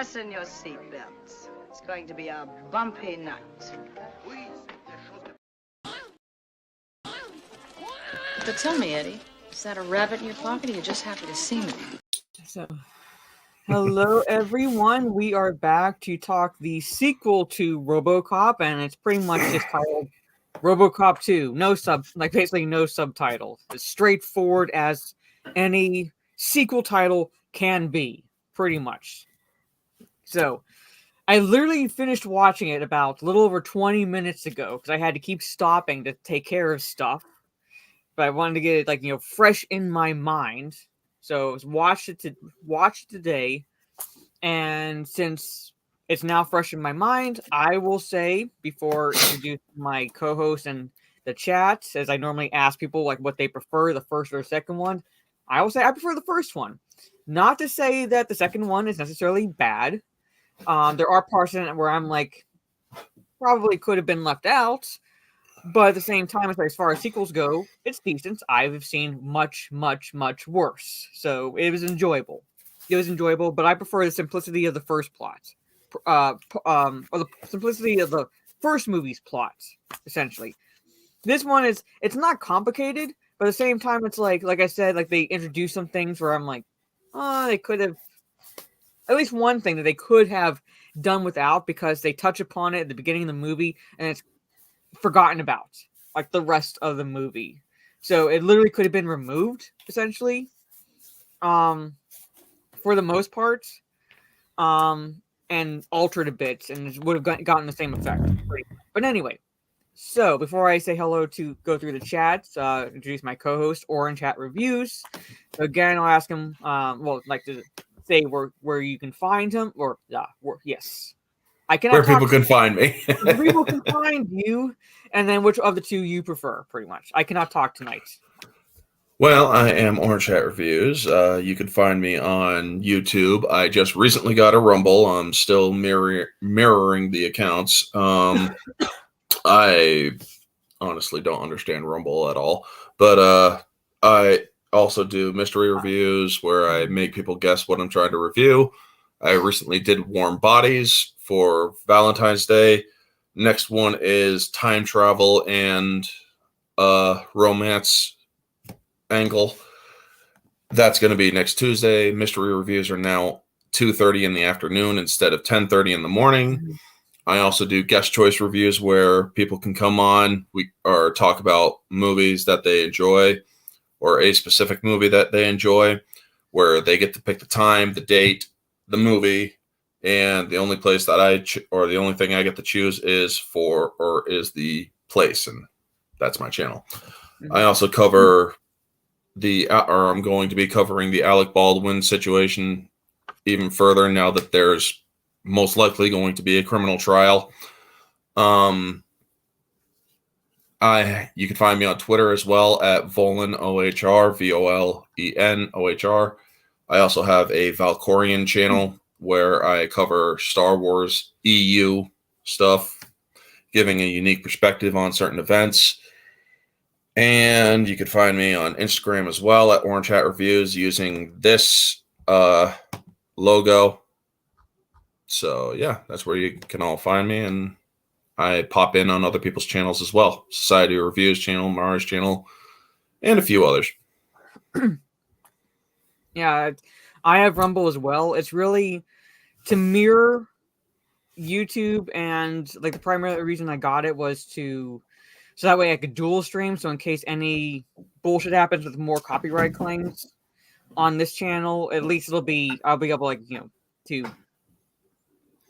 Fasten your seatbelts. It's going to be a bumpy night. But tell me, Eddie, is that a rabbit in your pocket, or you just happy to see me? So, hello everyone. We are back to talk the sequel to RoboCop, and it's pretty much just titled RoboCop 2. Basically no subtitles. As straightforward as any sequel title can be, pretty much. So, I literally finished watching it about a little over 20 minutes ago because I had to keep stopping to take care of stuff. But I wanted to get it fresh in my mind. So watched it today, and since it's now fresh in my mind, I will say, before introducing my co-host and the chat, as I normally ask people what they prefer, the first or the second one, I will say I prefer the first one. Not to say that the second one is necessarily bad. There are parts in it where I'm probably could have been left out. But at the same time, as far as sequels go, it's decent. I've seen much, much, much worse. So it was enjoyable. But I prefer the simplicity of the first plot. Or the simplicity of the first movie's plot, essentially. This one it's not complicated, but at the same time, it's like I said, they introduce some things where I'm they could have, at least one thing that they could have done without, because they touch upon it at the beginning of the movie, and it's forgotten about the rest of the movie. So it literally could have been removed, essentially, for the most part, and altered a bit, and it would have gotten the same effect. But anyway, so before I say hello to go through the chats, introduce my co-host Orange Hat Reviews. So again, I'll ask him to say where you can find him, or yes, I cannot where people can find me. Where people can find you, and then which of the two you prefer, pretty much. I cannot talk tonight. Well, I am Orange Hat Reviews. You can find me on YouTube. I just recently got a Rumble. I'm still mirroring the accounts. I honestly don't understand Rumble at all. But I also do mystery reviews where I make people guess what I'm trying to review. I recently did Warm Bodies for Valentine's Day. Next one is time travel and romance angle. That's going to be next Tuesday. Mystery reviews are now 2:30 in the afternoon instead of 10:30 in the morning. Mm-hmm. I also do guest choice reviews where people can come on or talk about movies that they enjoy, or a specific movie that they enjoy, where they get to pick the time, the date, the movie, and the only place that the only thing I get to choose is the place, and that's my channel. Mm-hmm. I also cover I'm going to be covering the Alec Baldwin situation even further now that there's most likely going to be a criminal trial. You can find me on Twitter as well at Volen OHR, VOLEN OHR. I also have a Valkorian channel where I cover Star Wars EU stuff, giving a unique perspective on certain events. And you can find me on Instagram as well at Orange Hat Reviews using this logo. So yeah, that's where you can all find me, and I pop in on other people's channels as well. Society of Reviews channel, Mars channel, and a few others. Yeah, I have Rumble as well. It's really to mirror YouTube, and the primary reason I got it was so that way I could dual stream. So in case any bullshit happens with more copyright claims on this channel, at least I'll be able to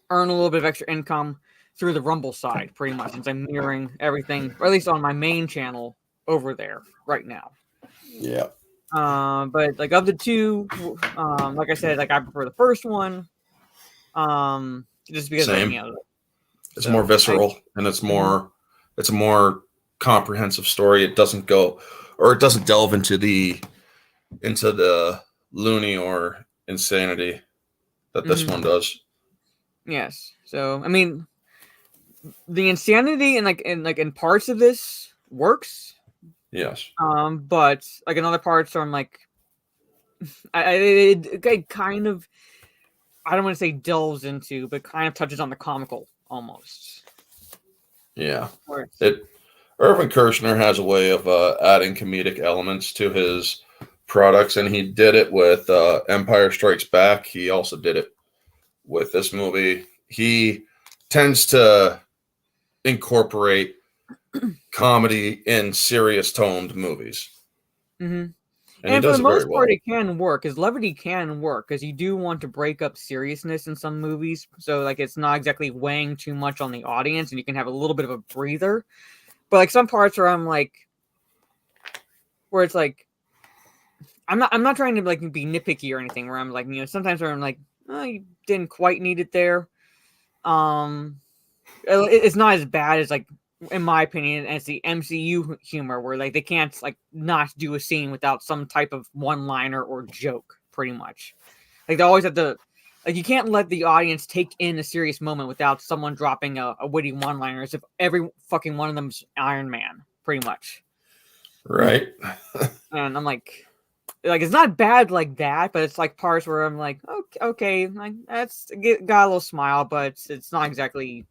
earn a little bit of extra income through the Rumble side, pretty much, since I'm mirroring everything, or at least on my main channel over there right now. Yeah. But of the two, like I said, I prefer the first one. Just because Same. It's more visceral, and it's a more comprehensive story. It doesn't delve into the loony or insanity that this one does. Yes. So I mean, the insanity in parts of this works. Yes. But in other parts, I'm I kind of I don't want to say delves into, but kind of touches on the comical almost. Yeah. Or Irvin Kershner has a way of adding comedic elements to his products, and he did it with Empire Strikes Back. He also did it with this movie. He tends to incorporate comedy in serious toned movies. Mm-hmm. And he for does the it very most part, well. it can work, because levity can work, because you do want to break up seriousness in some movies, so like it's not exactly weighing too much on the audience, and you can have a little bit of a breather. But like some parts where I'm like, where it's like, I'm not trying to like be nitpicky or anything. Where I'm like, sometimes where I'm like, oh, you didn't quite need it there. It's not as bad as like, in my opinion, as the MCU humor, where like they can't like not do a scene without some type of one-liner or joke, pretty much. Like they always have to, like you can't let the audience take in a serious moment without someone dropping a witty one-liner, as if every fucking one of them's Iron Man, pretty much. Right. And I'm like it's not bad like that, but it's like parts where I'm like, okay, like that's got a little smile, but it's not exactly.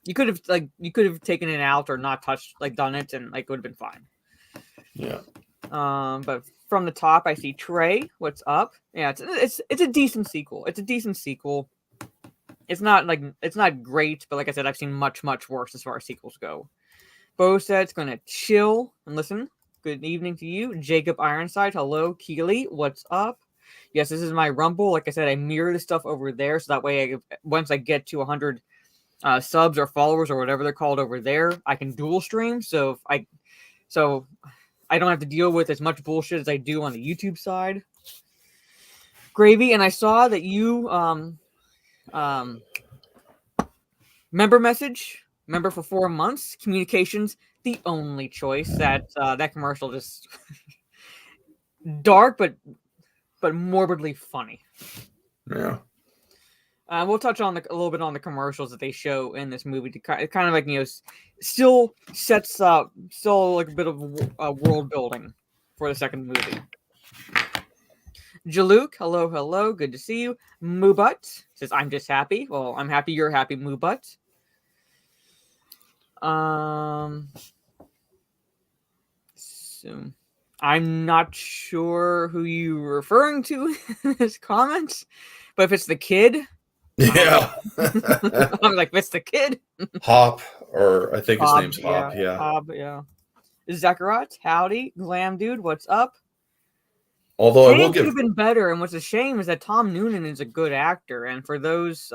You could have taken it out or not touched, like done it, and like would have been fine. Yeah. But from the top, I see Trey. What's up? Yeah, it's a decent sequel. It's a decent sequel. It's not great, but like I said, I've seen much worse as far as sequels go. Bo said it's gonna chill and listen. Good evening to you, Jacob Ironside. Hello, Keely. What's up? Yes, this is my Rumble. Like I said, I mirror the stuff over there, so that way, once I get to 100 subs or followers or whatever they're called over there, I can dual stream. So I don't have to deal with as much bullshit as I do on the YouTube side. Gravy, and I saw that you member for 4 months. Communications, the only choice. That commercial just dark but morbidly funny. Yeah. We'll touch on a little bit on the commercials that they show in this movie to kind of like still sets up like a bit of world building for the second movie. Jaluk, hello, good to see you. Moobut says, I'm just happy. Well, I'm happy you're happy, Moobut. So I'm not sure who you're referring to in this comment, but if it's the kid, Yeah. I'm like, it's the kid. Hop, or I think his Hob, name's Hop. Yeah. Hob, yeah. Zekarat, howdy, glam dude, what's up? Although I will Kane could give. have been better, and what's a shame is that Tom Noonan is a good actor, and for those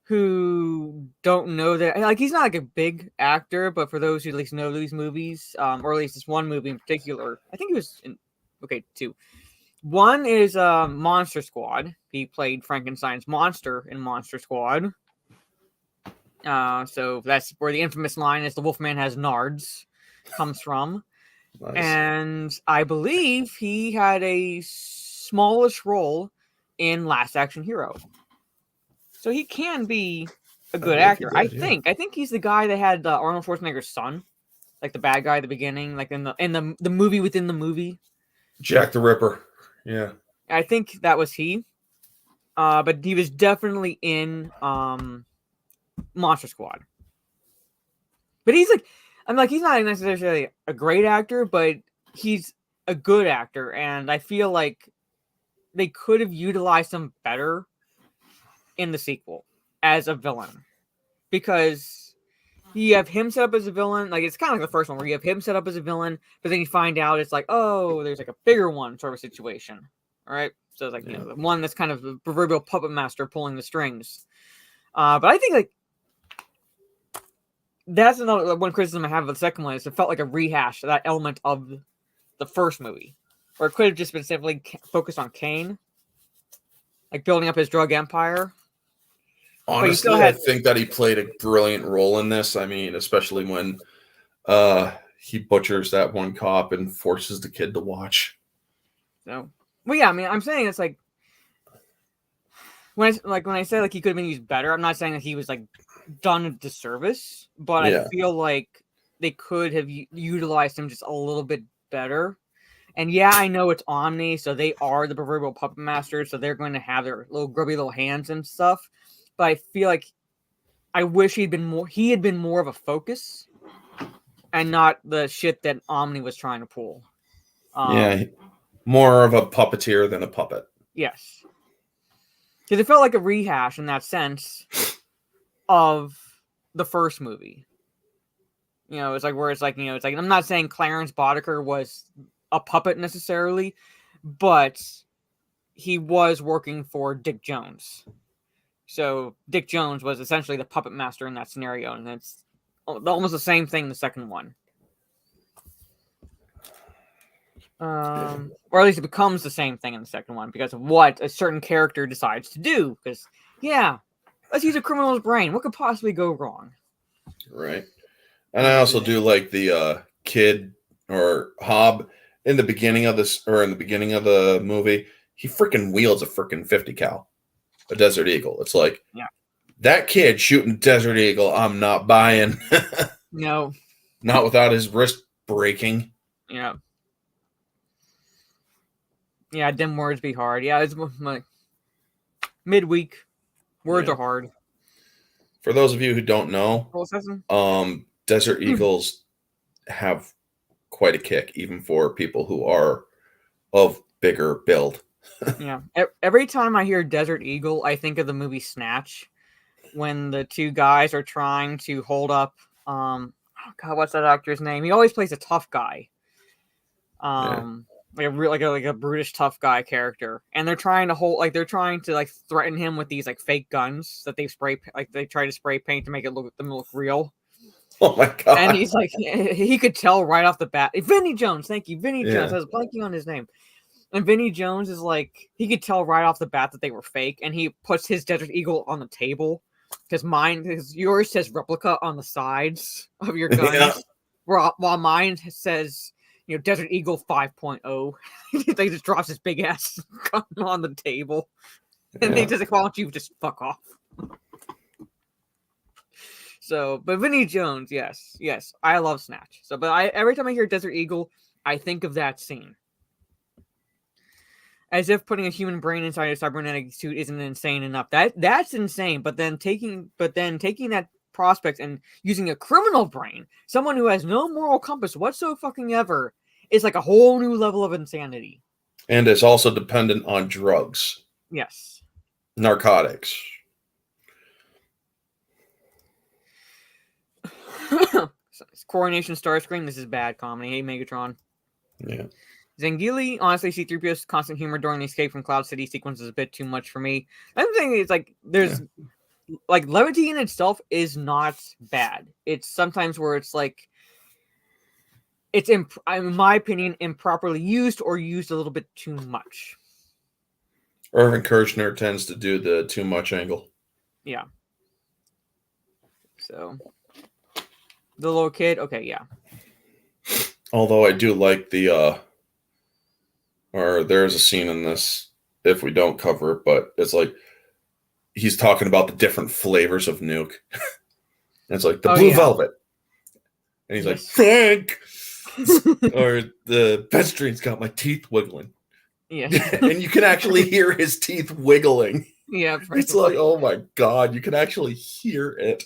who don't know that, like, he's not like a big actor, but for those who at least know these movies, or at least this one movie in particular, I think he was in, two. One is Monster Squad. He played Frankenstein's monster in Monster Squad. So that's where the infamous line is, the Wolfman has nards, comes from. Nice. And I believe he had a smallish role in Last Action Hero. So he can be a good actor. I think he's the guy that had Arnold Schwarzenegger's son, like the bad guy at the beginning, like in the movie within the movie. Jack the Ripper. Yeah. I think that was he. But he was definitely in Monster Squad. But he's like, he's not necessarily a great actor, but he's a good actor, and I feel like they could have utilized him better in the sequel as a villain, because you have him set up as a villain. Like, it's kind of like the first one where you have him set up as a villain, but then you find out it's like, oh, there's like a bigger one sort of situation. All right. So it's like, the one that's kind of the proverbial puppet master pulling the strings. But I think like that's another one criticism I have of the second one, is it felt like a rehash of that element of the first movie, or it could have just been simply focused on Kane, like building up his drug empire. Honestly, I think that he played a brilliant role in this. I mean, especially when he butchers that one cop and forces the kid to watch. So, well, yeah, I mean, I'm saying it's like when I say like he could have been used better, I'm not saying that he was like done a disservice, but I feel like they could have utilized him just a little bit better. And yeah, I know it's Omni, so they are the proverbial puppet masters, so they're going to have their little grubby little hands and stuff. But I feel like I wish he had been more of a focus and not the shit that Omni was trying to pull. Yeah, more of a puppeteer than a puppet. Yes. Because it felt like a rehash in that sense of the first movie. You know, it's like where it's like, you know, it's like, I'm not saying Clarence Boddicker was a puppet necessarily, but he was working for Dick Jones. So Dick Jones was essentially the puppet master in that scenario, and it's almost the same thing in the second one. Or at least it becomes the same thing in the second one because of what a certain character decides to do. Because, yeah, let's use a criminal's brain. What could possibly go wrong? Right. And I also do like the kid or Hob in the beginning of this, or in the beginning of the movie. He freaking wields a freaking 50 cal, a Desert Eagle. It's like, yeah, that kid shooting Desert Eagle, I'm not buying. No. Not without his wrist breaking. Yeah. Yeah, dim words be hard. Yeah, it's like midweek. Words are hard. For those of you who don't know, Desert Eagles have quite a kick, even for people who are of bigger build. Yeah. Every time I hear Desert Eagle, I think of the movie Snatch, when the two guys are trying to hold up. Oh God, what's that actor's name? He always plays a tough guy. Like a brutish tough guy character, and they're trying to threaten him with these like fake guns that they try to spray paint to make them look real. Oh my God. And he's like, he could tell right off the bat. Vinnie Jones, thank you, Vinnie Jones. I was blanking on his name. And Vinnie Jones is like, he could tell right off the bat that they were fake, and he puts his Desert Eagle on the table because yours says replica on the sides of your guns, while mine says, you know, Desert Eagle 5.0. They just drops his big ass gun on the table, and they just like, why don't you just fuck off? So, but Vinnie Jones, yes, I love Snatch. So, but every time I hear Desert Eagle, I think of that scene. As if putting a human brain inside a cybernetic suit isn't insane enough. That's insane. But then taking that prospect and using a criminal brain, someone who has no moral compass whatsoever, is like a whole new level of insanity. And is also dependent on drugs. Yes. Narcotics. Coronation Starscream. This is bad comedy. Hey, Megatron. Yeah. Zangili, honestly, C-3PO's constant humor during the escape from Cloud City sequence is a bit too much for me. I'm saying it's like there's like levity in itself is not bad. It's sometimes where it's like it's in my opinion improperly used or used a little bit too much. Irvin Kershner tends to do the too much angle. Yeah. So the little kid, okay, yeah. Although I do like or there's a scene in this, if we don't cover it, but it's like he's talking about the different flavors of Nuke. And it's like the blue velvet. And he's like, Frank! Or the Pedestrian's got my teeth wiggling. Yeah. And you can actually hear his teeth wiggling. Yeah. It's like, oh my God, you can actually hear it.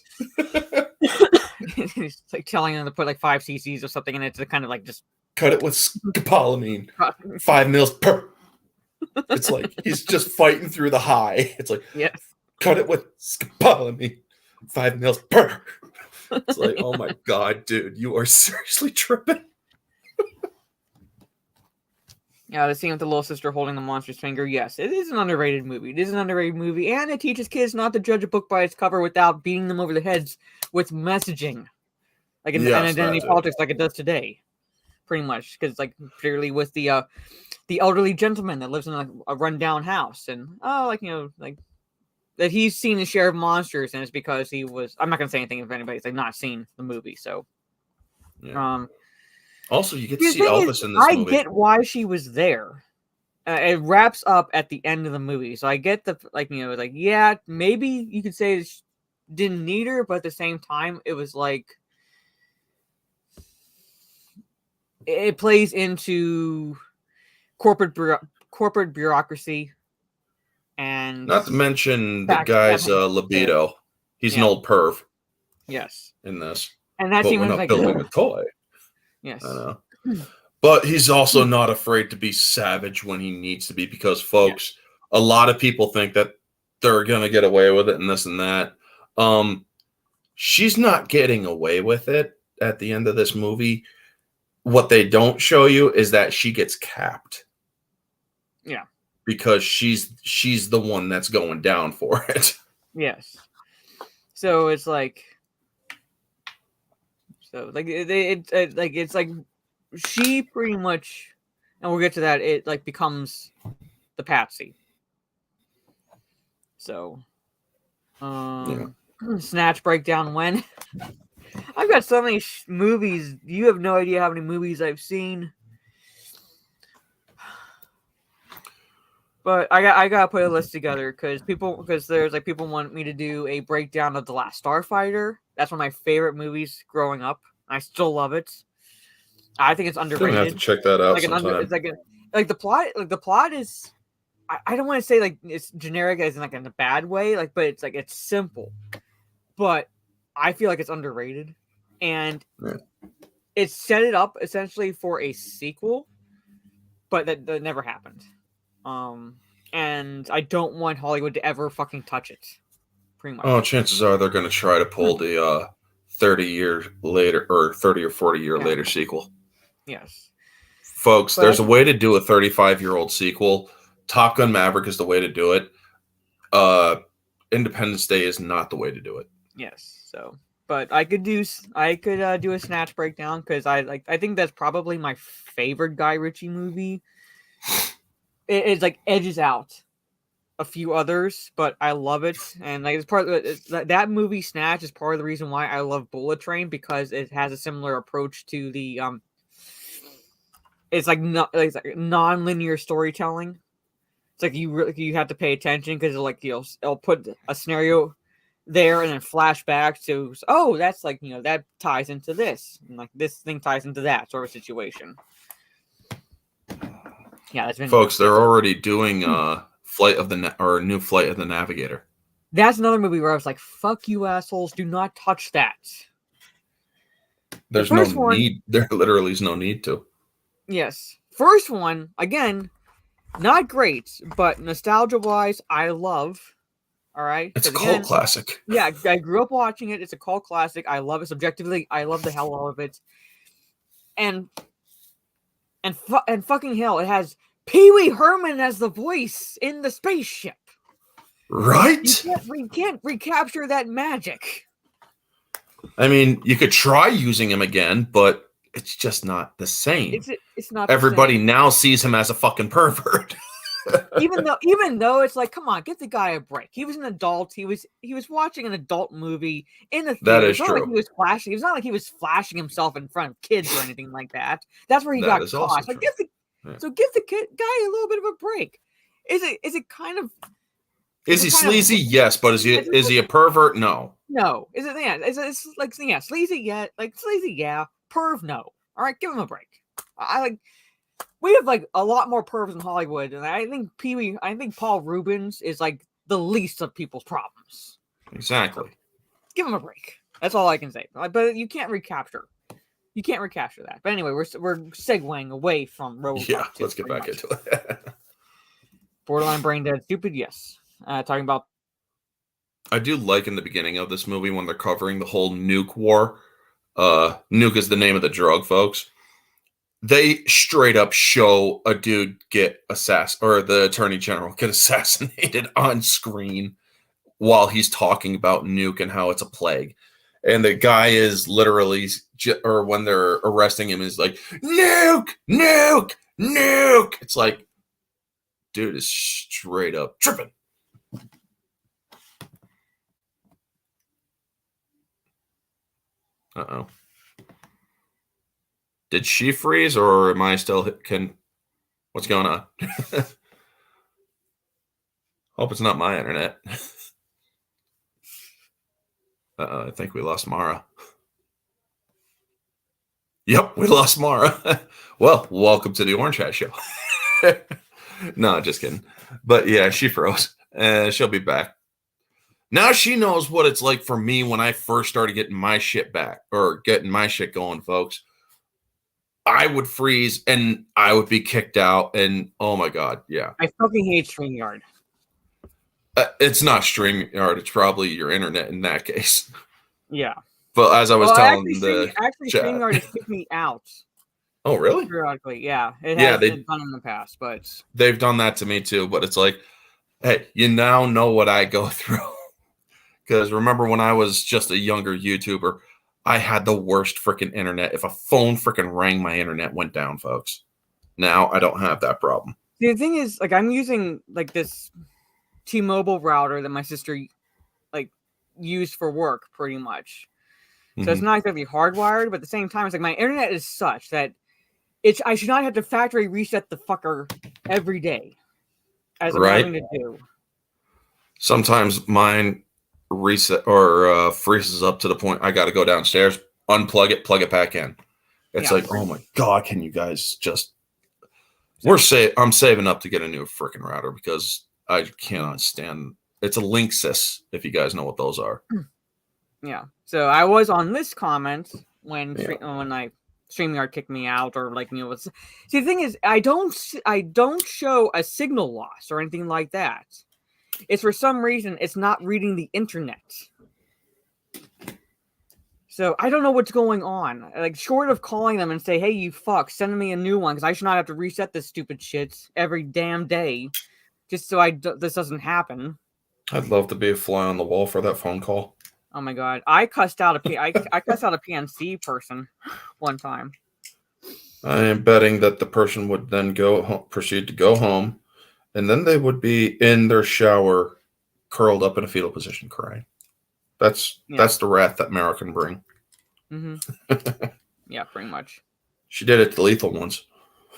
He's like telling him to put like 5 cc's or something in it to kind of like just cut it with scopolamine. 5 mils per. It's like he's just fighting through the high. It's like, yes, cut it with scopolamine. 5 mils per. It's like, oh my God, dude, you are seriously tripping. Yeah, the scene with the little sister holding the monster's finger. Yes, it is an underrated movie. It is an underrated movie, and it teaches kids not to judge a book by its cover without beating them over the heads with messaging, like in identity politics, like it does today, pretty much. Because like particularly with the elderly gentleman that lives in a rundown house, and like that he's seen his share of monsters, and it's because he was. I'm not gonna say anything if anybody's like not seen the movie, so. Yeah. Also, you get to see Elvis in this movie. I get why she was there. It wraps up at the end of the movie, so I get the maybe you could say didn't need her, but at the same time, it was like it plays into corporate bureaucracy, and Not to mention the back guy's libido. He's an Yeah. old perv Yes, in this. and that But scene we're was not like, building a toy. yes, I know. But he's also not afraid to be savage when he needs to be, because, folks, a lot of people think that they're going to get away with it and this and that. She's not getting away with it at the end of this movie. What they don't show you is that she gets capped. Yeah. Because she's the one that's going down for it. Yes. So it's like, it's like she pretty much, and we'll get to that. It like becomes the patsy. So, Snatch breakdown when. I've got so many movies. You have no idea how many movies I've seen. But I gotta put a list together because there's like people want me to do a breakdown of The Last Starfighter. That's one of my favorite movies growing up. I still love it. I think it's underrated. I'm gonna have to check that out like sometime. It's like the plot. Like the plot is, I don't want to say like it's generic as in like in a bad way. Like, but it's like it's simple. But I feel like it's underrated, and it set it up essentially for a sequel, but that never happened. And I don't want Hollywood to ever fucking touch it. Pretty much. Oh, chances are they're going to try to pull the 30 or 40 year later sequel. Yes. Folks, there's a way to do a 35-year-old sequel. Top Gun Maverick is the way to do it. Independence Day is not the way to do it. Yes. So, but I could do a Snatch breakdown because I think that's probably my favorite Guy Ritchie movie. It's like edges out a few others, but I love it, and like it's part of that movie. Snatch is part of the reason why I love Bullet Train, because it has a similar approach to the it's like non-linear storytelling. It's like you have to pay attention because it'll put a scenario there and then flash back to that's like that ties into this, and like this thing ties into that sort of situation. Yeah, that's been folks. They're already doing new Flight of the Navigator. That's another movie where I was like, "Fuck you, assholes! Do not touch that." There's no need. There literally is no need to. Yes, first one again, not great, but nostalgia-wise, I love. All right, it's a cult classic. Yeah, I grew up watching it. It's a cult classic. I love it subjectively. I love the hell out of it. And fucking hell, it has Pee Wee Herman as the voice in the spaceship. Right? You can't recapture that magic. I mean, you could try using him again, but it's just not the same. It's not. Everybody now sees him as a fucking pervert. even though it's like, come on, give the guy a break. He was an adult. He was watching an adult movie in the theater. That is true. Like he was flashing. It's not like he was flashing himself in front of kids or anything like that. That's where he got caught. Like, give the guy a little bit of a break. Is it kind of? Is he sleazy? Yes, but is he a pervert? No. No. Is it? Yeah. Is it like sleazy? Yeah. Like sleazy? Yeah. Perv? No. All right, give him a break. We have like a lot more pervs in Hollywood, and I think Paul Rubens is like the least of people's problems. Exactly. Give him a break. That's all I can say. But you can't recapture. You can't recapture that. But anyway, we're segueing away from RoboCop. Yeah, let's get back into it. Borderline brain dead, stupid. Yes. Talking about. I do like in the beginning of this movie when they're covering the whole nuke war. Nuke is the name of the drug, folks. They straight up show a dude get or the attorney general get assassinated on screen while he's talking about nuke and how it's a plague. And the guy is literally, or when they're arresting him, is like, nuke, nuke, nuke. It's like, dude is straight up tripping. Uh-oh. Did she freeze, or am I still what's going on? Hope it's not my internet. I think we lost Mara. Yep, we lost Mara. Well, welcome to the Orange Hat Show. No, just kidding. But yeah, she froze. She'll be back. Now she knows what it's like for me when I first started getting my shit back or getting my shit going, folks. I would freeze and I would be kicked out. And oh my God, yeah. I fucking hate StreamYard. It's not StreamYard. It's probably your internet in that case. Yeah. But as I was telling actually, StreamYard has kicked me out. Oh, really? Periodically, yeah. It has been done in the past, but they've done that to me too. But it's like, hey, you now know what I go through. Because remember when I was just a younger YouTuber, I had the worst freaking internet. If a phone freaking rang, my internet went down, folks. Now I don't have that problem. The thing is, like, I'm using like this T-Mobile router that my sister like used for work, pretty much. So it's not exactly hardwired, but at the same time, it's like my internet is such that I should not have to factory reset the fucker every day, as I'm having to do. Sometimes mine reset or freezes up to the point I got to go downstairs, unplug it, plug it back in. It's like, oh my God, can you guys just? I'm saving up to get a new freaking router because I cannot stand. It's a Linksys, if you guys know what those are. Yeah. So I was on this comment when StreamYard kicked me out, or like, see, the thing is, I don't show a signal loss or anything like that. It's for some reason it's not reading the internet. So I don't know what's going on. Like, short of calling them and say, hey, you fuck, send me a new one, because I should not have to reset this stupid shit every damn day, just so this doesn't happen. I'd love to be a fly on the wall for that phone call. Oh my God, I cussed out I cussed out a PNC person one time. I am betting that the person would then proceed to go home, and then they would be in their shower, curled up in a fetal position, crying. That's the wrath that Mara can bring. Mm-hmm. Yeah, pretty much. She did it to Lethal once.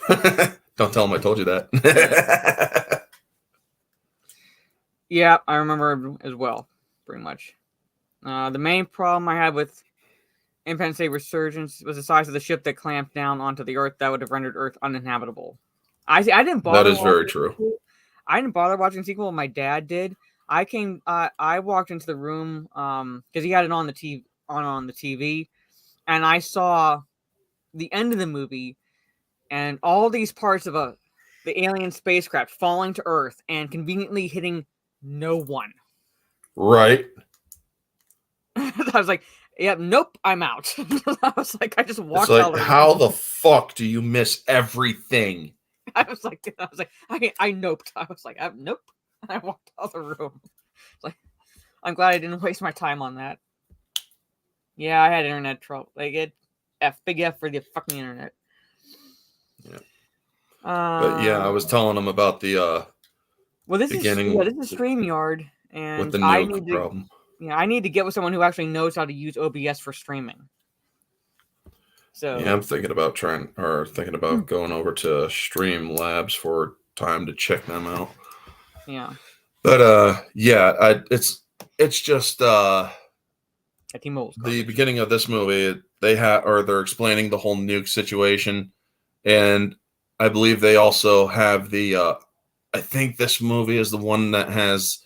Don't tell him I told you that. Yeah, I remember as well, pretty much. The main problem I had with Independence Day Resurgence was the size of the ship that clamped down onto the Earth that would have rendered Earth uninhabitable. I didn't bother. That is very true. I didn't bother watching the sequel. My dad did. I walked into the room because he had it on the TV, and I saw the end of the movie and all these parts of the alien spacecraft falling to Earth and conveniently hitting no one. Right. I was like, yeah, nope, I'm out. I was like, I just walked out. It's like, how the fuck do you miss everything? I was like, I noped. I was like, nope. I walked out of the room. Like, I'm glad I didn't waste my time on that. Yeah, I had internet trouble. Like, big F for the fucking internet. Yeah. But yeah, I was telling them about the this is StreamYard, and with the nuke problem. Yeah, I need to get with someone who actually knows how to use OBS for streaming. So yeah, I'm thinking about going over to Streamlabs for time to check them out. Yeah. But it's just the beginning of this movie. They're explaining the whole nuke situation, and I believe they also have the. I think this movie is the one that has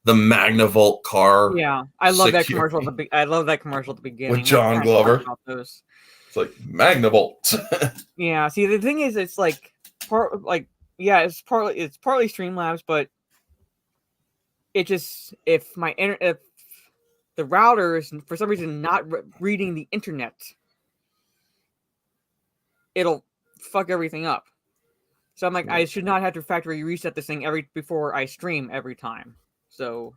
the Magnavolt car. Yeah, I love that commercial. I love that commercial at the beginning with John Glover. It's like Magnavolt. Yeah. See, the thing is, it's like it's partly Streamlabs, but it just if the router is for some reason not reading the internet, it'll fuck everything up. So I'm like, I should not have to factory reset this thing before I stream every time. So,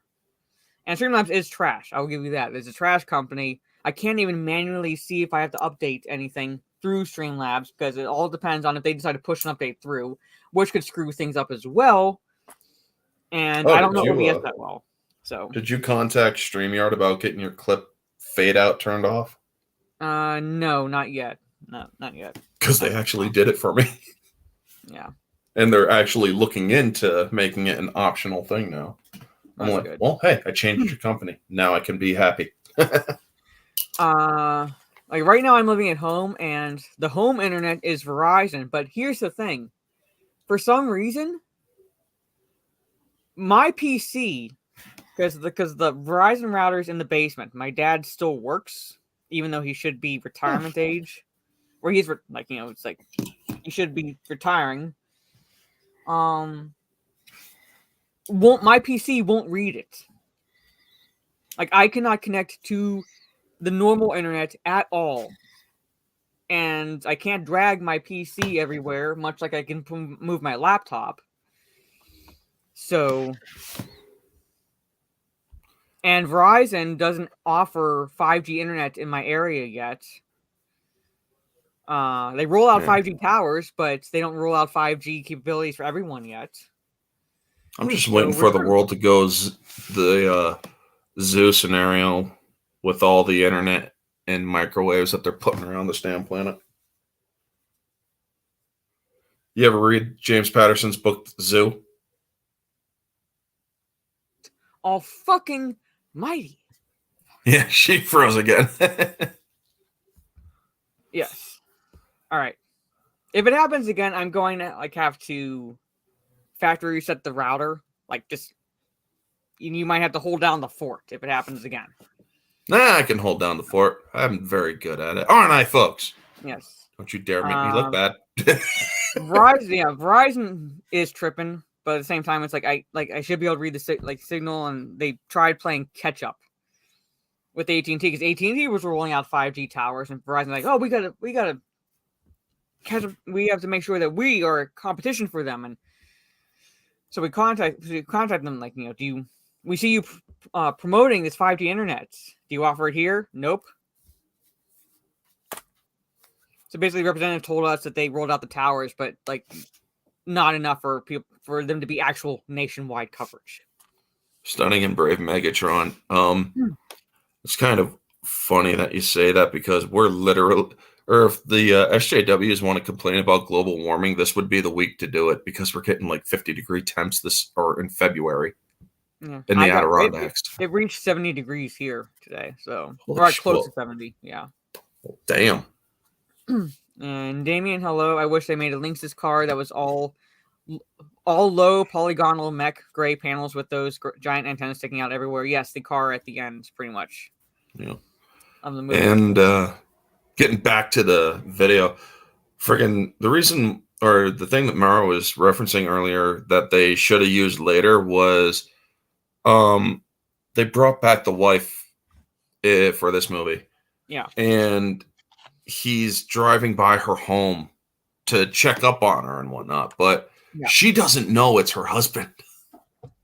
and Streamlabs is trash. I will give you that. It's a trash company. I can't even manually see if I have to update anything through Streamlabs because it all depends on if they decide to push an update through, which could screw things up as well. And I don't know OBS that well. So, did you contact StreamYard about getting your clip fade out turned off? No, not yet. No, not yet. Because they actually did it for me. Yeah. And they're actually looking into making it an optional thing now. I'm like, good. Well, hey, I changed your company. Now I can be happy. Like right now I'm living at home and the home internet is Verizon. But here's the thing. for some reason, my PC, because the Verizon router's in the basement, my dad still works, even though he should be retirement age, or he's it's like he should be retiring. My PC won't read it. Like, I cannot connect to the normal internet at all. And I can't drag my PC everywhere, much like I can move my laptop. So, and Verizon doesn't offer 5G internet in my area yet. They roll out 5G towers, but they don't roll out 5G capabilities for everyone yet. I'm just waiting for the world to go the zoo scenario with all the internet and microwaves that they're putting around this damn planet. You ever read James Patterson's book, Zoo? All fucking mighty. Yeah, she froze again. Yes. All right. If it happens again, I'm going to have to factory reset the router. You might have to hold down the fort if it happens again. Nah, I can hold down the fort. I'm very good at it. Aren't I, folks? Yes. Don't you dare make me look bad. Verizon is tripping, but at the same time, it's I should be able to read the signal, and they tried playing catch up with AT&T because AT&T was rolling out 5G towers, and Verizon's we gotta catch up. We have to make sure that we are competition for them, and so we contact them we see you promoting this 5G internet. Do you offer it here? Nope. So basically, the representative told us that they rolled out the towers, but not enough for them to be actual nationwide coverage. Stunning and brave Megatron. It's kind of funny that you say that because we're literally, or if the SJWs want to complain about global warming, this would be the week to do it because we're getting 50-degree temps in February in the Adirondacks. It reached 70 degrees here today, so Holy we're close to 70. Yeah. Damn. And Damien, hello. I wish they made a Lynx's car that was all low polygonal mech gray panels with those giant antennas sticking out everywhere. Yes, the car at the end, pretty much. Yeah. Of the movie. And getting back to the video, friggin' the reason or the thing that Mara was referencing earlier that they should have used later was they brought back the wife for this movie. Yeah. And he's driving by her home to check up on her and whatnot, but she doesn't know it's her husband.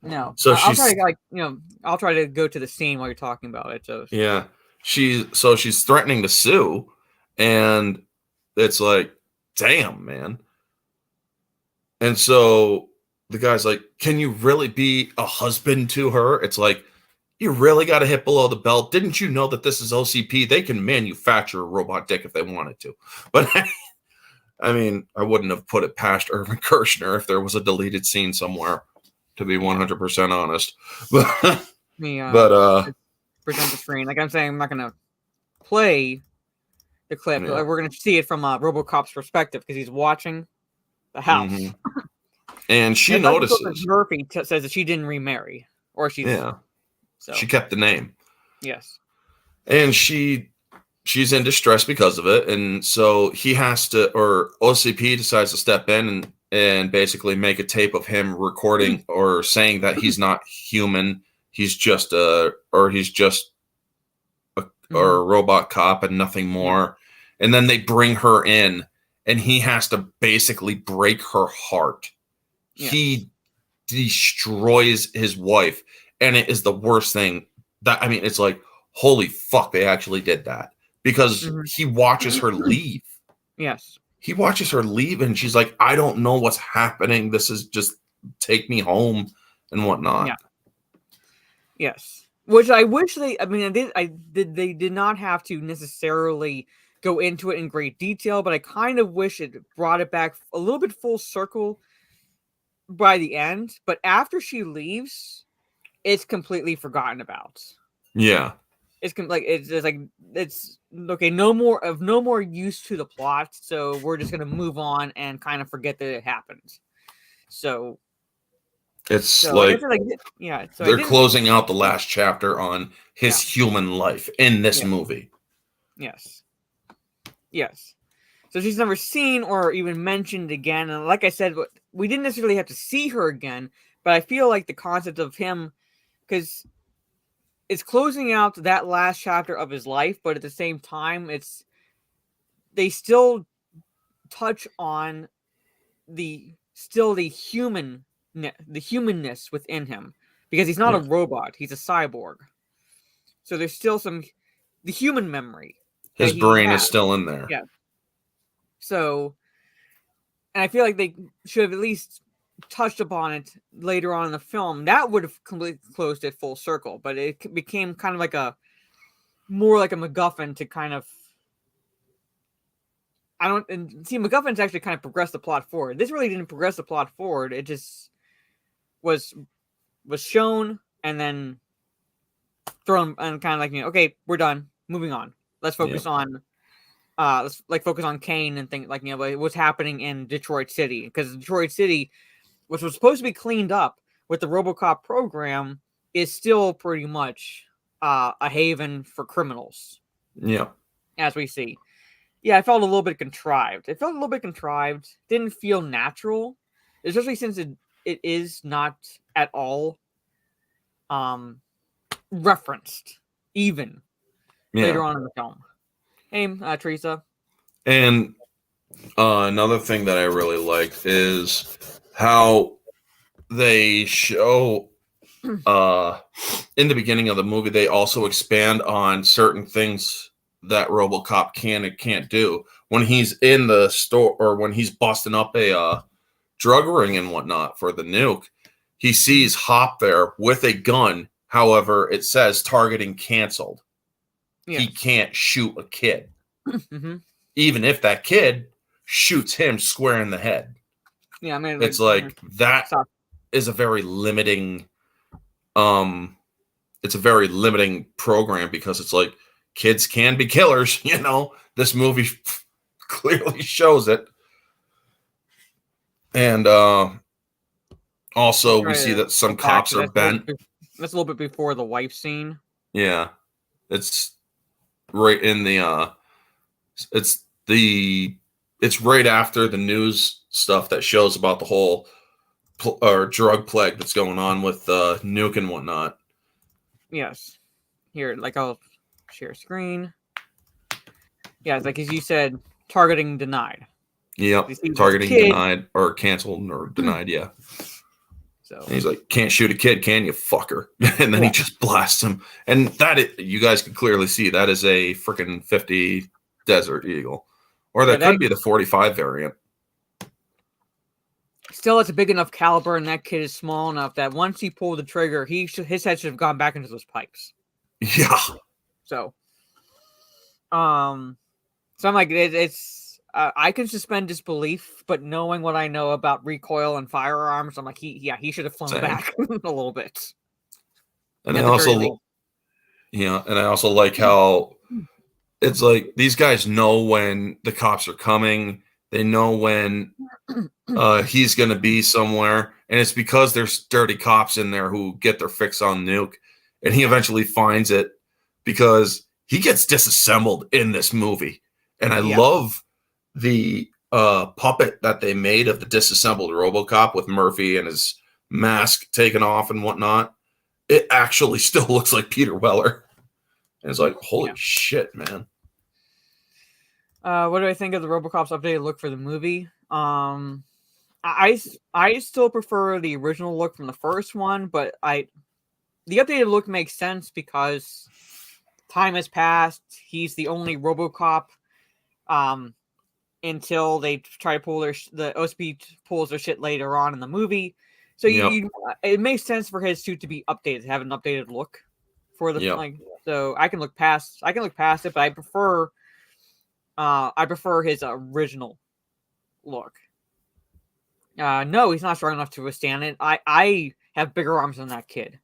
No. So I'll try to I'll try to go to the scene while you're talking about it. So yeah, she's threatening to sue, and it's damn, man. And so the guy's like, "Can you really be a husband to her?" It's you really got to hit below the belt. Didn't you know that this is OCP? They can manufacture a robot dick if they wanted to. But I mean, I wouldn't have put it past Irvin Kershner if there was a deleted scene somewhere, to be 100% honest. But present the screen. I'm saying, I'm not going to play the clip. Yeah. We're going to see it from RoboCop's perspective because he's watching the house. Mm-hmm. And she notices. Murphy says that she didn't remarry. Or she's... Yeah. So. She kept the name. Yes. And she's in distress because of it. And so he has to, or OCP decides to step in and basically make a tape of him recording or saying that he's not human. He's just a robot cop and nothing more. And then they bring her in and he has to basically break her heart. Yeah. He destroys his wife. And it is the worst thing it's holy fuck, they actually did that because he watches her leave. Yes. He watches her leave and she's like, I don't know what's happening. This is just take me home and whatnot. Yeah. Yes. Which I wish they did not have to necessarily go into it in great detail, but I kind of wish it brought it back a little bit full circle by the end. But after she leaves, it's completely forgotten about. Yeah. It's okay. No more use to the plot. So we're just going to move on and kind of forget that it happened. So It's I like guess like yeah. So I they're didn't. closing out the last chapter on his human life in this Yeah. movie. Yes. Yes. So she's never seen or even mentioned again. And like I said, we didn't necessarily have to see her again, but I feel like the concept of him, because it's closing out that last chapter of his life, but at the same time, they still touch on the humanness within him, because he's not a robot, he's a cyborg. So there's still the human memory that His he brain has. is still in there. Yeah. So, and I feel like they should have at least touched upon it later on in the film. That would have completely closed it full circle, but it became kind of like more like a MacGuffin to kind of. MacGuffins actually kind of progressed the plot forward. This really didn't progress the plot forward. It just was shown and then thrown and kind of like, okay, we're done, moving on. Let's focus on focus on Kane and think what's happening in Detroit City, because Detroit City, which was supposed to be cleaned up with the RoboCop program, is still pretty much a haven for criminals. Yeah, as we see. Yeah, I felt a little bit contrived. Didn't feel natural, especially since it is not at all referenced even later on in the film. Hey, Teresa. And another thing that I really liked is how they show in the beginning of the movie, they also expand on certain things that RoboCop can and can't do. When he's in the store, or when he's busting up a drug ring and whatnot for the nuke, he sees Hop there with a gun. However, it says targeting canceled. Yeah. He can't shoot a kid. Mm-hmm. Even if that kid shoots him square in the head. Yeah, I mean, it's like that is a very limiting it's a very limiting program, because it's like kids can be killers, This movie clearly shows it. And also we see that some cops are bent. That's a little bit before the wife scene. Yeah. It's right in the it's right after the news stuff that shows about the whole drug plague that's going on with nuke and whatnot. Yes. Here, I'll share screen. Yeah, it's like, as you said, targeting denied. Yep, targeting denied or canceled or denied, yeah. So and he's like, can't shoot a kid, can you, fucker? And then he just blasts him. And you guys can clearly see that is a freaking 50 Desert Eagle. Or that could be the 45 variant. Still, it's a big enough caliber, and that kid is small enough that once he pulled the trigger, his head should have gone back into those pipes. Yeah. So I'm like, I can suspend disbelief, but knowing what I know about recoil and firearms, I'm like, he should have flown back a little bit. And I also like how it's like these guys know when the cops are coming. They know when he's going to be somewhere, and it's because there's dirty cops in there who get their fix on nuke, and he eventually finds it because he gets disassembled in this movie. And I love the puppet that they made of the disassembled RoboCop with Murphy and his mask taken off and whatnot. It actually still looks like Peter Weller. And it's like, holy shit, man. What do I think of the RoboCop's updated look for the movie? I still prefer the original look from the first one, but the updated look makes sense because time has passed. He's the only RoboCop until they try to pull the OSP pulls their shit later on in the movie. So it makes sense for his suit to be updated, to have an updated look for the So I can look past it, but I prefer his original look. No, he's not strong enough to withstand it. I have bigger arms than that kid,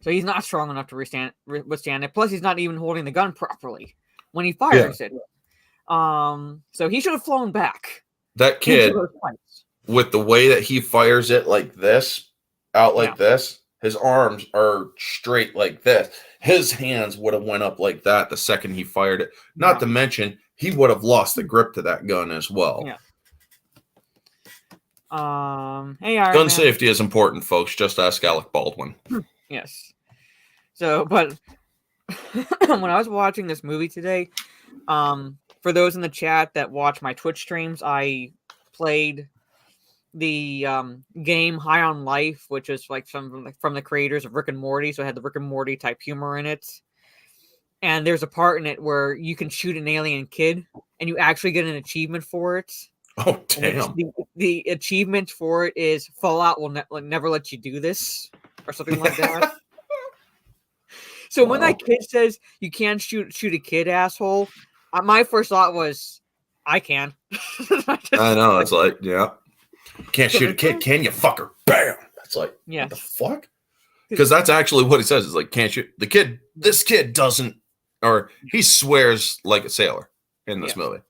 so he's not strong enough to withstand it. Plus, he's not even holding the gun properly when he fires it. So he should have flown back. That kid with the way that he fires it like this, out like this, his arms are straight like this. His hands would have went up like that the second he fired it. Not to mention, he would have lost the grip to that gun as well. Yeah. Hey, Iron Gun Man. safety is important, folks. Just ask Alec Baldwin. Yes. So, but when I was watching this movie today, for those in the chat that watch my Twitch streams, I played the game High on Life, which is like from the creators of Rick and Morty, so it had the Rick and Morty type humor in it. And there's a part in it where you can shoot an alien kid, and you actually get an achievement for it. Oh, damn. The achievement for it is Fallout will never let you do this, or something like that. So when that kid says you can't shoot a kid, asshole, my first thought was, I can. I know. It's like, yeah. Can't shoot a kid, can you, fucker? Bam! It's like, what the fuck? Because that's actually what he says. It's like, can't shoot the kid. This kid doesn't, or he swears like a sailor in this movie.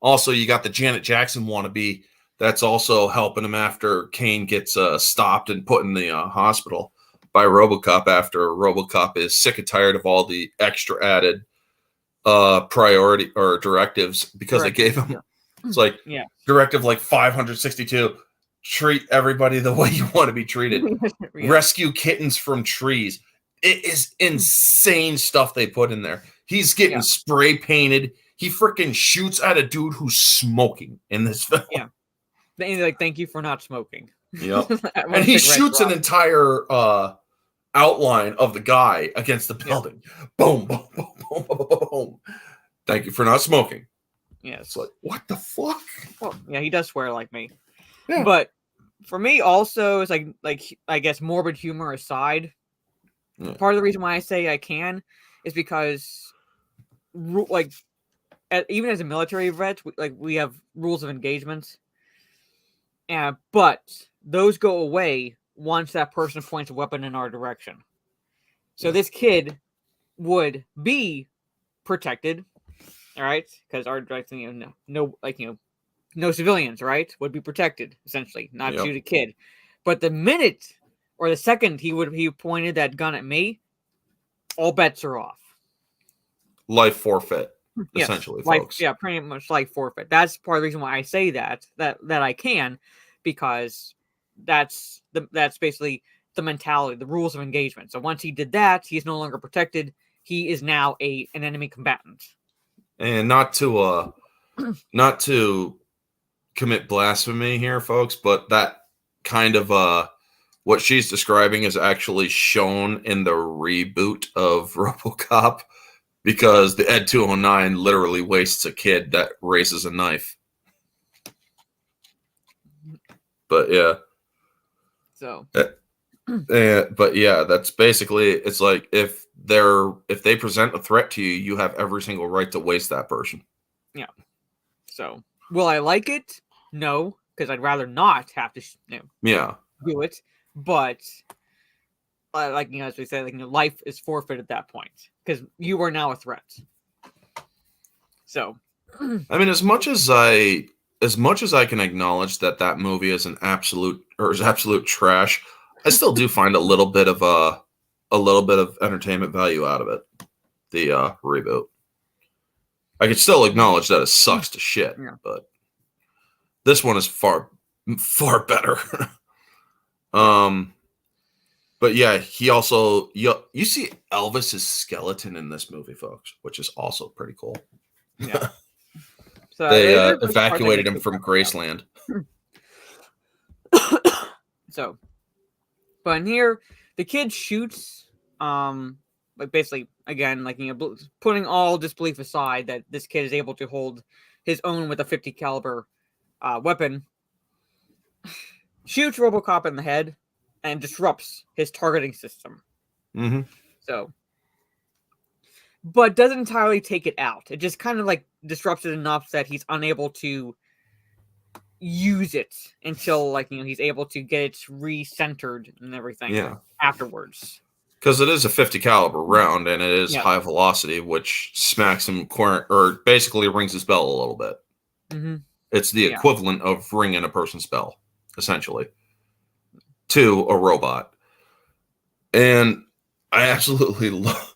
Also, you got the Janet Jackson wannabe that's also helping him after Kane gets stopped and put in the hospital by RoboCop after RoboCop is sick and tired of all the extra added priority or directives because they gave him. It's like directive like 562, treat everybody the way you want to be treated. Rescue kittens from trees. It is insane stuff they put in there. He's getting spray painted. He freaking shoots at a dude who's smoking in this film. Yeah. Like, thank you for not smoking. Yep. And he shoots an entire outline of the guy against the building. Boom, boom, boom, boom, boom, boom, boom. Thank you for not smoking. Yeah, it's like, what the fuck? Well, yeah, he does swear like me. Yeah. But for me, also, it's like I guess morbid humor aside, part of the reason why I say I can is because, like, even as a military vet, we have rules of engagement, but those go away once that person points a weapon in our direction. So this kid would be protected. All right, because our no civilians, right, would be protected essentially, not shoot a kid. But the minute or the second he pointed that gun at me, all bets are off. Life forfeit, essentially, folks. Yeah, pretty much life forfeit. That's part of the reason why I say that I can, because that's basically the mentality, the rules of engagement. So once he did that, he is no longer protected. He is now an enemy combatant. And not to commit blasphemy here, folks, but that kind of what she's describing is actually shown in the reboot of RoboCop, because the Ed 209 literally wastes a kid that raises a knife. But yeah. So. But yeah, that's basically, it's like if they present a threat to you, you have every single right to waste that person. Yeah. So will I like it? No, because I'd rather not have to do it. But as we said, life is forfeit at that point because you are now a threat. So I mean, as much as I can acknowledge that movie is absolute trash, I still do find a little bit of entertainment value out of it. The reboot. I could still acknowledge that it sucks to shit, but this one is far better. But yeah, he also you see Elvis's skeleton in this movie, folks, which is also pretty cool. Yeah. So they evacuated him from Graceland. So, but in here, the kid shoots, basically, again, putting all disbelief aside that this kid is able to hold his own with a .50 caliber weapon, shoots RoboCop in the head and disrupts his targeting system. Mm-hmm. So, but doesn't entirely take it out. It just kind of disrupts it enough that he's unable to use it until he's able to get it recentered and everything afterwards. Because it is a .50 caliber round and it is high velocity, which smacks him or basically rings his bell a little bit. Mm-hmm. It's the equivalent of ringing a person's bell. essentially, to a robot. And I absolutely love.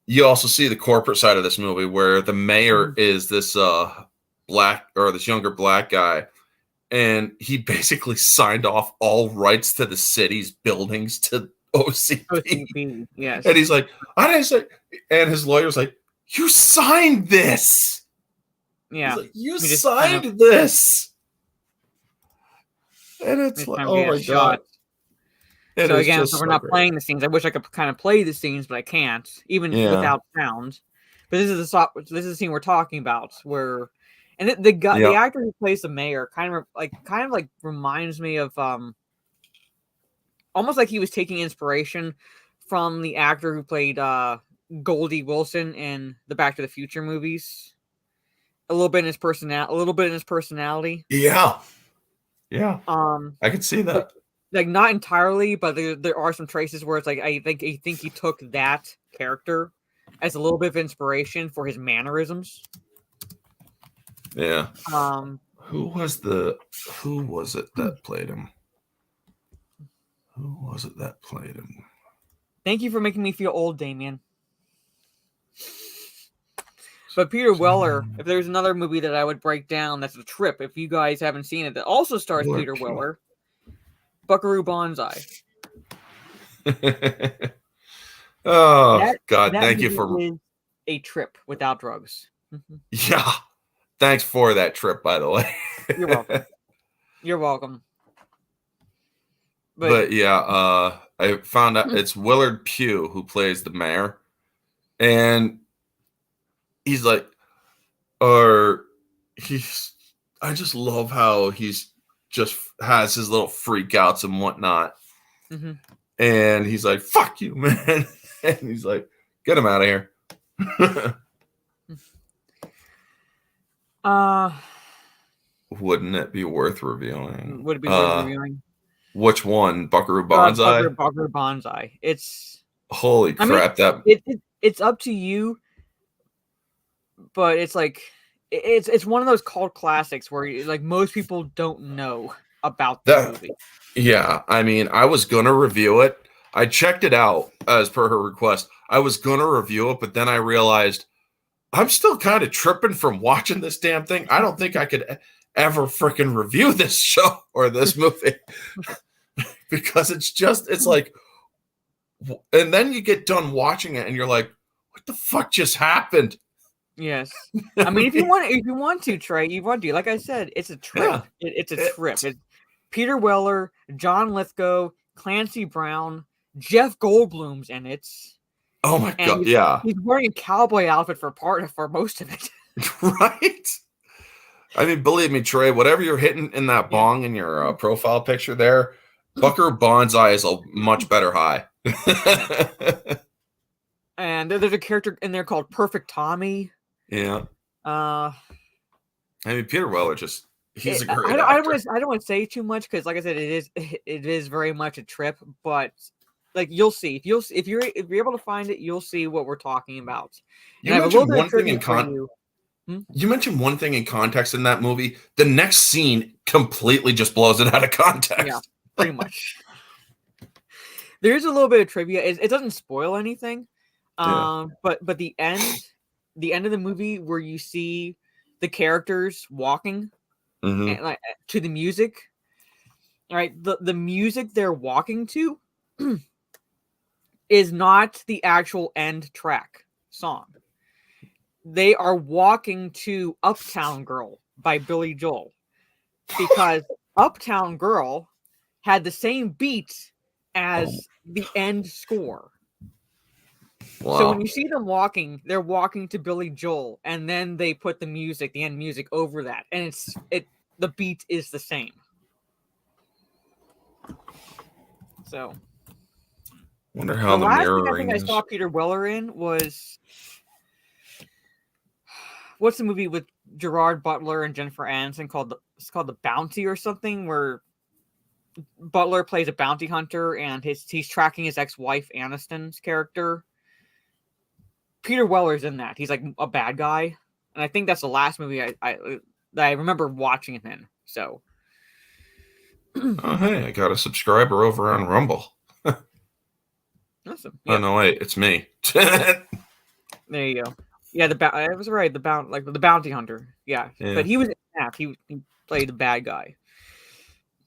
You also see the corporate side of this movie where the mayor is this black or this younger black guy, and he basically signed off all rights to the city's buildings to OCP. OCP, yes. And he's like, I didn't say, and his lawyer's like, you signed this. Yeah. Like, you signed this. And it's like, oh my God. So again, so we're not playing the scenes. I wish I could kind of play the scenes, but I can't, even without sound. But this is the scene we're talking about, where, and the actor who plays the mayor kind of like reminds me of almost like he was taking inspiration from the actor who played Goldie Wilson in the Back to the Future movies. A little bit in his personality. Yeah. I could see that. Like not entirely, but there are some traces where it's like I think he took that character as a little bit of inspiration for his mannerisms. Yeah. Who was it that played him? Who was it that played him? Thank you for making me feel old, Damien. But Peter Weller, if there's another movie that I would break down, that's a trip. If you guys haven't seen it, that also stars Peter Weller, Buckaroo Banzai. God! Thank you for a trip without drugs. Yeah, thanks for that trip, by the way. You're welcome. You're welcome. But yeah, I found out it's Willard Pugh who plays the mayor, and he's like, I just love how he's just has his little freakouts and whatnot. Mm-hmm. And he's like, fuck you, man. And he's like, get him out of here. Wouldn't it be worth reviewing? Would it be worth reviewing? Which one? Buckaroo Banzai? Buckaroo Banzai. It's holy crap. It's up to you, but it's like it's one of those cult classics where like most people don't know about the movie. Yeah, I mean, I was gonna review it. I checked it out as per her request. I was gonna review it, but then I realized I'm still kind of tripping from watching this damn thing. I don't think I could ever freaking review this show or this movie because it's like, and then you get done watching it and you're like, what the fuck just happened? Yes. I mean, if you want to, Trey, you want to. Like I said, it's a trip. Yeah. It's a trip. It's Peter Weller, John Lithgow, Clancy Brown, Jeff Goldblum's in it. Oh my God! Yeah, he's wearing a cowboy outfit for most of it. Right. I mean, believe me, Trey. Whatever you're hitting in that bong in your profile picture there, Buckaroo Banzai is a much better high. And there's a character in there called Perfect Tommy. Yeah. I mean, Peter Weller he's a great actor. I don't want to say too much because, like I said, it is very much a trip. But like you'll see if you're able to find it, you'll see what we're talking about. You mentioned one thing you mentioned one thing in context in that movie. The next scene completely just blows it out of context. Yeah, pretty much. There is a little bit of trivia. It doesn't spoil anything. But the end of the movie where you see the characters walking and, like, to the music. All right, the music they're walking to is not the actual end track song. They are walking to Uptown Girl by Billy Joel because Uptown Girl had the same beat as the end score. Wow. So when you see them walking, they're walking to Billy Joel, and then they put the end music over that, and the beat is the same. So, wonder how the mirroring thing I think I saw Peter Weller in was what's the movie with Gerard Butler and Jennifer Aniston called The Bounty or something, where Butler plays a bounty hunter and he's tracking his ex-wife Aniston's character. Peter Weller's in that. He's like a bad guy, and I think that's the last movie I remember watching him in. So, Oh, hey, I got a subscriber over on Rumble. Awesome. Oh, Yep. no, wait, it's me. There you go. Yeah, I was right. The bounty hunter. Yeah, Yeah. but he was in Snap. He played the bad guy.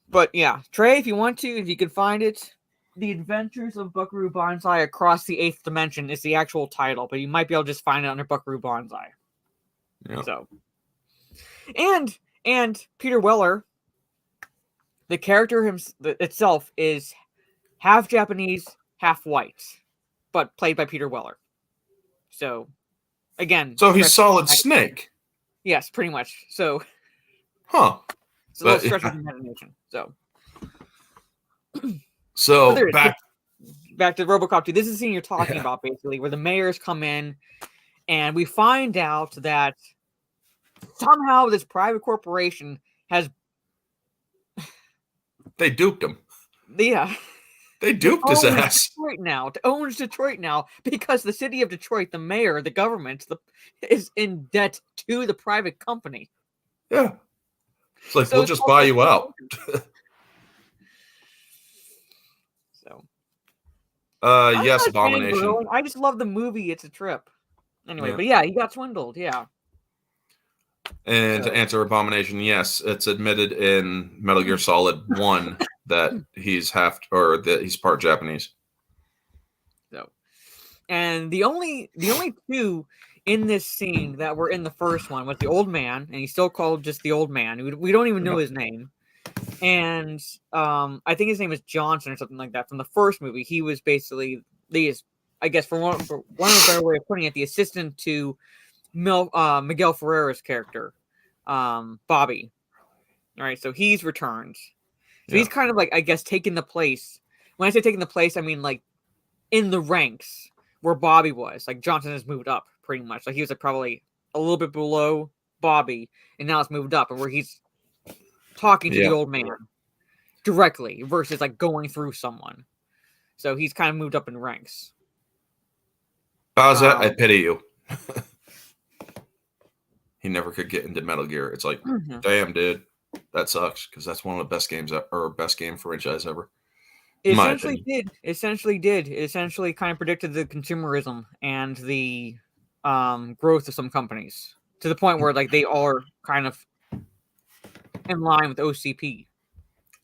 But yeah, Trey, if you want to, if you can find it, The Adventures of Buckaroo Banzai Across the Eighth Dimension is the actual title, but you might be able to just find it under Buckaroo Banzai. Yeah. So, and Peter Weller, the character itself is half Japanese, half white, but played by Peter Weller. So, again, So he's Solid Snake. Yes, pretty much. So, Huh. it's a little stretch of imagination. So back to RoboCop 2. This is the scene you're talking about, basically, where the mayors come in, and we find out that somehow this private corporation has... They duped him. Yeah. They duped his ass. Owns Detroit now because the city of Detroit, the mayor, the government, is in debt to the private company. Yeah. It's like, we'll just buy you out. So. Yes, Abomination. I just love the movie. It's a trip. Anyway, Yeah. but yeah, he got swindled. Yeah. And to answer Abomination, yes, it's admitted in Metal Gear Solid 1 that he's that he's part Japanese. So, and the only two in this scene that were in the first one was the old man, and he's still called just the old man. We don't even know his name. And I think his name is Johnson or something like that from the first movie. He was basically I guess for one of a better way of putting it, the assistant to Miguel Ferrera's character, Bobby. All right, so he's returned. So he's kind of like, I guess, taking the place. When I say taking the place, I mean like in the ranks where Bobby was. Like Johnson has moved up pretty much. Like he was like probably a little bit below Bobby, and now it's moved up, and where he's talking to the old man directly versus like going through someone. So he's kind of moved up in ranks. Bowser, I pity you. He never could get into Metal Gear. It's like, damn, dude, that sucks because that's one of the best games best game franchise ever. It essentially did. It essentially kind of predicted the consumerism and the growth of some companies to the point where like they are kind of in line with OCP.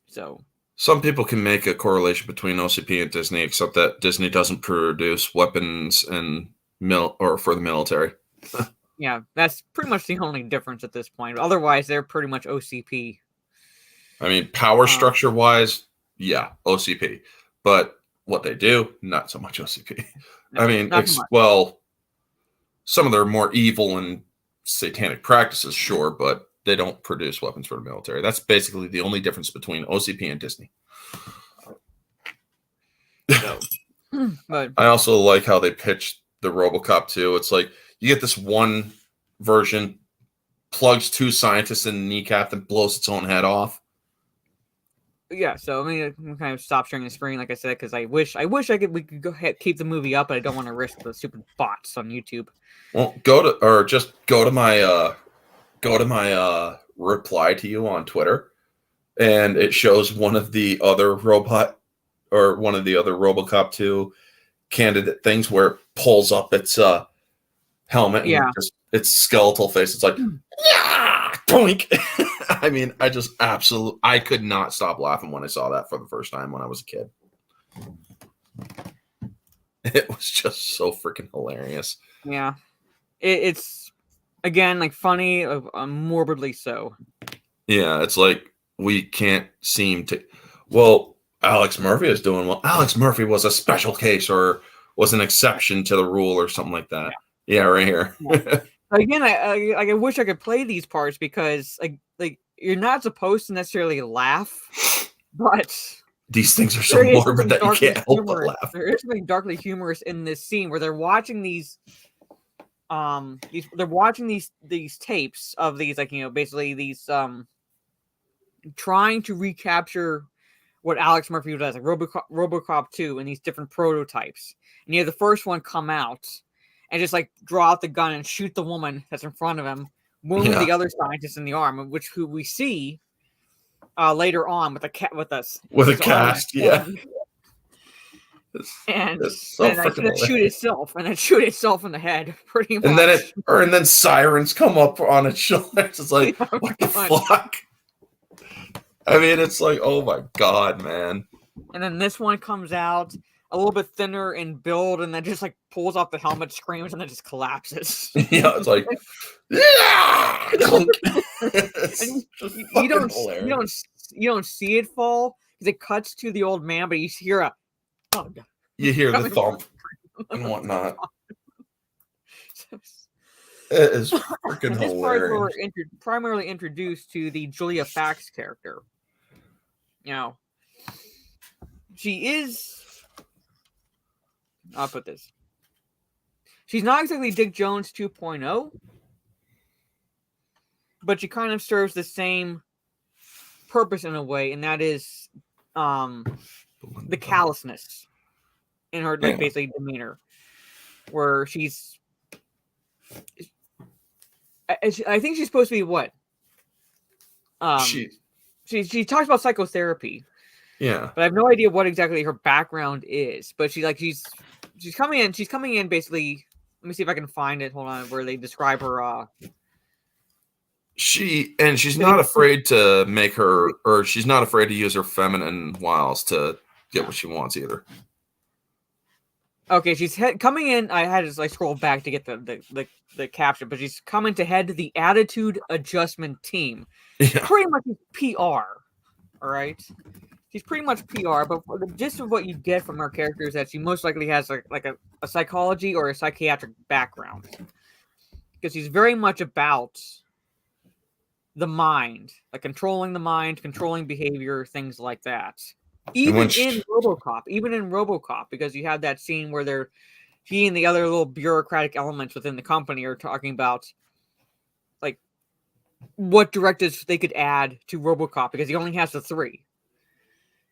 So some people can make a correlation between OCP and Disney, except that Disney doesn't produce weapons and for the military. Yeah, that's pretty much the only difference at this point. Otherwise, they're pretty much OCP. I mean, power structure wise, yeah, OCP. But what they do, not so much OCP. No, I mean, some of their more evil and satanic practices, sure, but they don't produce weapons for the military. That's basically the only difference between OCP and Disney. So, but I also like how they pitched the RoboCop 2. It's like you get this one version, plugs two scientists in the kneecap and blows its own head off. Yeah, so I mean, I'm kind of stop sharing the screen, like I said, because I wish we could go ahead keep the movie up, but I don't want to risk the stupid bots on YouTube. Well, go to my reply to you on Twitter, and it shows one of the other RoboCop 2 candidate things where it pulls up its helmet and its skeletal face. It's like, yeah, boink. I mean, I could not stop laughing when I saw that for the first time when I was a kid. It was just so freaking hilarious. Yeah. It's, again, like funny, morbidly so. Yeah, it's like we can't seem to... Well, Alex Murphy is doing well. Alex Murphy was a special case or was an exception to the rule or something like that. Yeah, right here. Yeah. Again, I wish I could play these parts because like you're not supposed to necessarily laugh, but these things are so morbid that you can't help but laugh. There is something darkly humorous in this scene where they're watching these tapes of these, like, you know, basically these trying to recapture what Alex Murphy does, like RoboCop 2 and these different prototypes. And you have the first one come out and just like draw out the gun and shoot the woman that's in front of him, wound the other scientist in the arm, who we see later on with a cat with us with a cast. Yeah, and it's so then freaking it shoot itself, and it shoot itself in the head, pretty much. And then sirens come up on its shoulders. It's like, what the fuck? I mean, it's like, oh my god, man. And then this one comes out a little bit thinner in build, and then just like pulls off the helmet, screams, and then just collapses. Yeah, it's like, yeah. You don't see it fall because it cuts to the old man, but you hear a thud. You hear the thump and whatnot. It is freaking hilarious. We're primarily introduced to the Julia Fax character. You know, she is. I'll put this. She's not exactly Dick Jones 2.0, but she kind of serves the same purpose in a way, and that is the callousness in her, like, basically demeanor, where she's. I think she's supposed to be what? She talks about psychotherapy. Yeah, but I have no idea what exactly her background is. But she's coming in. She's coming in basically. Let me see if I can find it. Hold on, where they describe her. She's not afraid to make her, or she's not afraid to use her feminine wiles to get what she wants either. Okay, she's coming in. I had to scroll back to get the caption, but she's coming to head the Attitude Adjustment Team. Yeah. Pretty much PR. All right. She's pretty much PR, but the gist of what you get from her character is that she most likely has a psychology or a psychiatric background, because she's very much about the mind, like controlling the mind, controlling behavior, things like that. Even in RoboCop, because you have that scene where he and the other little bureaucratic elements within the company are talking about like what directives they could add to RoboCop, because he only has the 3.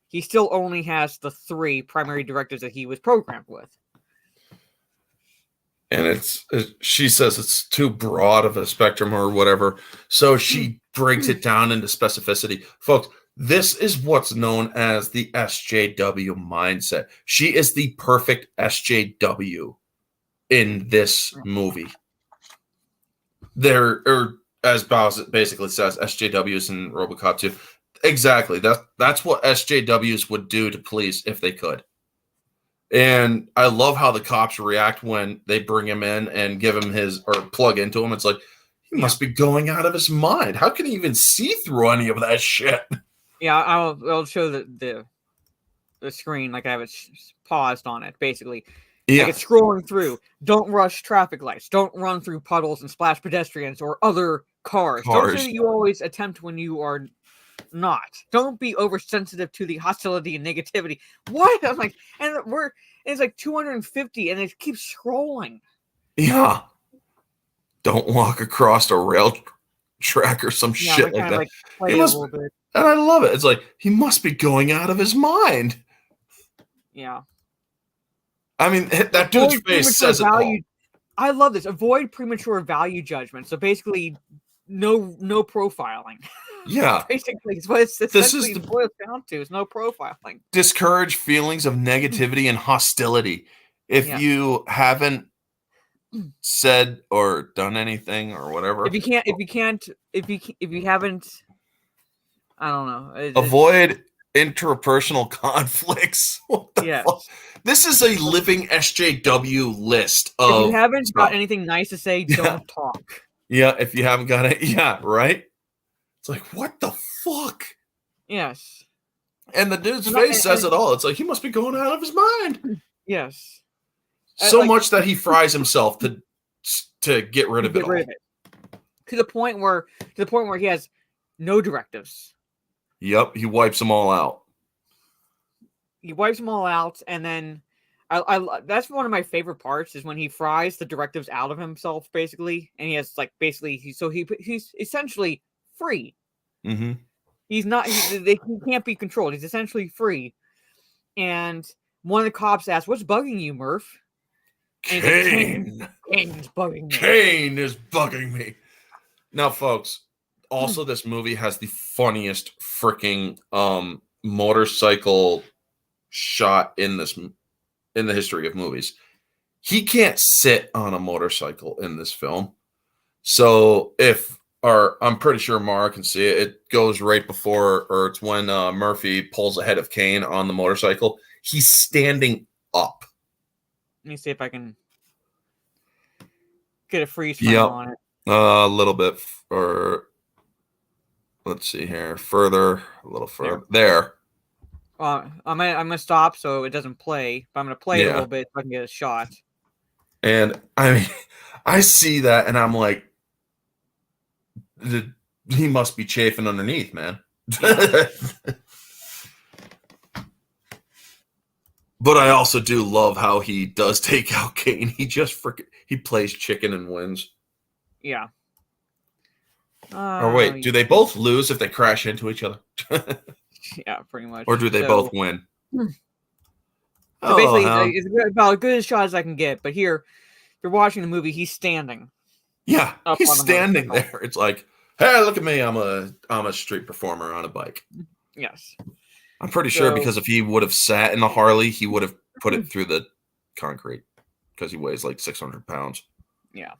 He still only has the 3 primary directives that he was programmed with. And she says it's too broad of a spectrum or whatever. So she breaks it down into specificity. Folks, this is what's known as the SJW mindset. She is the perfect SJW in this movie. As Bowser basically says, SJWs in RoboCop 2. Exactly. That's what SJWs would do to police if they could. And I love how the cops react when they bring him in and give him or plug into him. It's like, he must be going out of his mind. How can he even see through any of that shit? Yeah, I'll show the screen, like I have it paused on it, basically. Yeah. Like it's scrolling through. Don't rush traffic lights. Don't run through puddles and splash pedestrians or other cars. Don't say that you always attempt when you are not. Don't be oversensitive to the hostility and negativity. What? I'm like, and it's like 250, and it keeps scrolling. Yeah. Don't walk across a rail track or some shit like that. And I love it. It's like, he must be going out of his mind. Yeah. I mean, that dude's face says it all. I love this. Avoid premature value judgment. So basically, no profiling. Yeah. Basically, it's what it's essentially boils down to. Is no profiling. Discourage feelings of negativity and hostility. If you haven't said or done anything or whatever. If you haven't, I don't know. Avoid interpersonal conflicts. What the fuck? This is a living SJW list of. If you haven't got anything nice to say, don't talk. Yeah, if you haven't got it, right. It's like, what the fuck? Yes. And the dude's face says it all. It's like, he must be going out of his mind. Yes. So much that he fries himself to get rid of it all. To the point where he has no directives. Yep, he wipes them all out. And then that's one of my favorite parts is when he fries the directives out of himself, basically, and he has he's essentially free. Mm-hmm. He can't be controlled. He's essentially free. And one of the cops asks, "What's bugging you, Murph?" Kane. Kane's bugging me. Kane is bugging me. Now, folks, also this movie has the funniest freaking motorcycle shot in the history of movies. He can't sit on a motorcycle in this film. So I'm pretty sure Mara can see it. It goes right before, or it's when Murphy pulls ahead of Kane on the motorcycle. He's standing up. Let me see if I can get a freeze frame on it. A little bit, or let's see here, a little further. There. I'm gonna stop so it doesn't play, but I'm gonna play it a little bit so I can get a shot. And I mean, I see that, and I'm like, he must be chafing underneath, man. Yeah. But I also do love how he does take out Kane. He just he plays chicken and wins. Yeah. Or wait, do they both lose if they crash into each other? Yeah, pretty much. Or do they both win? So basically, it's about as good a shot as I can get. But here, if you're watching the movie, he's standing. Yeah, he's standing there. It's like, hey, look at me. I'm a street performer on a bike. Yes. I'm pretty sure because if he would have sat in the Harley, he would have put it through the concrete because he weighs like 600 pounds. Yeah.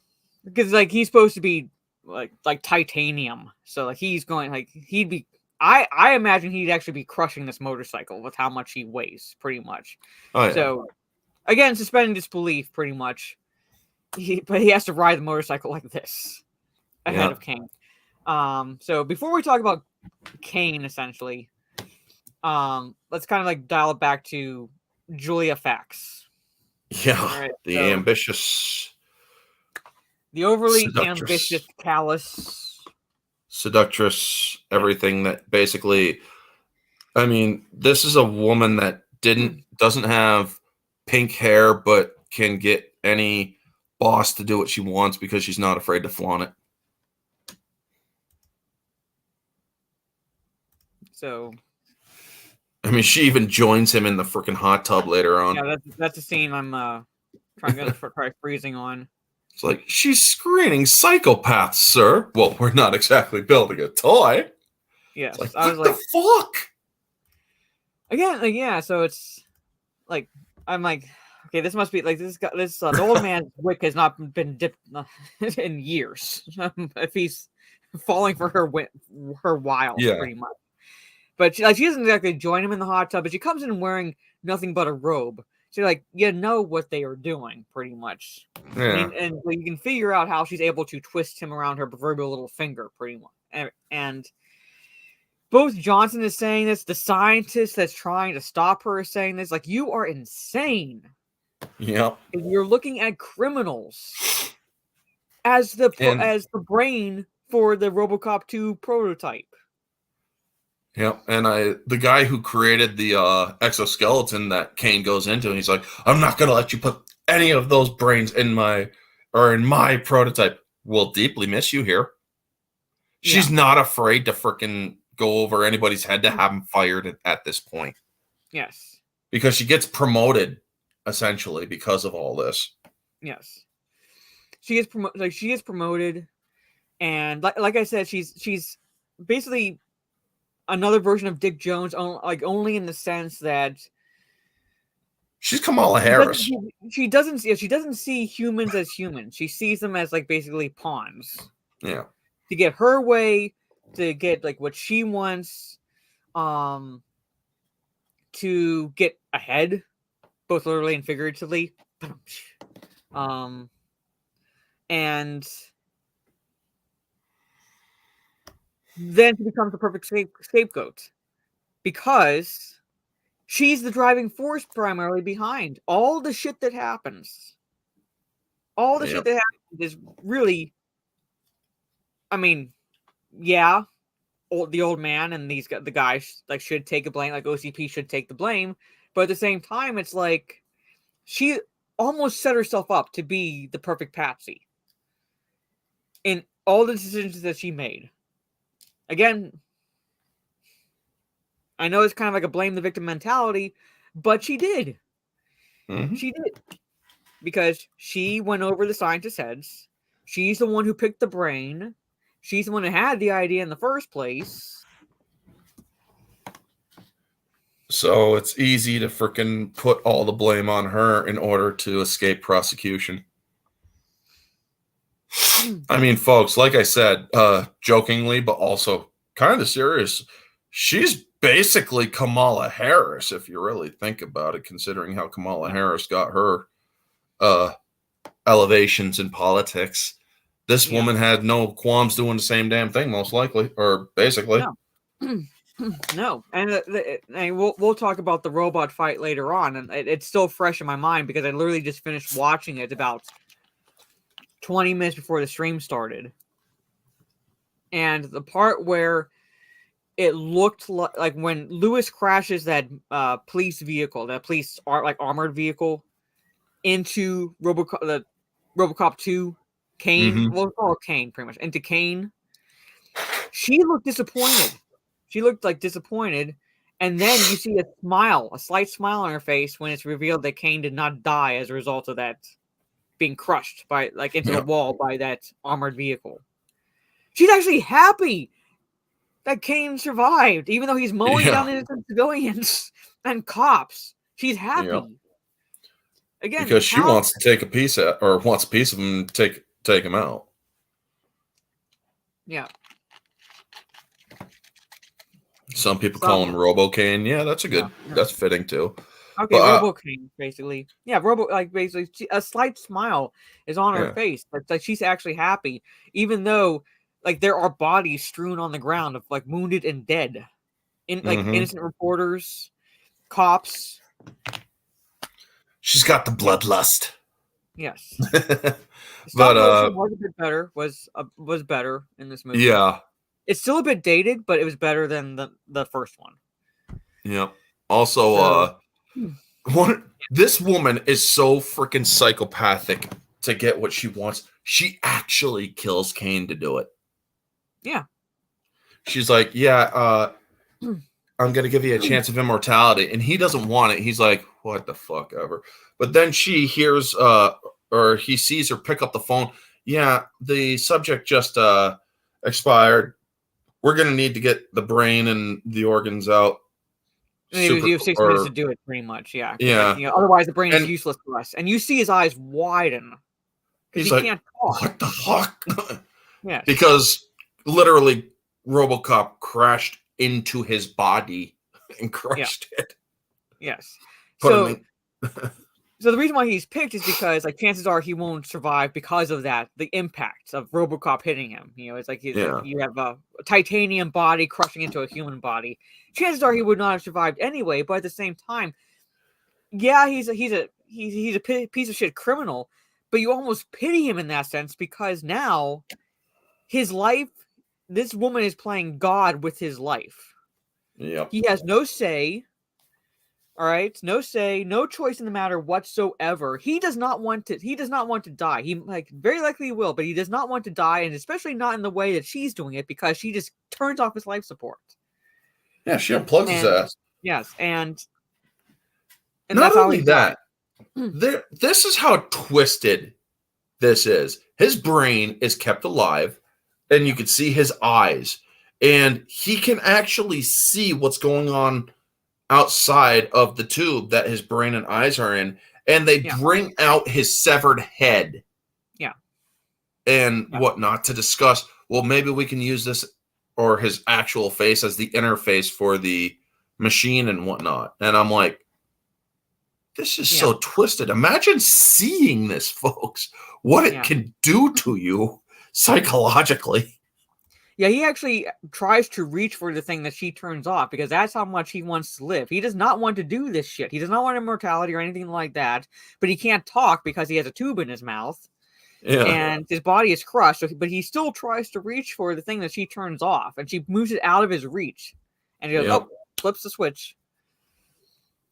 Because like he's supposed to be like titanium. So like he's going like he'd be I imagine he'd actually be crushing this motorcycle with how much he weighs, pretty much. Oh, yeah. So again, suspending disbelief pretty much. But he has to ride the motorcycle like this ahead of Kane. So before we talk about Kane, essentially, let's kind of like dial it back to Julia Fax. Yeah, right, the ambitious, the overly ambitious, callous, seductress, everything that basically. I mean, this is a woman that doesn't have pink hair, but can get any boss to do what she wants because she's not afraid to flaunt it. So, I mean, she even joins him in the freaking hot tub later on. Yeah, that's a scene I'm trying to try freezing on. It's like, she's screening psychopaths, sir. Well, we're not exactly building a toy. Yes, like, I was what like, the fuck? Again, like, yeah. So it's like I'm like, okay, this must be like the old man's wick has not been dipped in years. If he's falling for her wiles, pretty much. But she doesn't exactly join him in the hot tub, but she comes in wearing nothing but a robe. So like, you know what they are doing, pretty much. Yeah. And you can figure out how she's able to twist him around her proverbial little finger, pretty much. And both Johnson is saying this, the scientist that's trying to stop her is saying this. Like, you are insane. Yep. You're looking at criminals as the brain for the RoboCop 2 prototype. Yep, and the guy who created the exoskeleton that Kane goes into, and he's like, I'm not going to let you put any of those brains in my prototype. We'll deeply miss you here. She's not afraid to freaking go over anybody's head to have him fired at this point. Yes. Because she gets promoted, essentially, because of all this. Yes. She is promoted, and like I said, she's basically another version of Dick Jones, only in the sense that she's Kamala Harris. She doesn't see humans as humans. She sees them as like basically pawns. Yeah. To get her way, to get like what she wants, to get ahead, both literally and figuratively. And then she becomes the perfect scapegoat because she's the driving force primarily behind all the shit that happens. All the shit that happens is really, I mean, yeah, the old man and the guys like should take the blame, like OCP should take the blame, but at the same time, it's like she almost set herself up to be the perfect patsy in all the decisions that she made. Again, I know it's kind of like a blame the victim mentality, but she did. Mm-hmm. She did. Because she went over the scientist's heads. She's the one who picked the brain. she's the one who had the idea in the first place. So it's easy to freaking put all the blame on her in order to escape prosecution. I mean, folks, like I said, jokingly, but also kind of serious, she's basically Kamala Harris, if you really think about it, considering how Kamala Harris got her elevations in politics. This woman had no qualms doing the same damn thing, most likely, or basically. No. No, and we'll talk about the robot fight later on, and it's still fresh in my mind because I literally just finished watching it about 20 minutes before the stream started. And the part where it looked like when Lewis crashes that police vehicle, that police armored vehicle, into RoboCop 2, Kane, we'll call it Kane pretty much, into Kane, she looked disappointed. She looked disappointed, and then you see a slight smile on her face when it's revealed that Kane did not die as a result of that being crushed by into the wall by that armored vehicle. She's actually happy that Kane survived, even though he's mowing down innocent civilians and cops. She's happy. Yep. Again, because she wants to take a piece of, or wants a piece of him and take him out. Yeah. Some people call him RoboCane. Yeah, that's a good. That's fitting too. Okay, RoboCane, basically. Yeah, basically, a slight smile is on her face. Like she's actually happy, even though there are bodies strewn on the ground of wounded and dead, innocent reporters, cops. She's got the bloodlust. Yes, but was a bit better. Was better in this movie. Yeah, it's still a bit dated, but it was better than the first one. Yeah. Also, this woman is so freaking psychopathic to get what she wants. She actually kills Kane to do it. Yeah. She's like, I'm going to give you a chance of immortality. And he doesn't want it. He's like, what the fuck ever. But then she hears, or he sees her pick up the phone. Yeah, the subject just expired. We're going to need to get the brain and the organs out. You have 6 minutes to do it, pretty much. Yeah. Yeah. Otherwise, the brain is useless to us. And you see his eyes widen. He's he like, can't talk. What the fuck? Yeah. Because literally, RoboCop crashed into his body and crushed it. Yes. So the reason why he's picked is because chances are he won't survive because of that, the impact of RoboCop hitting him. It's you have a titanium body crushing into a human body. Chances are he would not have survived anyway. But at the same time, he's a piece of shit criminal. But you almost pity him in that sense because now his life, this woman is playing God with his life. Yep. He has no say. All right, no say, no choice in the matter whatsoever. He does not want to die. He very likely will, but he does not want to die, and especially not in the way that she's doing it, because she just turns off his life support. Yeah, she unplugs his ass. Yes, and not that's only how that. This is how twisted this is. His brain is kept alive, and you can see his eyes, and he can actually see what's going on outside of the tube that his brain and eyes are in, and they bring out his severed head and whatnot to discuss, well, maybe we can use this or his actual face as the interface for the machine and whatnot. And I'm like, this is so twisted. Imagine seeing this, folks, what it can do to you psychologically. Yeah, he actually tries to reach for the thing that she turns off because that's how much he wants to live. He does not want to do this shit. He does not want immortality or anything like that, but he can't talk because he has a tube in his mouth. Yeah. And his body is crushed, but he still tries to reach for the thing that she turns off, and she moves it out of his reach. And he goes, flips the switch.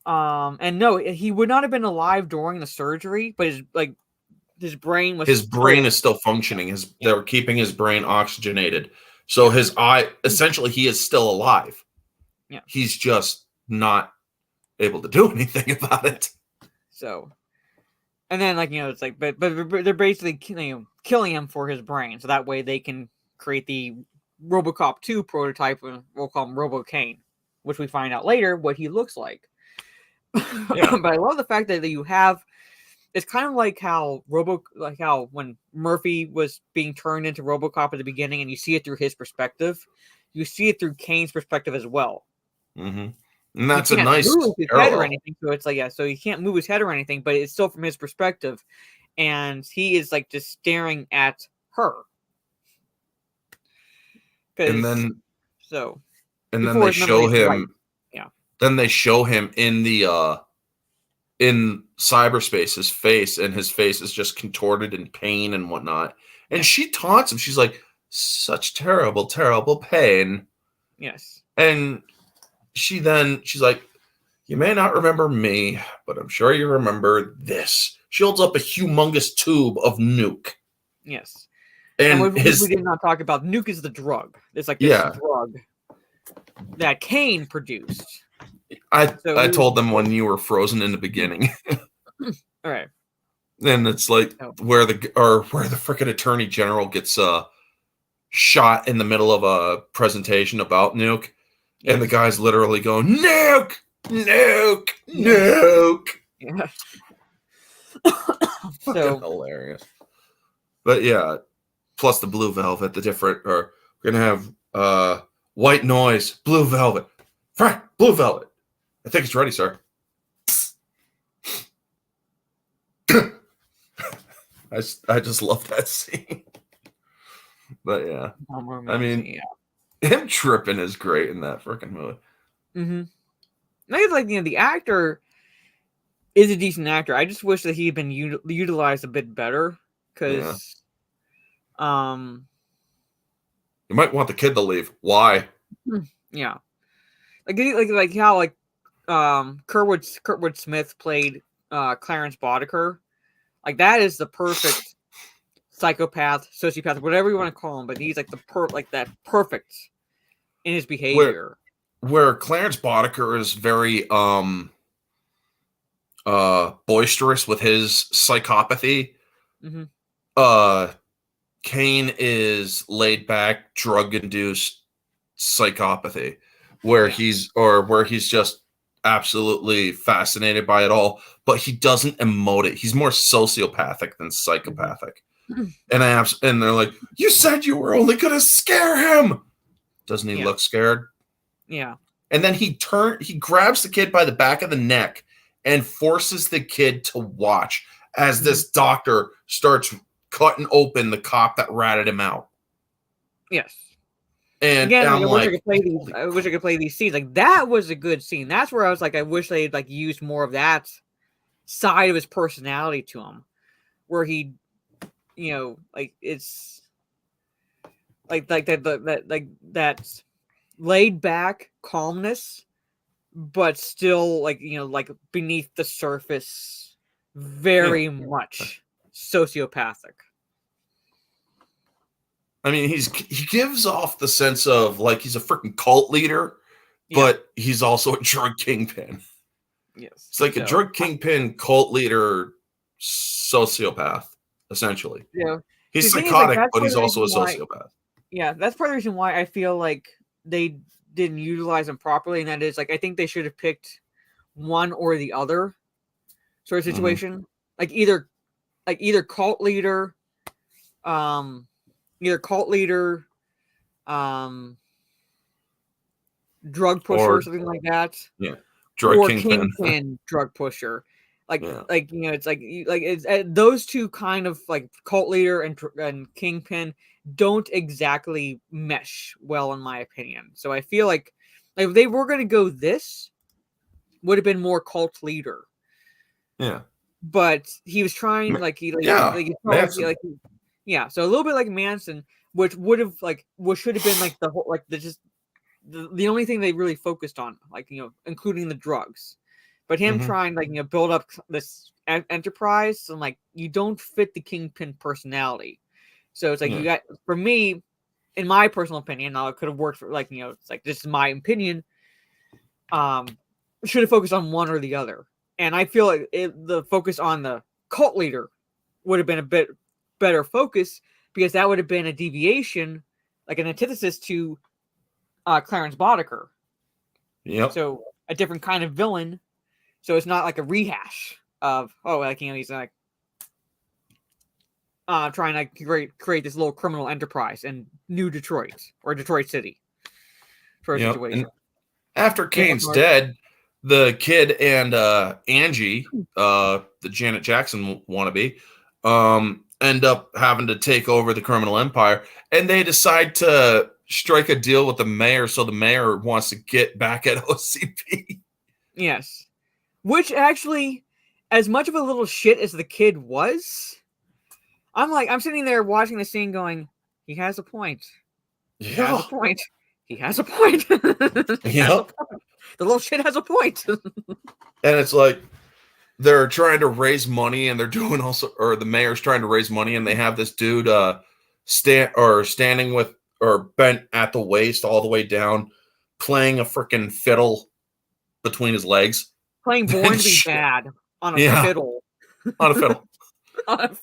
And no, he would not have been alive during the surgery, but his brain was... His brain is still functioning. They were keeping his brain oxygenated. So his eye, essentially, he is still alive. Yeah. He's just not able to do anything about it. So, and then it's but they're basically killing him for his brain, so that way they can create the RoboCop 2 prototype, and we'll call him RoboCane, which we find out later what he looks like. Yeah. But I love the fact that you have, it's kind of like how when Murphy was being turned into RoboCop at the beginning, and you see it through his perspective, you see it through Kane's perspective as well. Mm-hmm. And that's he a can't nice move his head or parallel. anything, so it's like, yeah, so he can't move his head or anything, but it's still from his perspective, and he is like just staring at her. And then before they his show memory is right. him. Yeah. Then they show him in the in cyberspace, his face, and his face is just contorted in pain and whatnot. And she taunts him. She's like, "Such terrible, terrible pain." Yes. And she's like, "You may not remember me, but I'm sure you remember this." She holds up a humongous tube of nuke. Yes. And we did not talk about, nuke is the drug. It's like this drug that Kane produced. I told them when you were frozen in the beginning. All right. And it's like where the freaking attorney general gets shot in the middle of a presentation about nuke, and the guy's literally going, "Nuke, nuke, nuke." Yeah. So hilarious. But yeah, plus the blue velvet, we're gonna have white noise, blue velvet, Frank, blue velvet. I think it's ready, sir. I just love that scene. But yeah, I mean, him tripping is great in that freaking movie. Mm-hmm. I think, like, the actor is a decent actor. I just wish that he had been utilized a bit better, because you might want the kid to leave. Why? Yeah, like how Kurtwood Smith played Clarence Boddicker. Like, that is the perfect psychopath, sociopath, whatever you want to call him, but he's like that perfect in his behavior. Where Clarence Boddicker is very boisterous with his psychopathy. Mm-hmm. Kane is laid back, drug induced psychopathy, where he's just absolutely fascinated by it all, but he doesn't emote it. He's more sociopathic than psychopathic. And they're like, "You said you were only gonna scare him." Doesn't he look scared? Yeah. And then he grabs the kid by the back of the neck and forces the kid to watch as this doctor starts cutting open the cop that ratted him out. Yes. And again, I'm I wish I could play these scenes. Like, that was a good scene. That's where I was like, I wish they had used more of that side of his personality to him, where he, it's like that laid back calmness, but still beneath the surface, very much sociopathic. I mean, he gives off the sense of he's a freaking cult leader, but he's also a drug kingpin. Yes. It's like a drug kingpin, cult leader, sociopath, essentially. Yeah. He's psychotic, but he's also a sociopath. Yeah, that's part of the reason why I feel like they didn't utilize him properly, and that is, I think they should have picked one or the other sort of situation. Either cult leader, drug pusher or something like that. Yeah. Drug kingpin drug pusher. It's those two kind of cult leader and kingpin don't exactly mesh well, in my opinion. So I feel like if they were going to go, this would have been more cult leader. Yeah. But he was trying so a little bit like Manson, which would have what should have been the whole the only thing they really focused on, including the drugs. But him trying build up this enterprise, and you don't fit the kingpin personality. So it's you got, for me, in my personal opinion, now it could have worked for it's this is my opinion. Should have focused on one or the other, and I feel like the focus on the cult leader would have been a bit better focus, because that would have been a deviation like an antithesis to Clarence Boddicker. Yep. So a different kind of villain. So it's not like a rehash of he's like trying to create this little criminal enterprise in New Detroit or Detroit City for a situation. And after Kane's dead, the kid and Angie, the Janet Jackson wannabe, end up having to take over the criminal empire, and they decide to strike a deal with the mayor, so the mayor wants to get back at OCP. Yes. Which actually, as much of a little shit as the kid was, I'm sitting there watching the scene going, he has a point. He has a point. He has a point. The little shit has a point. And it's like they're trying to raise money, and they're doing or the mayor's trying to raise money, and they have this dude standing with or bent at the waist all the way down, playing a freaking fiddle between his legs. Playing Born to Be Bad on a fiddle. On a fiddle.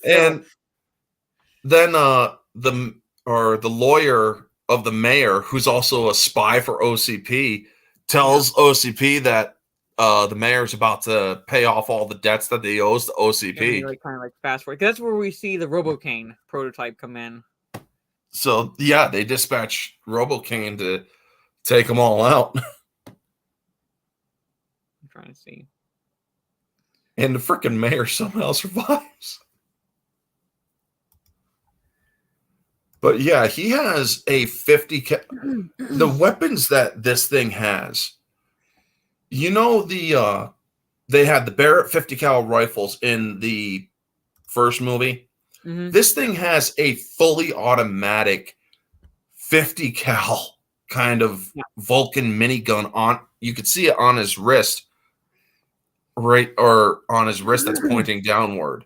And then the lawyer of the mayor, who's also a spy for OCP, tells OCP that the mayor's about to pay off all the debts that he owes to OCP. Kind of fast forward. That's where we see the RoboCane prototype come in. So they dispatch RoboCane to take them all out. I'm trying to see. And the freaking mayor somehow survives. But yeah, he has a 50 the weapons that this thing has. You know, they had the Barrett 50 cal rifles in the first movie. Mm-hmm. This thing has a fully automatic 50 cal kind of Vulcan minigun on. You could see it on his wrist, right, or on his wrist that's pointing downward.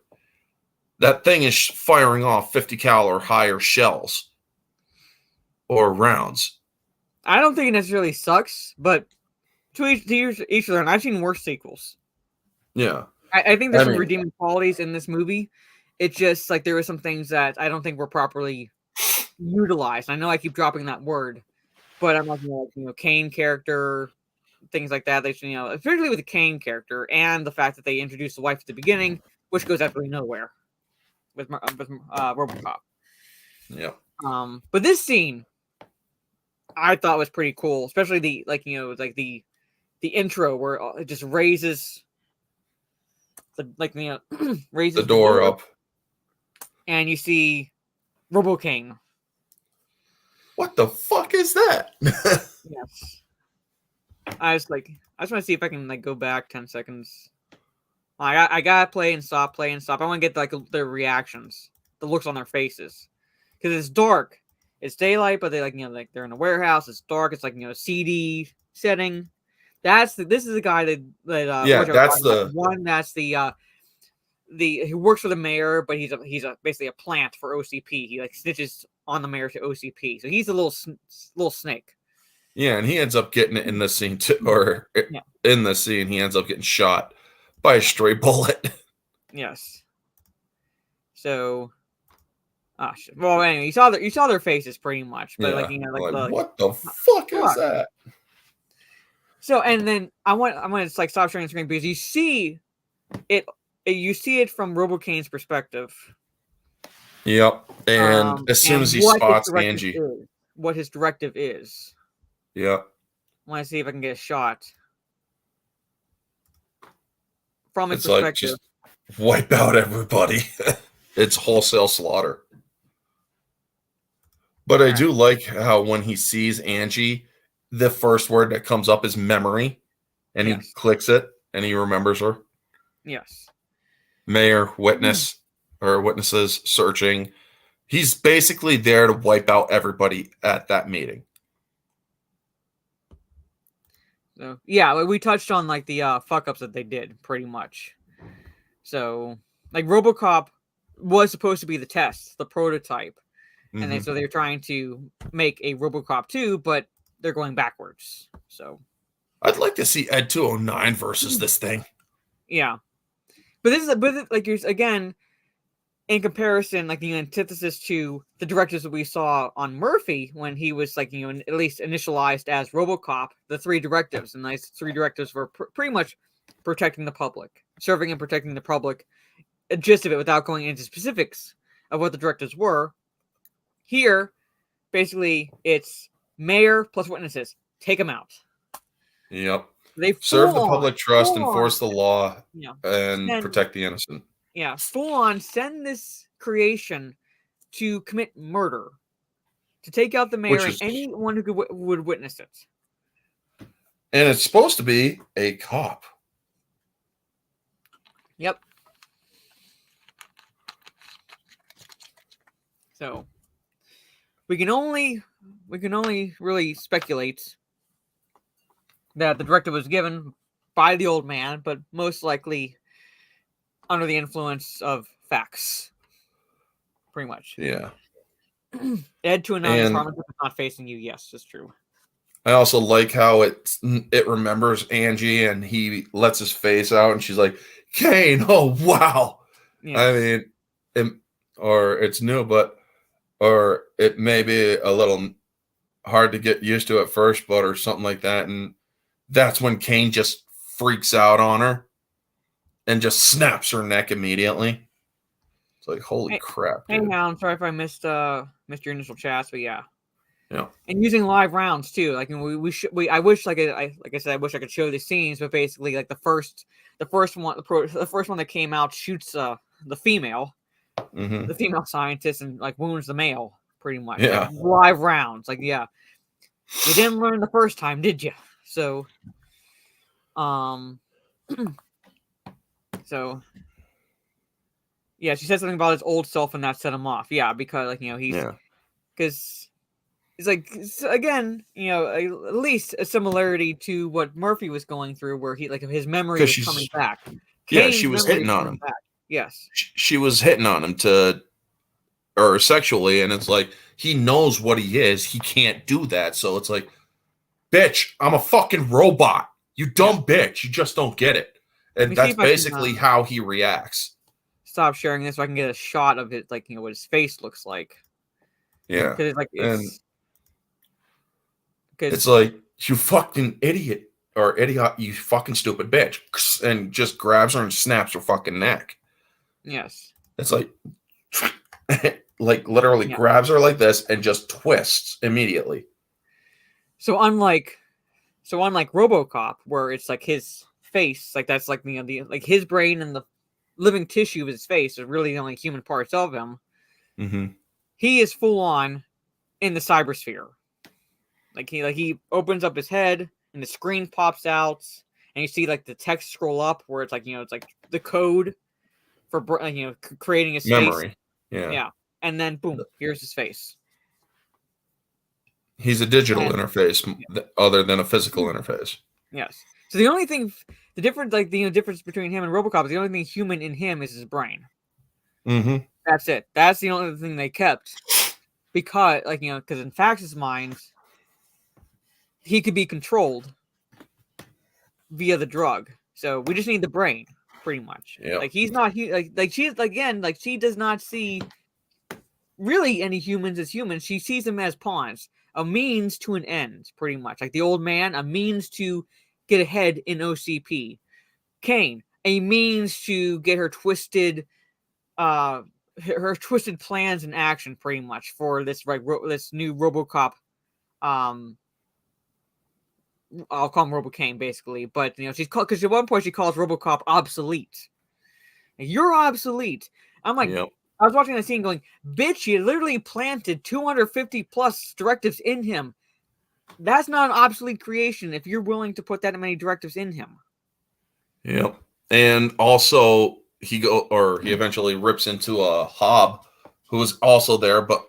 That thing is firing off 50 cal or higher shells or rounds. I don't think it necessarily sucks, but to each their own. I've seen worse sequels. Yeah. I think there's some redeeming qualities in this movie. It's just like there were some things that I don't think were properly utilized. I know I keep dropping that word, but I'm like, Kane character, things like that. They, especially with the Kane character and the fact that they introduced the wife at the beginning, which goes absolutely nowhere with RoboCop. Yeah. But this scene, I thought was pretty cool, especially the intro where it just raises raises the door up, and you see RoboCane. What the fuck is that? Yes. I just want to see if I can go back 10 seconds. I gotta play and stop. I want to get their reactions, the looks on their faces, because it's dark. It's daylight, but they they're in a warehouse. It's dark. It's CD setting. This is the guy that's the one that's the he works for the mayor, but he's basically a plant for OCP. He snitches on the mayor to OCP, so he's a little snake. Yeah, and he ends up getting it in this scene too, or in the scene he ends up getting shot by a stray bullet. Yes. So, shit. Well, anyway, you saw their faces pretty much, but what the fuck is that? So, and then I want to stop sharing the screen because you see it from RoboCane's perspective. Yep, and as soon as he spots Angie, what his directive is. Yep. I want to see if I can get a shot from his perspective. Just wipe out everybody. It's wholesale slaughter. But I do like how when he sees Angie, the first word that comes up is memory, and he clicks it, and he remembers her. Yes. Mayor, witness, or witnesses searching. He's basically there to wipe out everybody at that meeting. So we touched on the fuck ups that they did pretty much. So RoboCop was supposed to be the test, the prototype, and they're trying to make a RoboCop 2, but they're going backwards. So I'd like to see Ed 209 versus this thing. Yeah, but you're again in comparison, like the antithesis to the directives that we saw on Murphy when he was like, at least initialized as RoboCop, the 3 directives, and those 3 directives were pretty much protecting the public, serving and protecting the public, a gist of it without going into specifics of what the directives were. Here, basically, it's mayor plus witnesses. Take them out. Yep. They serve the public trust, enforce the law, and send, protect the innocent. Yeah, full on send this creation to commit murder, to take out the mayor and anyone who would witness it. And it's supposed to be a cop. Yep. So we can only really speculate that the directive was given by the old man, but most likely under the influence of facts. Pretty much. Yeah. Add to another department that's not facing you. Yes, that's true. I also like how it remembers Angie and he lets his face out and she's like, Kane, oh wow. Yeah. I mean, it's new, or it may be a little hard to get used to at first, but or something like that. And that's when Kane just freaks out on her and just snaps her neck immediately. It's like, holy crap. Hey, I'm sorry if I missed your initial chats, but yeah. Yeah. And using live rounds too. Like I wish like I said, I wish I could show the scenes, but basically like the first one that came out shoots the female. Mm-hmm. The female scientist and like wounds the male pretty much. Yeah. Like, live rounds. Like, yeah. You didn't learn the first time, did you? So so yeah, she said something about his old self and that set him off. Yeah, because like, because it's like, again, at least a similarity to what Murphy was going through, where he like his memory was coming back. Yeah, she was hitting on him. Back. Yes, she was hitting on him or sexually, and it's like he knows what he is. He can't do that, so it's like, bitch, I'm a fucking robot. You dumb bitch. You just don't get it, and that's basically how he reacts. Stop sharing this so I can get a shot of it, like what his face looks like. Yeah, because it's like, you fucking idiot or idiot, you fucking stupid bitch, and just grabs her and snaps her fucking neck. Yes. It's like, like literally grabs her like this and just twists immediately. So unlike RoboCop, where it's like his face, like that's like the like his brain and the living tissue of his face are really the only human parts of him. Mm-hmm. He is full on in the cybersphere. Like he opens up his head and the screen pops out and you see like the text scroll up where it's like it's like the code for creating his memory. Face. Yeah. And then boom, here's his face. He's a digital interface other than a physical interface. Yes. So the only thing, the difference between him and RoboCop is the only thing human in him is his brain. Mm-hmm. That's it. That's the only thing they kept, because because in Fax's mind, he could be controlled via the drug. So we just need the brain, pretty much. Yep. Like he's not she does not see really any humans as humans. She sees them as pawns, a means to an end, pretty much. Like the old man, a means to get ahead in OCP. Kane, a means to get her twisted plans in action, pretty much, for this this new RoboCop. I'll call him RoboCane, basically, but she's called, because at one point she calls RoboCop obsolete. You're obsolete. I'm like, yep. I was watching that scene going, bitch, you literally planted 250 plus directives in him. That's not an obsolete creation if you're willing to put that many directives in him. Yep. And also he eventually rips into a Hob who is also there, but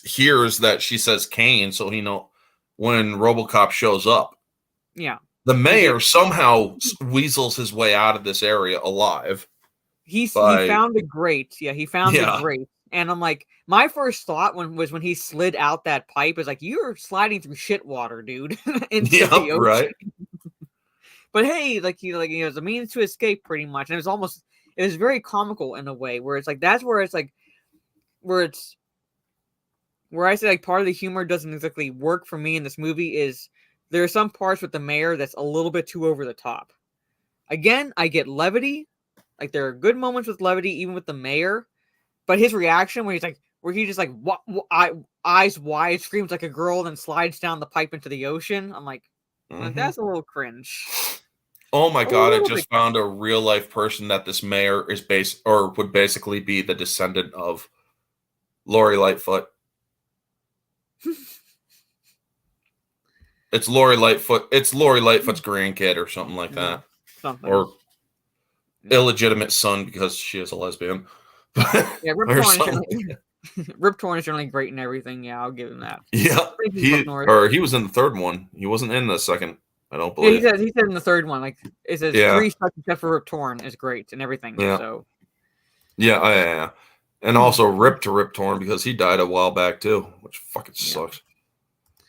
hears that she says Kane, so he know when RoboCop shows up. Yeah. The mayor somehow weasels his way out of this area alive. He found a grate. Yeah, he found a grate. And I'm like, my first thought was when he slid out that pipe is like, you're sliding through shit water, dude. Into the ocean. Right. But hey, like it's a means to escape, pretty much. And it was very comical in a way where it's like that's where it's like where I say like part of the humor doesn't exactly work for me in this movie is there are some parts with the mayor that's a little bit too over the top. Again, I get levity, like there are good moments with levity even with the mayor, but his reaction when he's like where he just like eyes wide screams like a girl then slides down the pipe into the ocean. I'm like, that's a little cringe. Oh my A god, I little just bit. found a real life person that this mayor is based or would basically be the descendant of Lori Lightfoot. It's Lori Lightfoot's grandkid or something like that. Something. Or illegitimate son because she is a lesbian. Yeah, Or something. Rip Torn is generally great and everything. Yeah, I'll give him that. Yeah. He was in the third one. He wasn't in the second, I don't believe. Yeah, he said in the third one, like it says 3 stuff except for Rip Torn is great and everything. Yeah. So Yeah. And also Rip Torn because he died a while back too, which fucking sucks.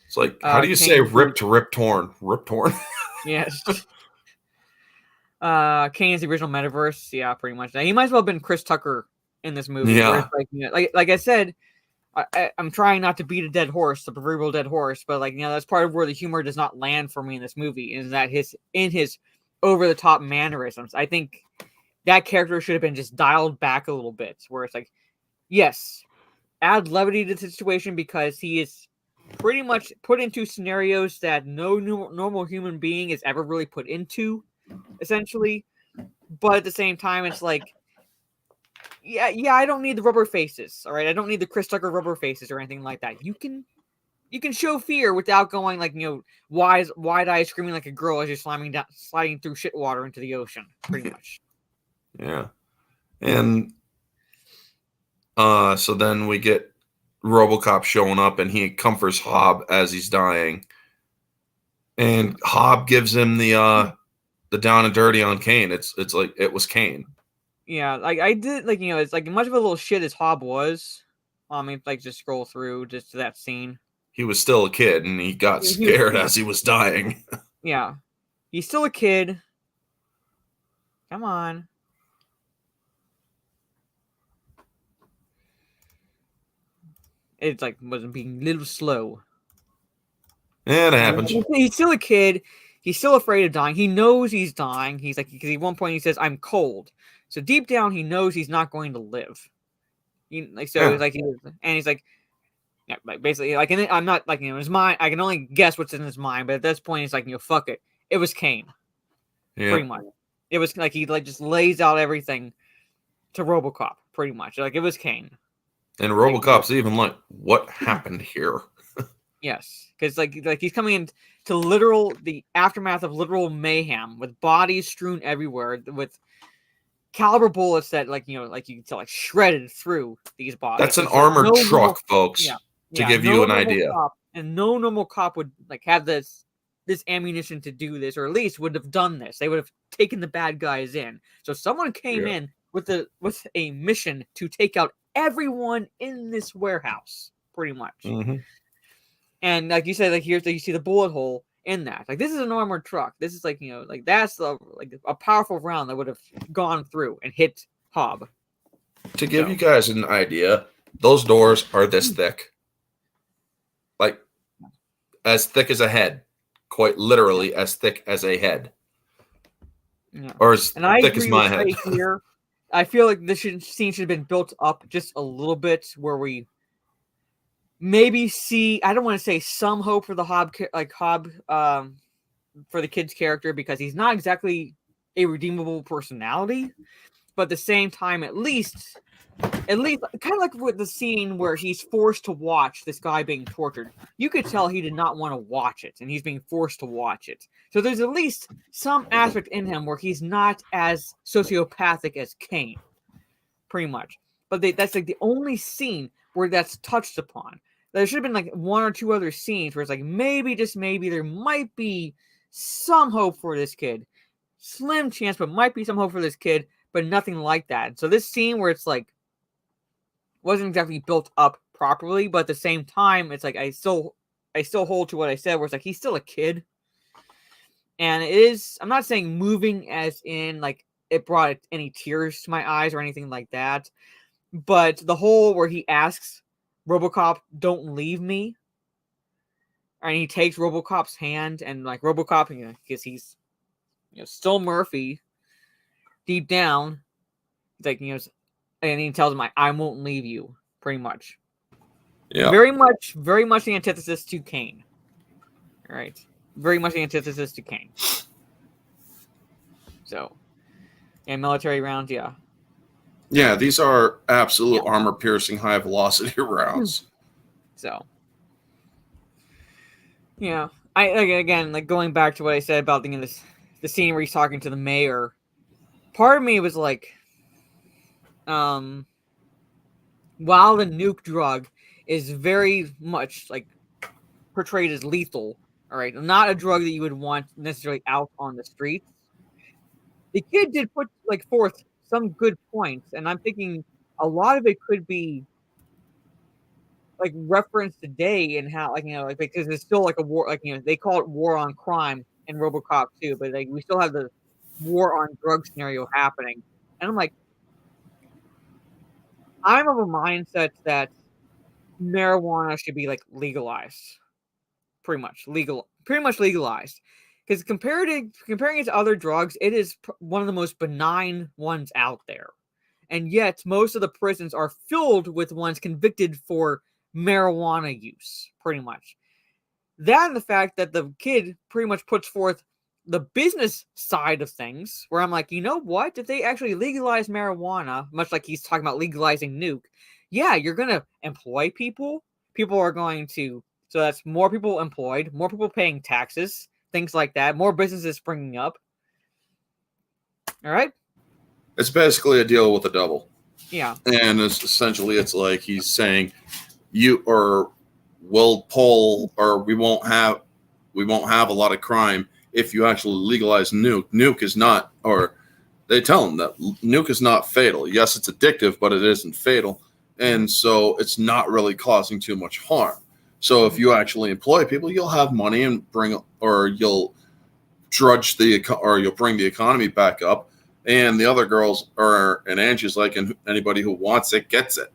It's like, how do you say Rip Torn? Rip Torn? Yes. Kane is the original metaverse. Yeah, pretty much. He might as well have been Chris Tucker in this movie. Yeah. Like I said, I'm trying not to beat a dead horse, the proverbial dead horse, but like that's part of where the humor does not land for me in this movie is that his over the top mannerisms. I think that character should have been just dialed back a little bit, where it's like, yes, add levity to the situation because he is pretty much put into scenarios that no normal human being is ever really put into, essentially. But at the same time, it's like, yeah, I don't need the rubber faces, all right? I don't need the Chris Tucker rubber faces or anything like that. You can show fear without going like, wide eyes screaming like a girl as you're sliding through shit water into the ocean, pretty much. Yeah. And so then we get RoboCop showing up and he comforts Hobb as he's dying. And Hobb gives him the down and dirty on Kane. It's like it was Kane. Yeah, like I did, like it's like much of a little shit as Hobb was. I mean, like just scroll through just to that scene. He was still a kid and he got scared as he was dying. Yeah, he's still a kid. Come on. It's like wasn't being a little slow. Yeah, it happens. He's still a kid. He's still afraid of dying. He knows he's dying. He's like, because at one point he says, "I'm cold." So deep down, he knows he's not going to live. He's like, yeah, like basically, like, and I'm not like in his mind. I can only guess what's in his mind, but at this point, it's like, fuck it. It was Kane. Yeah. Pretty much. It was like he like just lays out everything to RoboCop. Pretty much, like it was Kane. And RoboCop's even like, what happened here? Yes, because like he's coming into the aftermath of literal mayhem with bodies strewn everywhere with caliber bullets that like you can tell like shredded through these bodies. That's an armored truck, folks. Yeah, to give you an idea. And no normal cop would like have this ammunition to do this, or at least would have done this. They would have taken the bad guys in. So someone came in with a mission to take out everyone in this warehouse, pretty much. Mm-hmm. And like you said, like here you see the bullet hole in that. Like this is an armored truck. This is like like that's a powerful round that would have gone through and hit Hobb. To give you guys an idea, those doors are this thick, like as thick as a head, quite literally as thick as a head, or as thick as my head. Here, I feel like this scene should have been built up just a little bit, where we maybe see, I don't want to say some hope for the Hobb for the kid's character, because he's not exactly a redeemable personality, but at the same time, at least kind of like with the scene where he's forced to watch this guy being tortured. You could tell he did not want to watch it, and he's being forced to watch it. So there's at least some aspect in him where he's not as sociopathic as Kane, pretty much. But that's like the only scene where that's touched upon. There should have been like one or two other scenes where it's like maybe, just maybe, there might be some hope for this kid. Slim chance, but might be some hope for this kid, but nothing like that. So this scene where it's like wasn't exactly built up properly, but at the same time, it's like I still hold to what I said, where it's like he's still a kid. And it is, I'm not saying moving as in like it brought any tears to my eyes or anything like that. But the whole where he asks RoboCop, "Don't leave me," and he takes RoboCop's hand, and like RoboCop, because he's still Murphy deep down, he's like and he tells him, "I won't leave you," pretty much. Yeah. Very much the antithesis to Kane. All right, very much the antithesis to Kane. So, military rounds, yeah. Yeah, these are absolute armor-piercing, high-velocity rounds. So, again, like going back to what I said about the scene where he's talking to the mayor. Part of me was like, while the nuke drug is very much like portrayed as lethal, all right, not a drug that you would want necessarily out on the streets. The kid did put forth some good points, and I'm thinking a lot of it could be like referenced today and how because it's still like a war, they call it war on crime in RoboCop 2, but we still have the war on drug scenario happening, and I'm like, I'm of a mindset that marijuana should be legalized, pretty much legalized. Because comparing it to other drugs, it is one of the most benign ones out there. And yet, most of the prisons are filled with ones convicted for marijuana use, pretty much. That and the fact that the kid pretty much puts forth the business side of things, where I'm like, you know what? If they actually legalize marijuana, much like he's talking about legalizing nuke, yeah, you're going to employ people. People are going to... So that's more people employed, more people paying taxes, things like that, more businesses springing up. All right? It's basically a deal with the devil. Yeah. And it's like he's saying, we'll pull, or we won't have a lot of crime if you actually legalize nuke. Nuke is not, or they tell him that nuke is not fatal. Yes, it's addictive, but it isn't fatal. And so it's not really causing too much harm. So if you actually employ people, you'll have money and you'll bring the economy back up. And the other girls and Angie's like, and anybody who wants it gets it.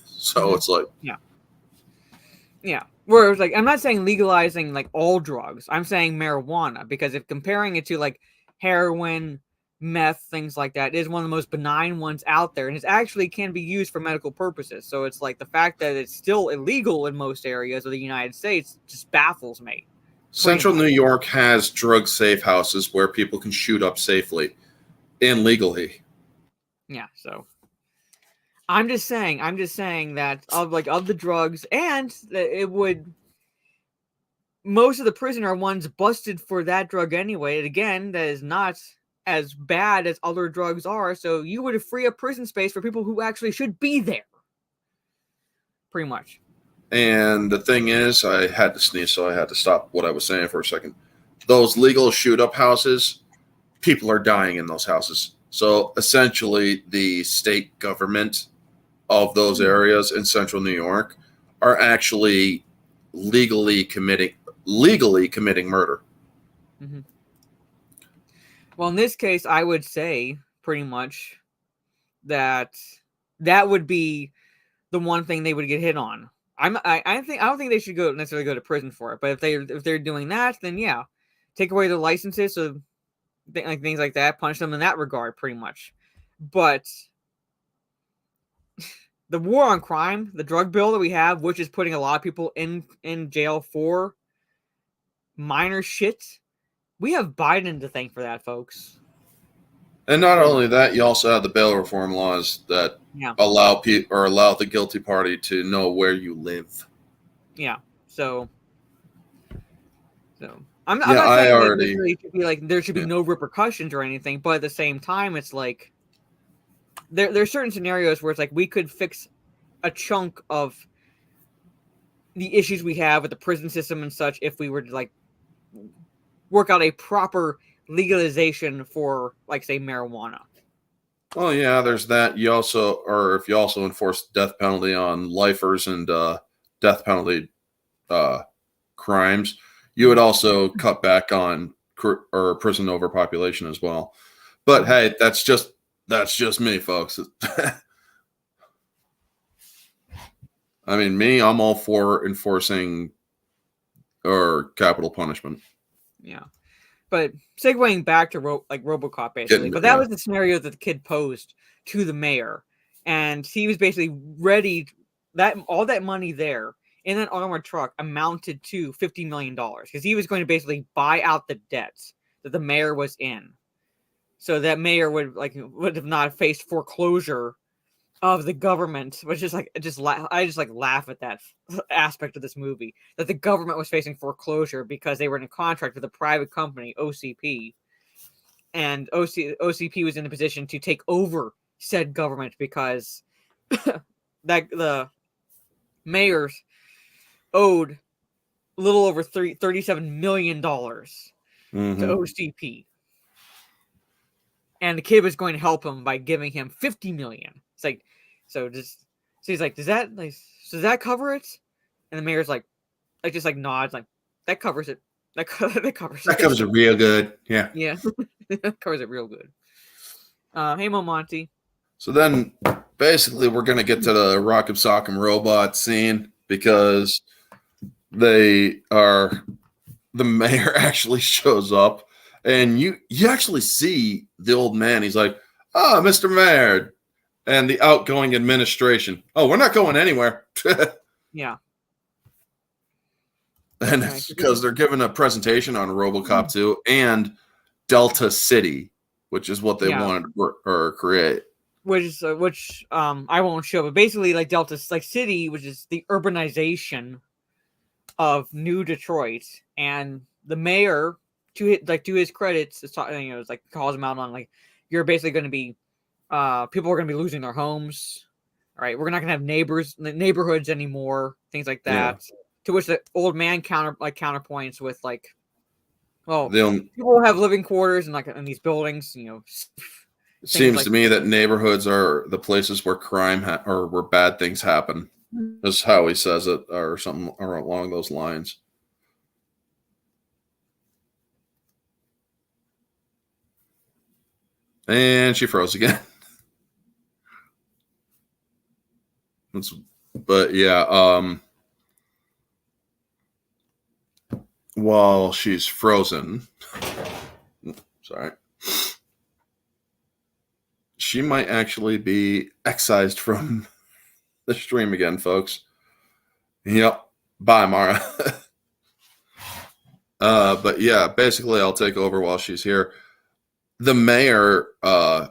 So it's like, yeah. Whereas I'm not saying legalizing all drugs. I'm saying marijuana, because if comparing it to heroin, meth, things like that, is one of the most benign ones out there, and it actually can be used for medical purposes. So it's the fact that it's still illegal in most areas of the United States just baffles me. Central New York has drug safe houses where people can shoot up safely and legally. Yeah, so I'm just saying that of the drugs, and it would... most of the prisoner ones busted for that drug anyway. And again, that is not as bad as other drugs are, so you would free up prison space for people who actually should be there. Pretty much. And the thing is, I had to sneeze, so I had to stop what I was saying for a second. Those legal shoot-up houses, people are dying in those houses. So essentially, the state government of those areas in central New York are actually legally committing murder. Mm-hmm. Well, in this case, I would say pretty much that would be the one thing they would get hit on. I don't think they should necessarily go to prison for it, but if they're doing that, then yeah, take away their licenses, so things like that, punish them in that regard, pretty much. But the war on crime, the drug bill that we have, which is putting a lot of people in jail for minor shit, we have Biden to thank for that, folks. And not only that, you also have the bail reform laws that allow the guilty party to know where you live. Yeah. So I'm not saying that it should be there should be no repercussions or anything, but at the same time, it's there's certain scenarios where it's we could fix a chunk of the issues we have with the prison system and such if we were to work out a proper legalization for say marijuana. Oh yeah, there's that. If you also enforce death penalty on lifers and death penalty crimes, you would also cut back on prison overpopulation as well. But hey, that's just me, folks. I mean, I'm all for enforcing or capital punishment. Yeah. But segueing back to RoboCop, basically. But that was the scenario that the kid posed to the mayor. And he was basically ready, that all that money there in that armored truck amounted to $50 million. Because he was going to basically buy out the debts that the mayor was in. So that mayor would have not faced foreclosure of the government, which is I just laugh at that aspect of this movie, that the government was facing foreclosure because they were in a contract with a private company, OCP, and OCP was in a position to take over said government because that the mayors owed a little over $37 million to OCP. And the kid was going to help him by giving him $50 million. It's like, so he's like, does that cover it? And the mayor's like just nods, like, that covers it. That covers it. That covers it real good. Yeah. Yeah. That covers it real good. Hey, Monty. So then basically we're gonna get to the Rock'em Sock'em Robot scene because the mayor actually shows up. And you actually see the old man. He's like, "Oh, Mr. Mayor," and the outgoing administration. "Oh, we're not going anywhere." Yeah. And it's because they're giving a presentation on RoboCop 2 and Delta City, which is what they wanted or create. Which I won't show, but basically like Delta City, which is the urbanization of New Detroit, and the mayor, to his credits, it's calls him out on you're basically going to be, people are going to be losing their homes, right? We're not going to have neighborhoods anymore, things like that. Yeah. To which the old man counterpoints with people have living quarters and in these buildings, It seems to me that neighborhoods are the places where crime or where bad things happen. That's how he says it, or something along those lines. And she froze again. But yeah, while she's frozen, sorry, she might actually be excised from the stream again, folks. Yep. Bye, Mara. But yeah, basically I'll take over while she's here. The mayor, I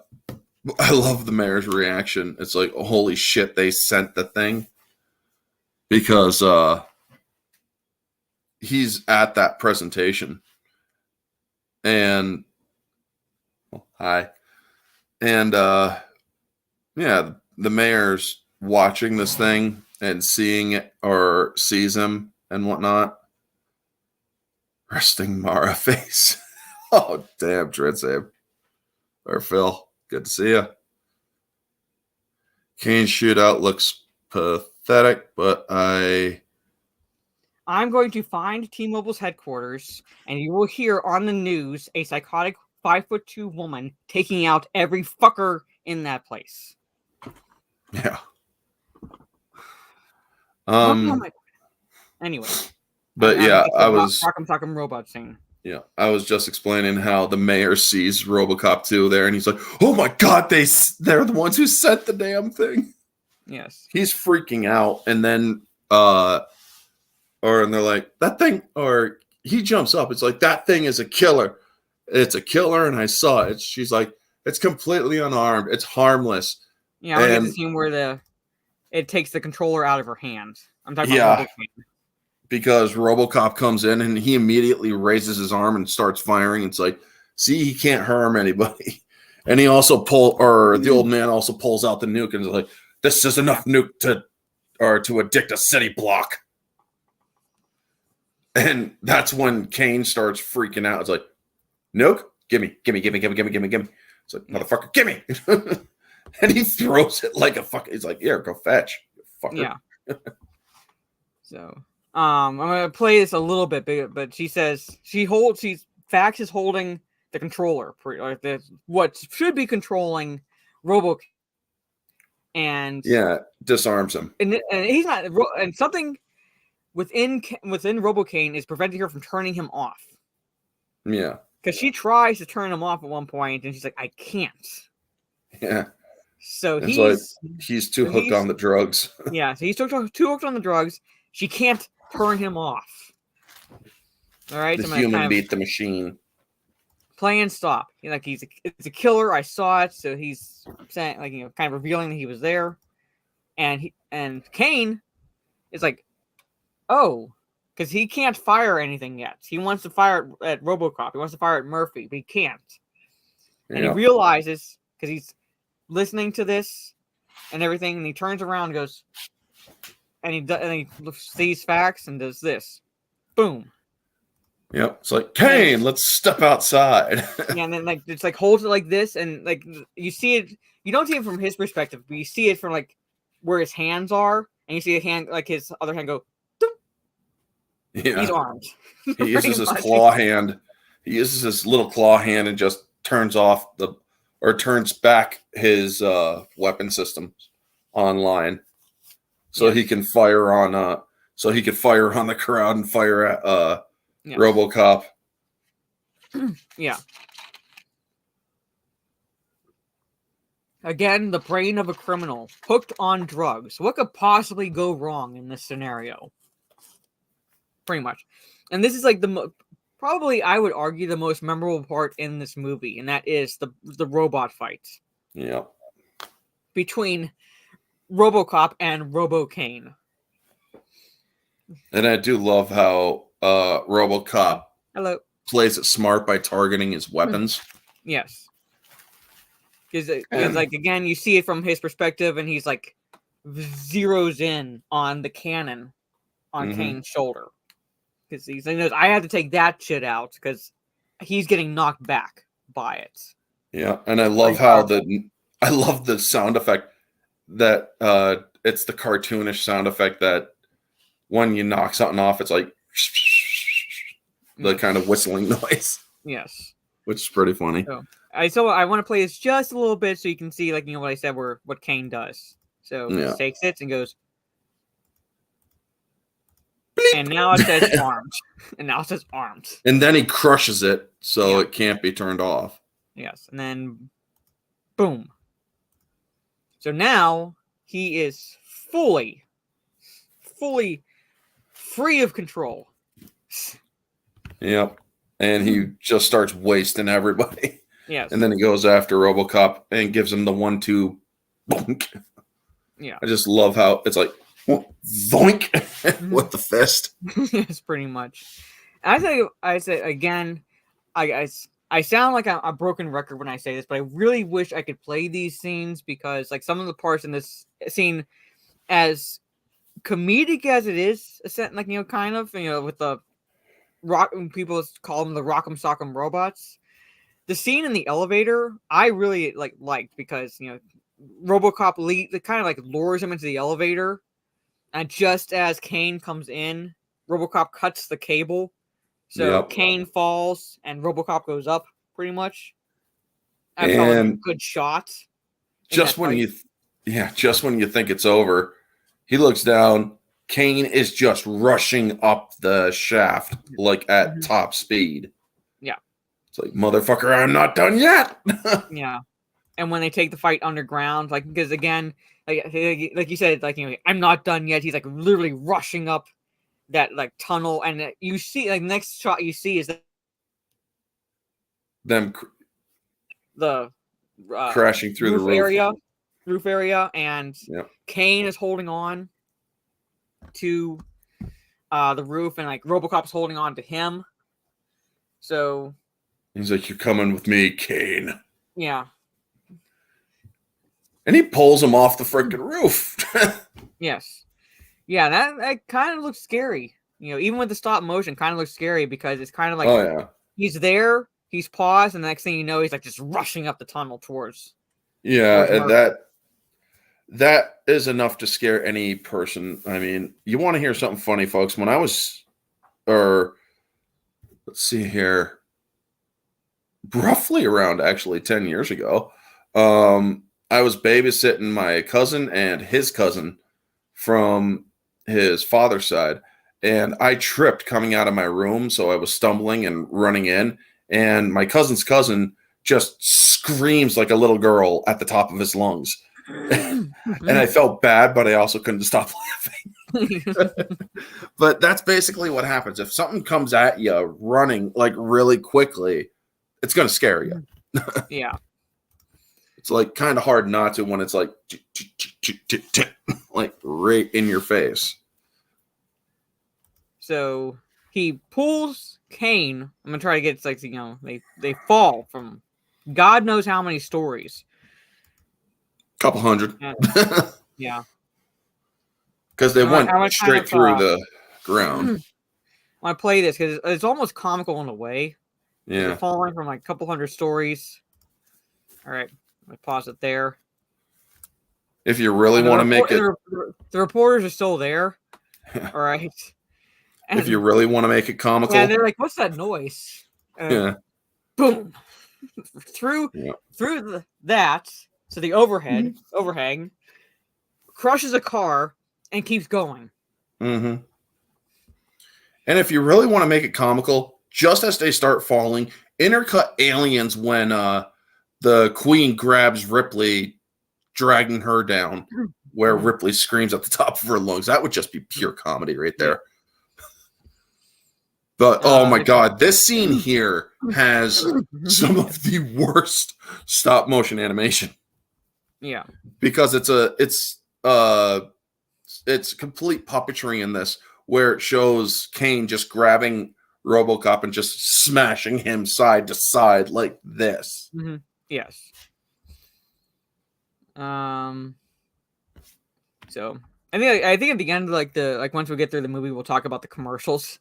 love the mayor's reaction. It's like, holy shit, they sent the thing. Because he's at that presentation. And, hi. And, yeah, the mayor's watching this thing and seeing it, or sees him and whatnot. Resting Mara face. Oh, damn, Dreadsabe. Or Phil, good to see you. Kane's shootout looks pathetic, but I'm going to find T-Mobile's headquarters, and you will hear on the news a psychotic 5'2" woman taking out every fucker in that place. Yeah. Anyway. But yeah, I was talking robot scene. Yeah, I was just explaining how the mayor sees RoboCop 2 there, and he's like, "Oh my god, they're the ones who sent the damn thing." Yes, he's freaking out, and then and they're like, "That thing," or he jumps up. It's like, "That thing is a killer. It's a killer, and I saw it." She's like, "It's completely unarmed. It's harmless." Yeah, I get the scene where it takes the controller out of her hand. I'm talking about RoboCop. Because RoboCop comes in and he immediately raises his arm and starts firing. It's like, see, he can't harm anybody. And he also the old man also pulls out the nuke and is like, "This is enough nuke to addict a city block." And that's when Kane starts freaking out. It's like, "Nuke? Gimme. It's like, "Motherfucker, gimme." And he throws it like a fucking, he's like, "Here, go fetch, you fucker." Yeah. So I'm gonna play this a little bit, but she says Fax is holding the controller, like what should be controlling RoboCop, and disarms him. And he's not, and something within RoboCane is preventing her from turning him off. Yeah, because she tries to turn him off at one point, and she's like, "I can't." Yeah. So he's too hooked on the drugs. Yeah, so he's too hooked on the drugs. She can't turn him off. All right, The human beat the machine. Play and stop. Like it's a killer. I saw it, so he's saying, like, kind of revealing that he was there, and Kane is like, oh, because he can't fire anything yet. He wants to fire at RoboCop. He wants to fire at Murphy, but he can't. And he realizes, because he's listening to this and everything, and he turns around and goes, and he sees facts and does this. Boom. Yep. It's like, Kane, let's step outside. Yeah, and then it's like holds it like this, and like you see it. You don't see it from his perspective, but you see it from like where his hands are, and you see a hand, like his other hand go. Doom. Yeah. He's armed. He uses his claw hand. He uses his little claw hand and just turns back his weapon system online, so he can fire on the crowd and fire at RoboCop. Yeah. Again, the brain of a criminal hooked on drugs. What could possibly go wrong in this scenario? Pretty much. And this is like probably, I would argue, the most memorable part in this movie, and that is the robot fight. Yeah. Between RoboCop and RoboCane. And I do love how RoboCop plays it smart by targeting his weapons. Yes. Because like, again, you see it from his perspective, and he's like zeroes in on the cannon on Kane's shoulder. Because he knows, I have to take that shit out because he's getting knocked back by it. Yeah, and I love I love the sound effect that it's the cartoonish sound effect that when you knock something off, it's like the kind of whistling noise. Yes, which is pretty funny. So I want to play this just a little bit so you can see, like, what I said, what Kane does. So he takes it and goes, bleep. And now it says armed, and now it says armed. And then he crushes it so it can't be turned off. Yes, and then boom. So now he is fully free of control. Yep. And he just starts wasting everybody. Yes. And then he goes after RoboCop and gives him the 1-2 bonk. Yeah. I just love how it's like voink with the fist. Yes, pretty much. I say again, I sound like a broken record when I say this, but I really wish I could play these scenes, because like some of the parts in this scene, as comedic as it is, like, kind of, with the rock, people call them the Rock'em Sock'em robots. The scene in the elevator, I really liked, because RoboCop kind of like lures him into the elevator, and just as Kane comes in, RoboCop cuts the cable, so Kane falls and RoboCop goes up pretty much. That's a good shot. Just when you think it's over, he looks down. Kane is just rushing up the shaft like at top speed. Yeah. It's like, motherfucker, I'm not done yet. Yeah. And when they take the fight underground, like, because again, like you said, like, I'm not done yet. He's like literally rushing up that like tunnel, and you see, like, next shot you see is them the crashing through the roof area, and Kane is holding on to the roof, and like RoboCop's holding on to him. So he's like, "You're coming with me, Kane." Yeah. And he pulls him off the freaking roof. Yes. Yeah, that kind of looks scary. Even with the stop motion, kind of looks scary, because it's kind of like, he's there, he's paused, and the next thing you know, he's like just rushing up the tunnel towards. Yeah, and that is enough to scare any person. I mean, you want to hear something funny, folks? Let's see here. roughly around actually 10 years ago. I was babysitting my cousin and his cousin from his father's side, and I tripped coming out of my room. So I was stumbling and running in, and my cousin's cousin just screams like a little girl at the top of his lungs. And I felt bad, but I also couldn't stop laughing. But that's basically what happens. If something comes at you running like really quickly, it's going to scare you. Yeah. It's like kind of hard not to when it's like right in your face. So he pulls Kane. I'm gonna try to get, it's like, they fall from God knows how many stories. Couple hundred. Yeah. Because they went I straight through the ground. I play this because it's almost comical in a way. Yeah. They're falling from like a couple hundred stories. All right. I pause it there. If you really want to make it, the reporters are still there. All right. And, if you really want to make it comical, yeah, they're like, "What's that noise?" Yeah. Boom. through that to the overhang, crushes a car and keeps going. Mm-hmm. And if you really want to make it comical, just as they start falling, intercut aliens when the Queen grabs Ripley, dragging her down, where Ripley screams at the top of her lungs. That would just be pure comedy right there. But oh my God, this scene here has some of the worst stop motion animation. Yeah, because it's complete puppetry in this, where it shows Kane just grabbing RoboCop and just smashing him side to side like this. Mm-hmm. Yes. So I think at the end, once we get through the movie, we'll talk about the commercials.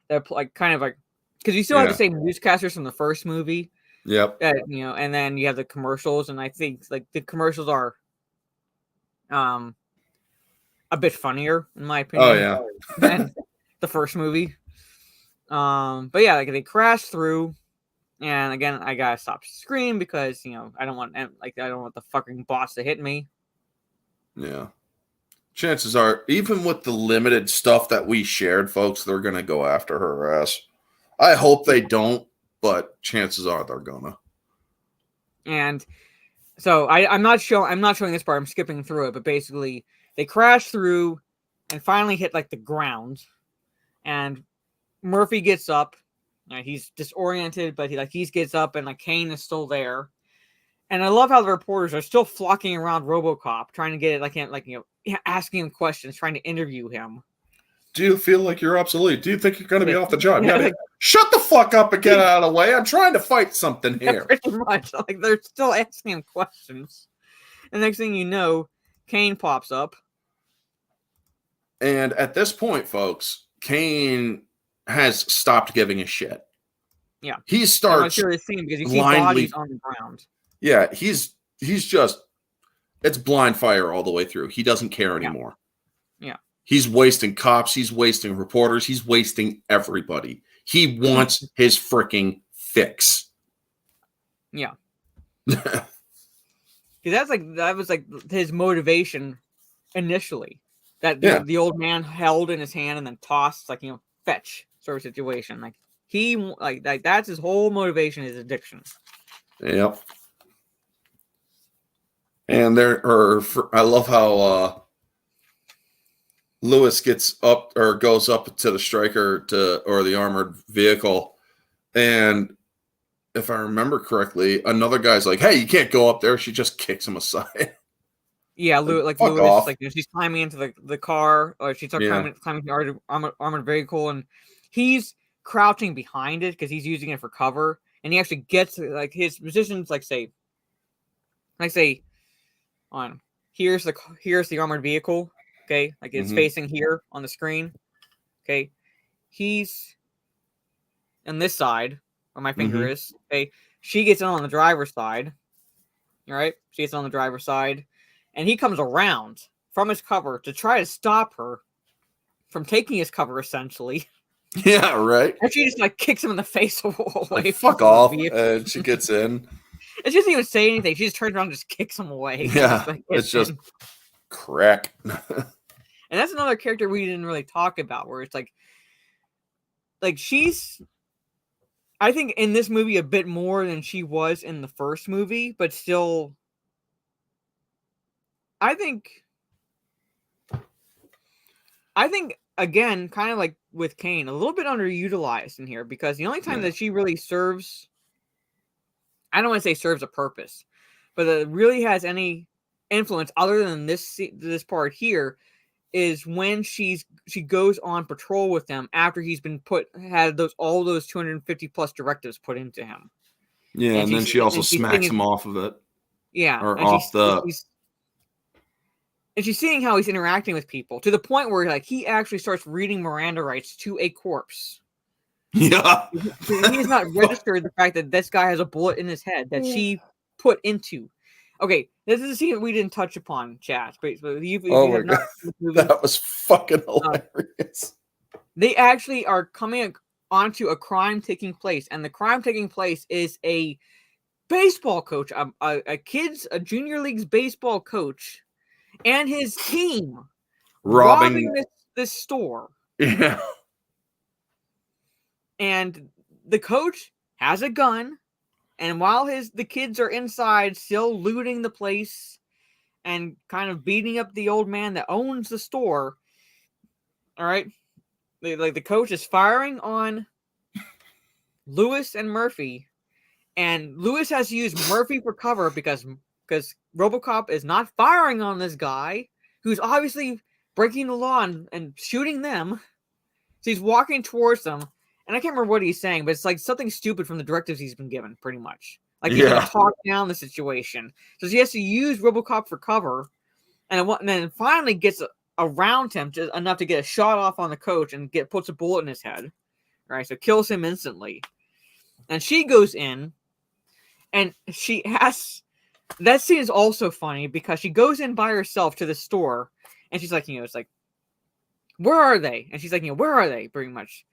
That because you still have the same newscasters from the first movie. Yep. And then you have the commercials, and I think the commercials are a bit funnier in my opinion. Oh yeah. Than the first movie. But yeah, they crash through, and again I gotta stop screaming because I don't want the fucking boss to hit me. Yeah. Chances are, even with the limited stuff that we shared, folks, they're gonna go after her ass. I hope they don't, but chances are they're gonna. And so I'm not showing this part. I'm skipping through it, but basically they crash through and finally hit the ground, and Murphy gets up. He's disoriented, but he gets up, and Kane is still there. And I love how the reporters are still flocking around RoboCop, trying to get it, asking him questions, trying to interview him. Do you feel like you're obsolete? Do you think you're going to be off the job? Yeah, shut the fuck up and get out of the way. I'm trying to fight something here. Yeah, pretty much. They're still asking him questions. And next thing you know, Kane pops up. And at this point, folks, Kane has stopped giving a shit. Yeah. He starts because you see bodies on the ground. Yeah, he's just, it's blind fire all the way through. He doesn't care anymore. Yeah. He's wasting cops. He's wasting reporters. He's wasting everybody. He wants his freaking fix. Yeah. Because that was his motivation initially. That the old man held in his hand and then tossed, fetch sort of situation. That's his whole motivation, his addiction. Yep. And I love how Lewis gets up or goes up to the striker or the armored vehicle, and if I remember correctly, another guy's like, "Hey, you can't go up there." She just kicks him aside. Yeah, Lewis, off. She's climbing into the car, or she's climbing the armored vehicle, and he's crouching behind it because he's using it for cover, and he actually gets his positions, say on here's the armored vehicle, okay, it's facing here on the screen, okay, he's on this side where my finger is, okay, she gets on the driver's side, all right, she gets on the driver's side, and he comes around from his cover to try to stop her from taking his cover, essentially. Yeah, right. And she just like kicks him in the face away Like, from fuck the off. vehicle. And she gets in. And she doesn't even say anything. She just turns around and just kicks him away. He Yeah, just, like, it's gets just in. crack. And that's another character we didn't really talk about, where it's like she's, I think in this movie a bit more than she was in the first movie, but still, I think again, kind of like with Kane, a little bit underutilized in here, because the only time that she really serves, I don't want to say serves a purpose, but it really has any influence other than this part here, is when she goes on patrol with him after he's been had all those 250 plus directives put into him. Yeah, and then she also smacks him off of it. Yeah, Or and off the. And she's seeing how he's interacting with people, to the point where like he actually starts reading Miranda rights to a corpse. Yeah. He has not registered the fact that this guy has a bullet in his head that she put into. Okay, this is a scene that we didn't touch upon, chat. But if you have not seen the movie, that was fucking hilarious. They actually are coming onto a crime taking place, and the crime taking place is a baseball coach, a junior league's baseball coach, and his team robbing this store. Yeah. And the coach has a gun, and while the kids are inside still looting the place and kind of beating up the old man that owns the store, all right, the coach is firing on Lewis and Murphy, and Lewis has to use Murphy for cover because RoboCop is not firing on this guy who's obviously breaking the law and shooting them. So he's walking towards them, and I can't remember what he's saying, but it's like something stupid from the directives he's been given, pretty much. Like he's going to talk down the situation. So he has to use RoboCop for cover, and then finally gets around him just enough to get a shot off on the coach and puts a bullet in his head. Right, so kills him instantly. And she goes in, and she asks. That scene is also funny because she goes in by herself to the store, and she's like, it's like, where are they? And she's like, where are they? Pretty much,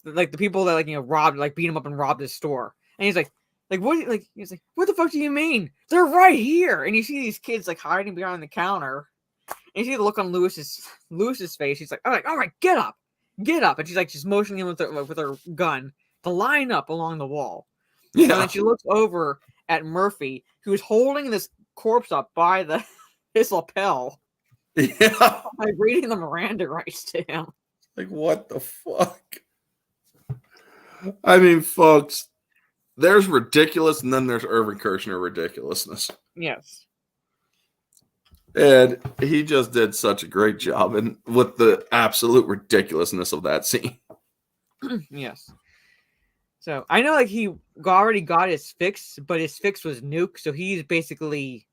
like the people that robbed, beat him up and robbed his store. And he's like, what? Like he's like, what the fuck do you mean? They're right here. And you see these kids hiding behind the counter, and you see the look on Lewis's face. He's like, all right, get up. And she's just motioning him with her gun to line up along the wall. Yeah. And then she looks over at Murphy, who's holding this corpse up by his lapel. Yeah. By reading the Miranda rights to him. Like, what the fuck? I mean, folks, there's ridiculous, and then there's Irvin Kershner ridiculousness. Yes. And he just did such a great job with the absolute ridiculousness of that scene. Yes. So I know he already got his fix, but his fix was Nuke. So he's basically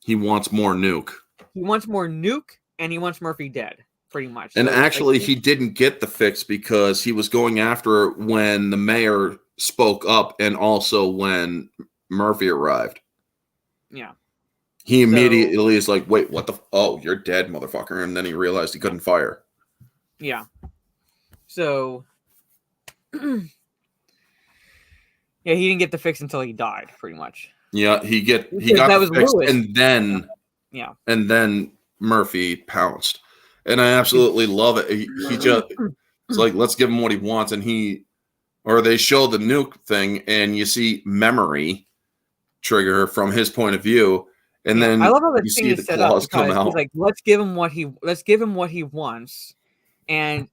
he wants more Nuke. He wants more Nuke, and he wants Murphy dead, pretty much. And so, actually, he didn't get the fix because he was going after it when the mayor spoke up, and also when Murphy arrived. Yeah. He immediately is like, "Wait, what the? Oh, you're dead, motherfucker!" And then he realized he couldn't fire. Yeah. So. Yeah, he didn't get the fix until he died, pretty much. Yeah, he got the fix, Lewis. And then Murphy pounced, and I absolutely love it. He just it's like, let's give him what he wants, and they show the Nuke thing, and you see memory trigger from his point of view, and then I love how you see the claws come out. He's like, let's give him what he wants, and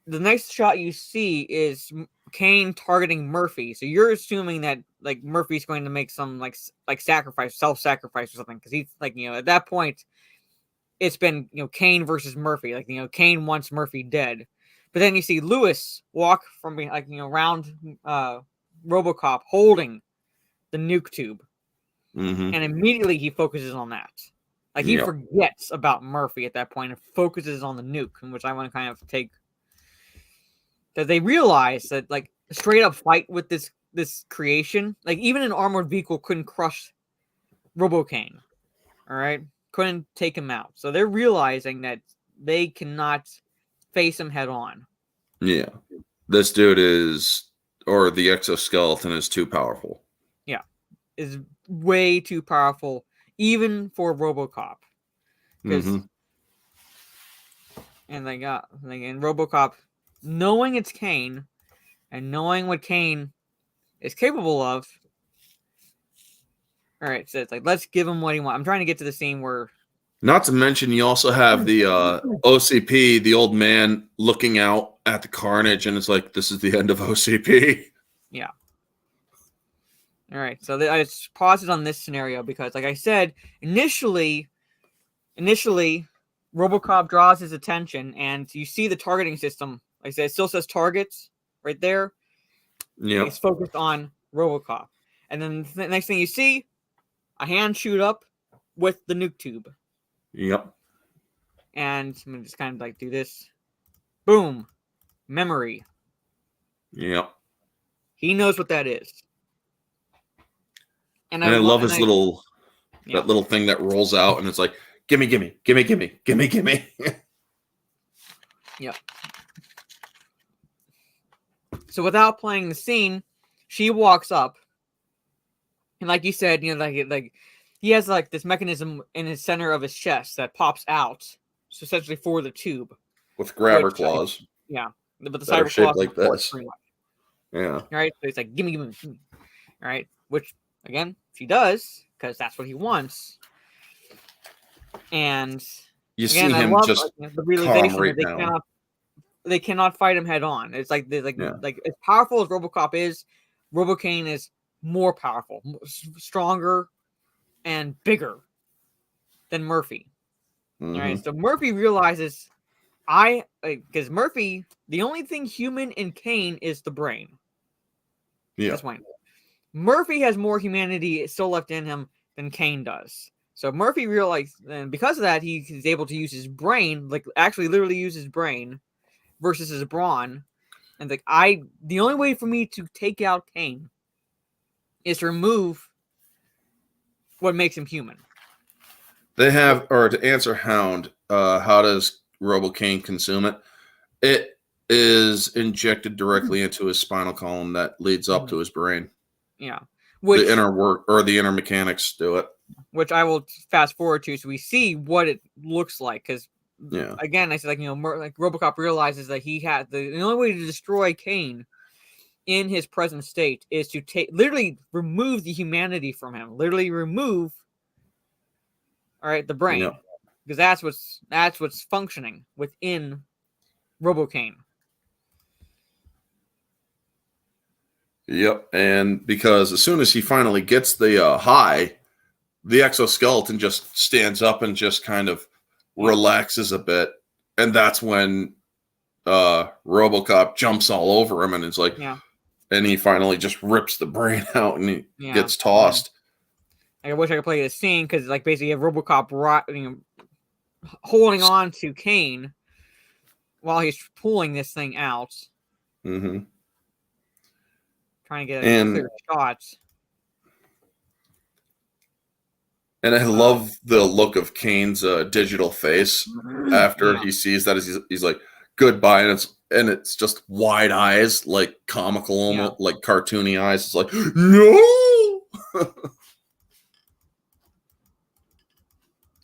the next shot you see is Kane targeting Murphy. So you're assuming that Murphy's going to make some self-sacrifice or something, because he's at that point it's been Kane versus Murphy. Kane wants Murphy dead. But then you see Lewis walk from around RoboCop holding the nuke tube. Mm-hmm. And immediately he focuses on that. He forgets about Murphy at that point and focuses on the nuke, in which I want to kind of take that they realize that straight up fight with this creation, even an armored vehicle couldn't crush RoboCane. All right, couldn't take him out. So they're realizing that they cannot face him head on. Yeah. This dude is, or the exoskeleton is too powerful. Yeah. Is way too powerful, even for RoboCop. Because, and and RoboCop, knowing it's Kane, and knowing what Kane is capable of. All right, so it's like, let's give him what he wants. I'm trying to get to the scene where. Not to mention, you also have the OCP, the old man, looking out at the carnage, and it's like, this is the end of OCP. Yeah. All right, so I just paused it on this scenario because, like I said, initially, RoboCop draws his attention, and you see the targeting system. Like I said, it still says targets right there. Yeah. It's focused on RoboCop. And then the next thing you see, a hand shoot up with the nuke tube. Yep. And I'm going to just kind of like do this. Boom. Memory. Yep. He knows what that is. And I love his little that little thing that rolls out, and it's like, gimme, gimme, gimme, gimme, gimme, gimme. Yep. So without playing the scene, she walks up, and like you said, like he has like this mechanism in his center of his chest that pops out, so essentially for the tube with grabber claws. Yeah, but the cyber claws like this. Yeah. All right, so it's like gimme. All right, which again she does because that's what he wants. And you again, see him just the realization right that they cannot fight him head on. It's like like as powerful as RoboCop is, RoboCane is more powerful, stronger, and bigger than Murphy. All right, so Murphy realizes because Murphy, the only thing human in Kane is the brain. Yeah. This point, Murphy has more humanity still left in him than Kane does. So Murphy realized, and because of that, he's able to use his brain, like actually literally use his brain versus his brawn. And like the only way for me to take out Kane is to remove what makes him human. They have, or to answer Hound, how does RoboCane consume it? It is injected directly into his spinal column that leads up to his brain. Yeah. The inner work or the inner mechanics do it. Which I will fast forward to so we see what it looks like. Because again, I said like RoboCop realizes that he had the only way to destroy Kane in his present state is to literally remove the humanity from him. Literally remove the brain. Because that's what's functioning within RoboCane. Yep, and because as soon as he finally gets the high, the exoskeleton just stands up and just kind of relaxes a bit, and that's when RoboCop jumps all over him and is like, and he finally just rips the brain out and he gets tossed. I wish I could play this scene because like basically you have RoboCop holding on to Kane while he's pulling this thing out. Mm-hmm. Trying to get clear shots. And I love the look of Kane's digital face after he sees that. He's like, goodbye. And it's just wide eyes, like comical, almost like cartoony eyes. It's like, no!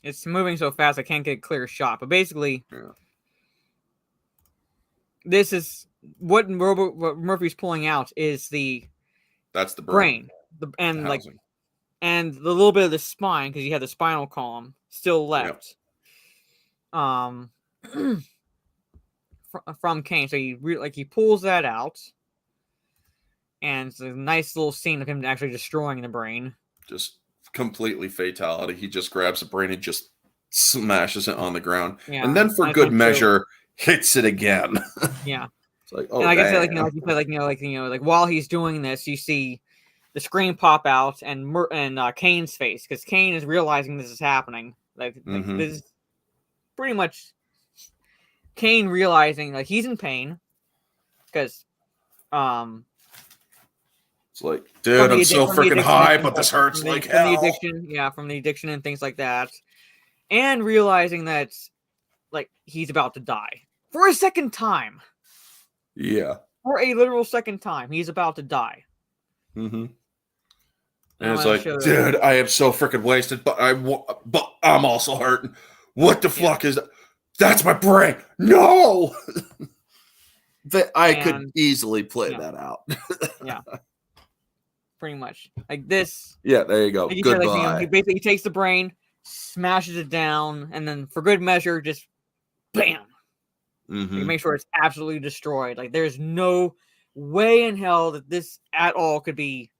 It's moving so fast I can't get a clear shot. But basically, this is what Murphy's pulling out is that's the brain. And the little bit of the spine because you have the spinal column still left. From Kane, so he pulls that out, and it's a nice little scene of him actually destroying the brain. Just completely fatality. He just grabs the brain and just smashes it on the ground, and then for good measure hits it again. Yeah. It's like, and like I said, like while he's doing this, you see the screen pop out and Kane's face because Kane is realizing this is happening. Like this is pretty much Kane realizing like he's in pain because it's like, dude, I'm so freaking high, but this hurts like hell. From the addiction and things like that, and realizing that like he's about to die for a second time. Yeah. For a literal second time, he's about to die. Mm-hmm. And And it's like, dude, I am so freaking wasted, but I'm also hurting. What the fuck is that? That's my brain. No. I could easily play that out. Yeah. Pretty much. Like this. Yeah, there you go. Like you Goodbye. said, like, he basically takes the brain, smashes it down, and then for good measure, just bam. Mm-hmm. Like, make sure it's absolutely destroyed. Like there's no way in hell that this at all could be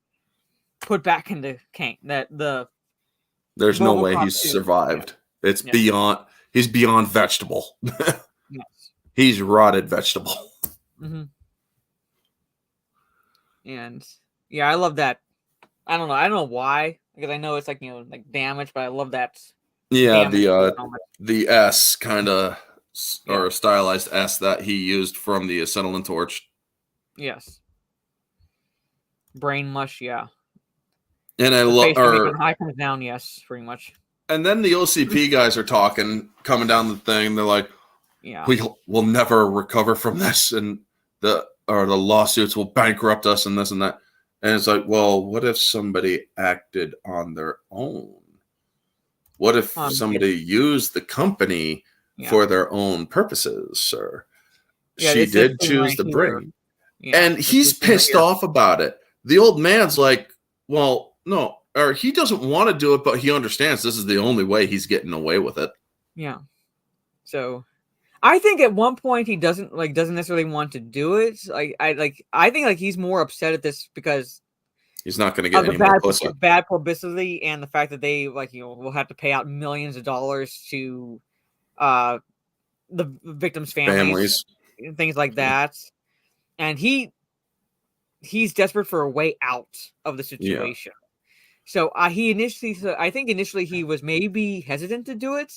put back into Kane. There's no way he's survived. Yeah. It's beyond. He's beyond vegetable. Yes. He's rotted vegetable. Mm-hmm. And yeah, I love that. I don't know why, because I know it's like, like damage, but I love that. Yeah, the S kind of or a stylized S that he used from the acetylene torch. Yes. Brain mush, yeah. And I love high comes down, yes, pretty much. And then the OCP guys are coming down the thing. They're like, "Yeah, we will never recover from this, and the lawsuits will bankrupt us, and this and that." And it's like, well, what if somebody acted on their own? What if somebody used the company for their own purposes, sir? Yeah, she did choose the brain. Yeah, and he's pissed off about it. The old man's like, well, no, or he doesn't want to do it, but he understands this is the only way he's getting away with it. Yeah. So I think at one point he doesn't necessarily want to do it. I think he's more upset at this because he's not going to get any more bad publicity and the fact that they will have to pay out millions of dollars to the victims' families and things like that. And he's desperate for a way out of the situation. Yeah. So I think initially he was maybe hesitant to do it,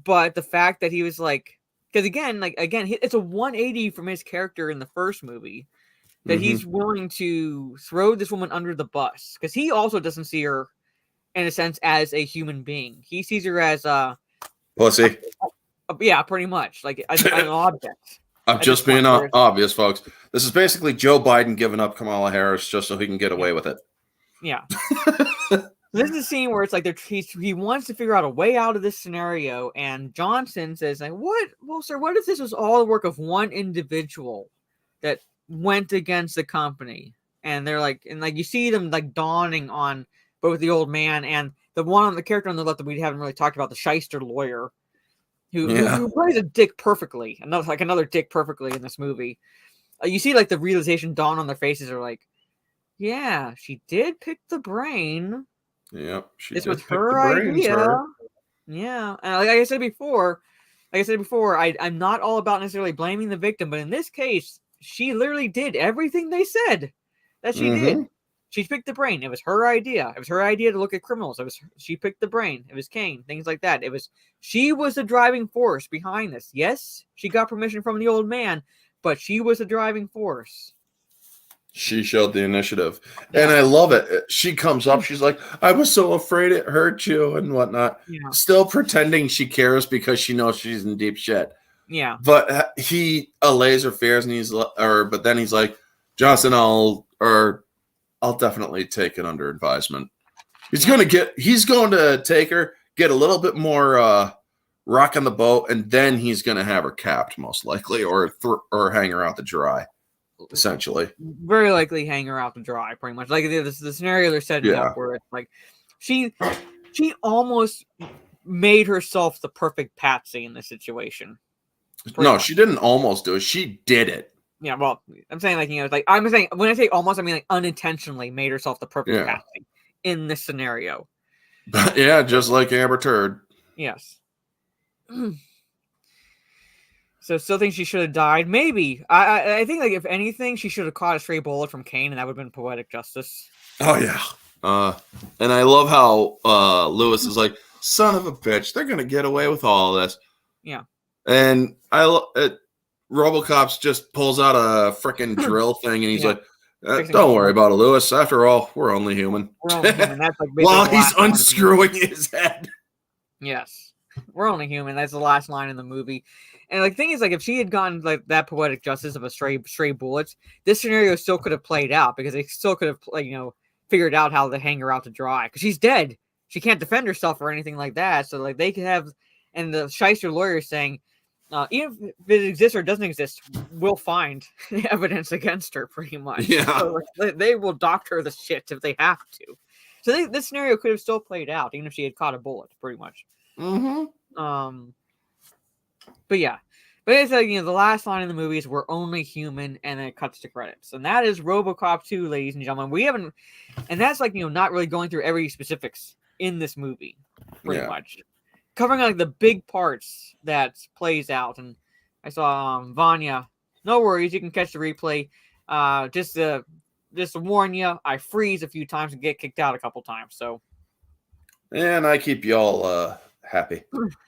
but the fact that he was like, because again, it's a 180 from his character in the first movie that he's willing to throw this woman under the bus, because he also doesn't see her in a sense as a human being. He sees her as a pussy. Yeah, pretty much like an object. I'm just being obvious, folks. This is basically Joe Biden giving up Kamala Harris just so he can get away with it. Yeah. This is a scene where it's like he wants to figure out a way out of this scenario, and Johnson says, like, what? Well, sir, what if this was all the work of one individual that went against the company? And they're like, you see them like dawning on both the old man and the character on the left that we haven't really talked about, the shyster lawyer, who plays a dick perfectly. Another dick perfectly in this movie. You see like the realization dawn on their faces, are like, yeah, she did pick the brain. Yeah, this was her idea. Yeah, and like I said before, I'm not all about necessarily blaming the victim, but in this case, she literally did everything they said that she did. She picked the brain. It was her idea. It was her idea to look at criminals. She picked the brain. It was Kane. Things like that. She was the driving force behind this. Yes, she got permission from the old man, but she was the driving force. She showed the initiative. Yeah. And I love it. She comes up. She's like, I was so afraid it hurt you and whatnot. Yeah. Still pretending she cares because she knows she's in deep shit. Yeah. But he allays her fears, and but then he's like, Johnson, I'll definitely take it under advisement. He's going to take her, get a little bit more rock on the boat, and then he's going to have her capped, most likely, or hang her out to dry. Essentially, very likely hang her out to dry, pretty much. Like the scenario they're setting up, where it's like she almost made herself the perfect patsy in this situation. No, she didn't almost do it. She did it. Yeah, well, I'm saying I'm saying when I say almost, I mean like unintentionally made herself the perfect patsy in this scenario. Yeah, just like Amber Turd. Yes. So still think she should have died? Maybe. I think, like, if anything, she should have caught a stray bullet from Kane, and that would have been poetic justice. Oh, yeah. And I love how Lewis is like, son of a bitch, they're going to get away with all of this. Yeah. And RoboCop's just pulls out a freaking drill thing, and he's like, don't worry about it, Lewis. After all, we're only human. We're only human. That's like while he's unscrewing his head. Yes. We're only human. That's the last line in the movie. And the thing is, like, if she had gotten like that poetic justice of a stray bullets, this scenario still could have played out because they still could have, like, figured out how to hang her out to dry because she's dead. She can't defend herself or anything like that. So like they could have, and the shyster lawyer is saying, even if it exists or doesn't exist, we'll find evidence against her pretty much. Yeah. So, like, they will doctor the shit if they have to. So this scenario could have still played out even if she had caught a bullet, pretty much. Mm-hmm. But yeah. But it's like, the last line in the movie is "We're only human," and then it cuts to credits. And that is RoboCop 2, ladies and gentlemen. We haven't, and that's like, not really going through every specifics in this movie, pretty much. Covering like the big parts that plays out. And I saw Vanya. No worries, you can catch the replay. Just to warn you, I freeze a few times and get kicked out a couple times. So, and I keep y'all happy.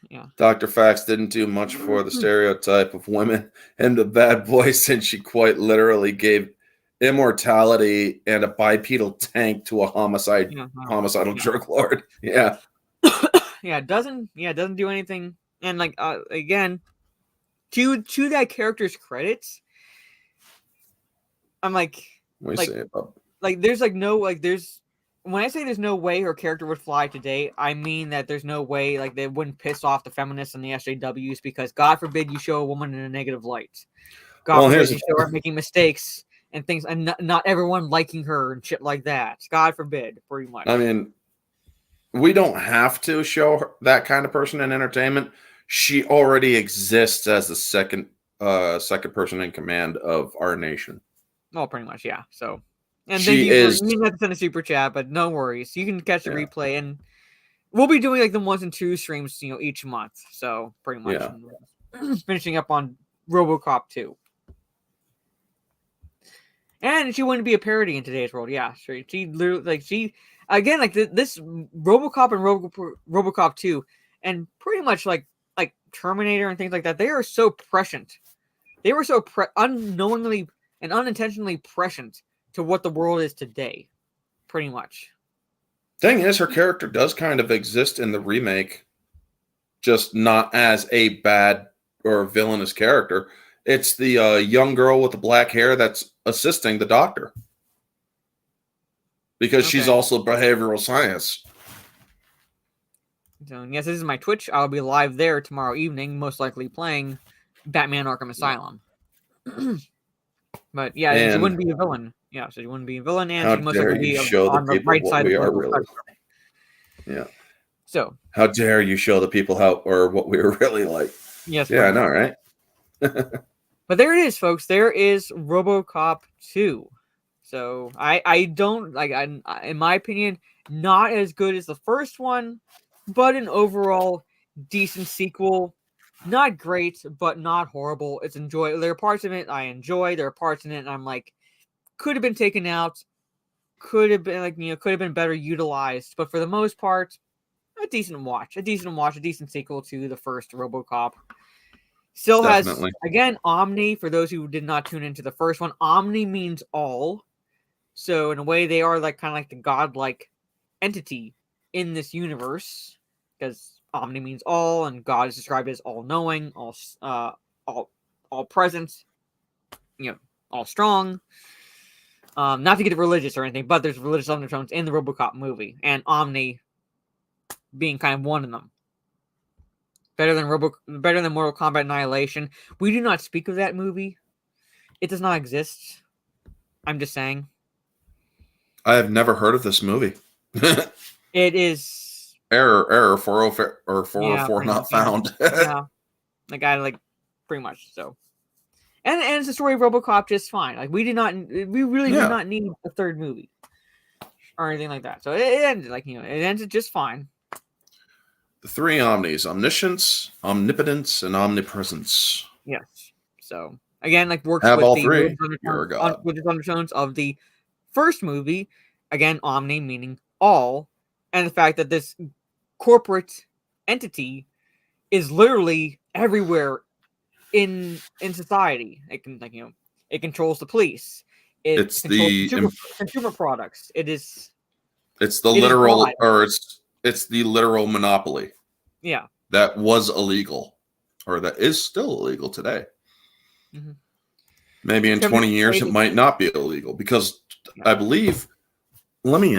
Yeah. Dr. Fax didn't do much for the stereotype of women and the bad boy, since she quite literally gave immortality and a bipedal tank to a homicidal jerklord. Yeah. Yeah, it doesn't do anything. And like again, to that character's credits, I'm like, What do you say about? Like there's like no, like there's, when I say there's no way her character would fly today, I mean that there's no way like they wouldn't piss off the feminists and the SJWs, because God forbid you show a woman in a negative light. God forbid you show her making mistakes and things, and not everyone liking her and shit like that. God forbid, pretty much. I mean, we don't have to show her that kind of person in entertainment. She already exists as the second person in command of our nation. Well, pretty much, yeah. So, and you didn't have to send a super chat, but no worries. You can catch the replay, and we'll be doing like the 1 and 2 streams, each month. So pretty much finishing up on RoboCop 2. And she wouldn't be a parody in today's world. Yeah, she literally, like, again, like this RoboCop and RoboCop 2, and pretty much like Terminator and things like that. They are so prescient. They were so unknowingly and unintentionally prescient to what the world is today, pretty much. Thing is, her character does kind of exist in the remake, just not as a bad or villainous character. It's the young girl with the black hair that's assisting the doctor, because she's also behavioral science. So, yes, this is my Twitch. I'll be live there tomorrow evening, most likely playing Batman Arkham Asylum. But yeah, she wouldn't be a villain. Yeah, so she wouldn't be a villain, and she most likely be on the right side of the really. Yeah. So, how dare you show the people what we were really like? Yes. Yeah, I know, right? But there it is, folks. There is RoboCop 2. So I don't like. In my opinion, not as good as the first one, but an overall decent sequel. Not great, but not horrible. It's enjoyable. There are parts of it I enjoy. There are parts in it and I'm like, could have been taken out. Could have been could have been better utilized. But for the most part, a decent watch, a decent sequel to the first RoboCop. Still Definitely. Has, again, Omni, for those who did not tune into the first one, Omni means all. So in a way, they are like kind of like the godlike entity in this universe, because Omni means all, and God is described as all-knowing, all present, all strong. Not to get religious or anything, but there's religious undertones in the RoboCop movie, and Omni being kind of one of them. Better than Mortal Kombat Annihilation. We do not speak of that movie. It does not exist. I'm just saying. I have never heard of this movie. It is error 404 or 404 not found. Yeah, like pretty much so. And it's the story of RoboCop just fine. Like we really do not need a third movie or anything like that. So it ended it ended just fine. The three omnis: omniscience, omnipotence, and omnipresence. Yes. So again, works have with all the three. You're a god. With the undertones of the first movie. Again, omni meaning all, and the fact that this corporate entity is literally everywhere in society. It can it controls the police. It's the consumer products. It's the literal monopoly. Yeah. that was illegal, or that is still illegal today. Mhm. Maybe in 20 years it might not be illegal, because I believe. Let me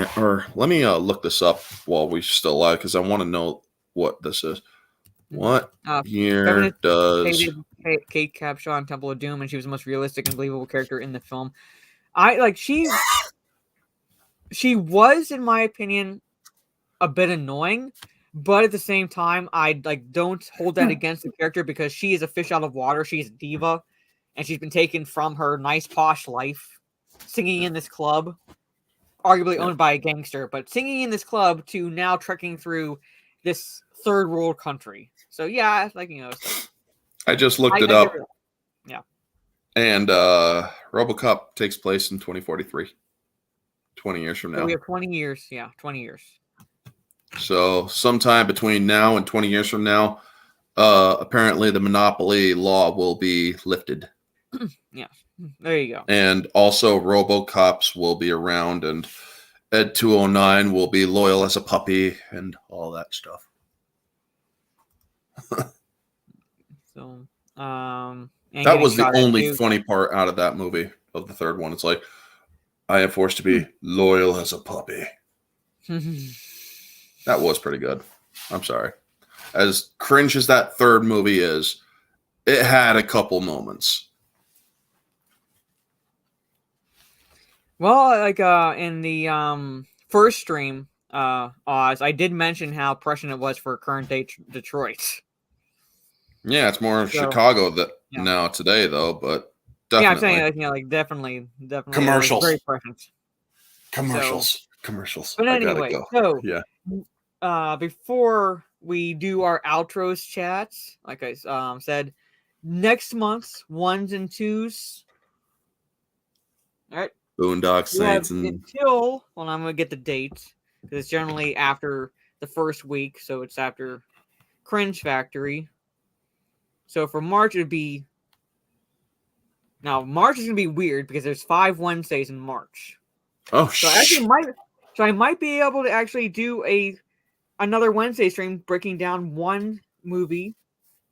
look this up while we're still alive, because I want to know what this is. What year feminist does hated Kate Capshaw in Temple of Doom, and she was the most realistic and believable character in the film. She was, in my opinion, a bit annoying, but at the same time, I don't hold that against the character, because she is a fish out of water. She's a diva, and she's been taken from her nice posh life, singing in this club, arguably owned by a gangster, but singing in this club, to now trekking through this third world country. So yeah, I just looked it up. Yeah. And RoboCop takes place in 2043. 20 years from now. So we have 20 years. Yeah, 20 years. So sometime between now and 20 years from now, apparently the monopoly law will be lifted. Yeah, there you go. And also RoboCops will be around, and Ed 209 will be loyal as a puppy and all that stuff. So, that was the only funny part out of that movie, of the third one. It's like, I am forced to be loyal as a puppy. That was pretty good. I'm sorry. As cringe as that third movie is, it had a couple moments. Well, in the first stream, Oz, I did mention how prescient it was for current day Detroit. Yeah, it's more Chicago now today, though, but definitely. Yeah, I'm saying, definitely. Commercials. Very prescient. Commercials. But anyway, so yeah. Before we do our outros chats, like I said, next month's 1s and 2s. All right. Boondock Saints until I'm gonna get the date, because it's generally after the first week, so it's after Cringe Factory. So for March it'd be. Now March is gonna be weird because there's 5 Wednesdays in March. Oh, so I might be able to actually do another Wednesday stream breaking down one movie.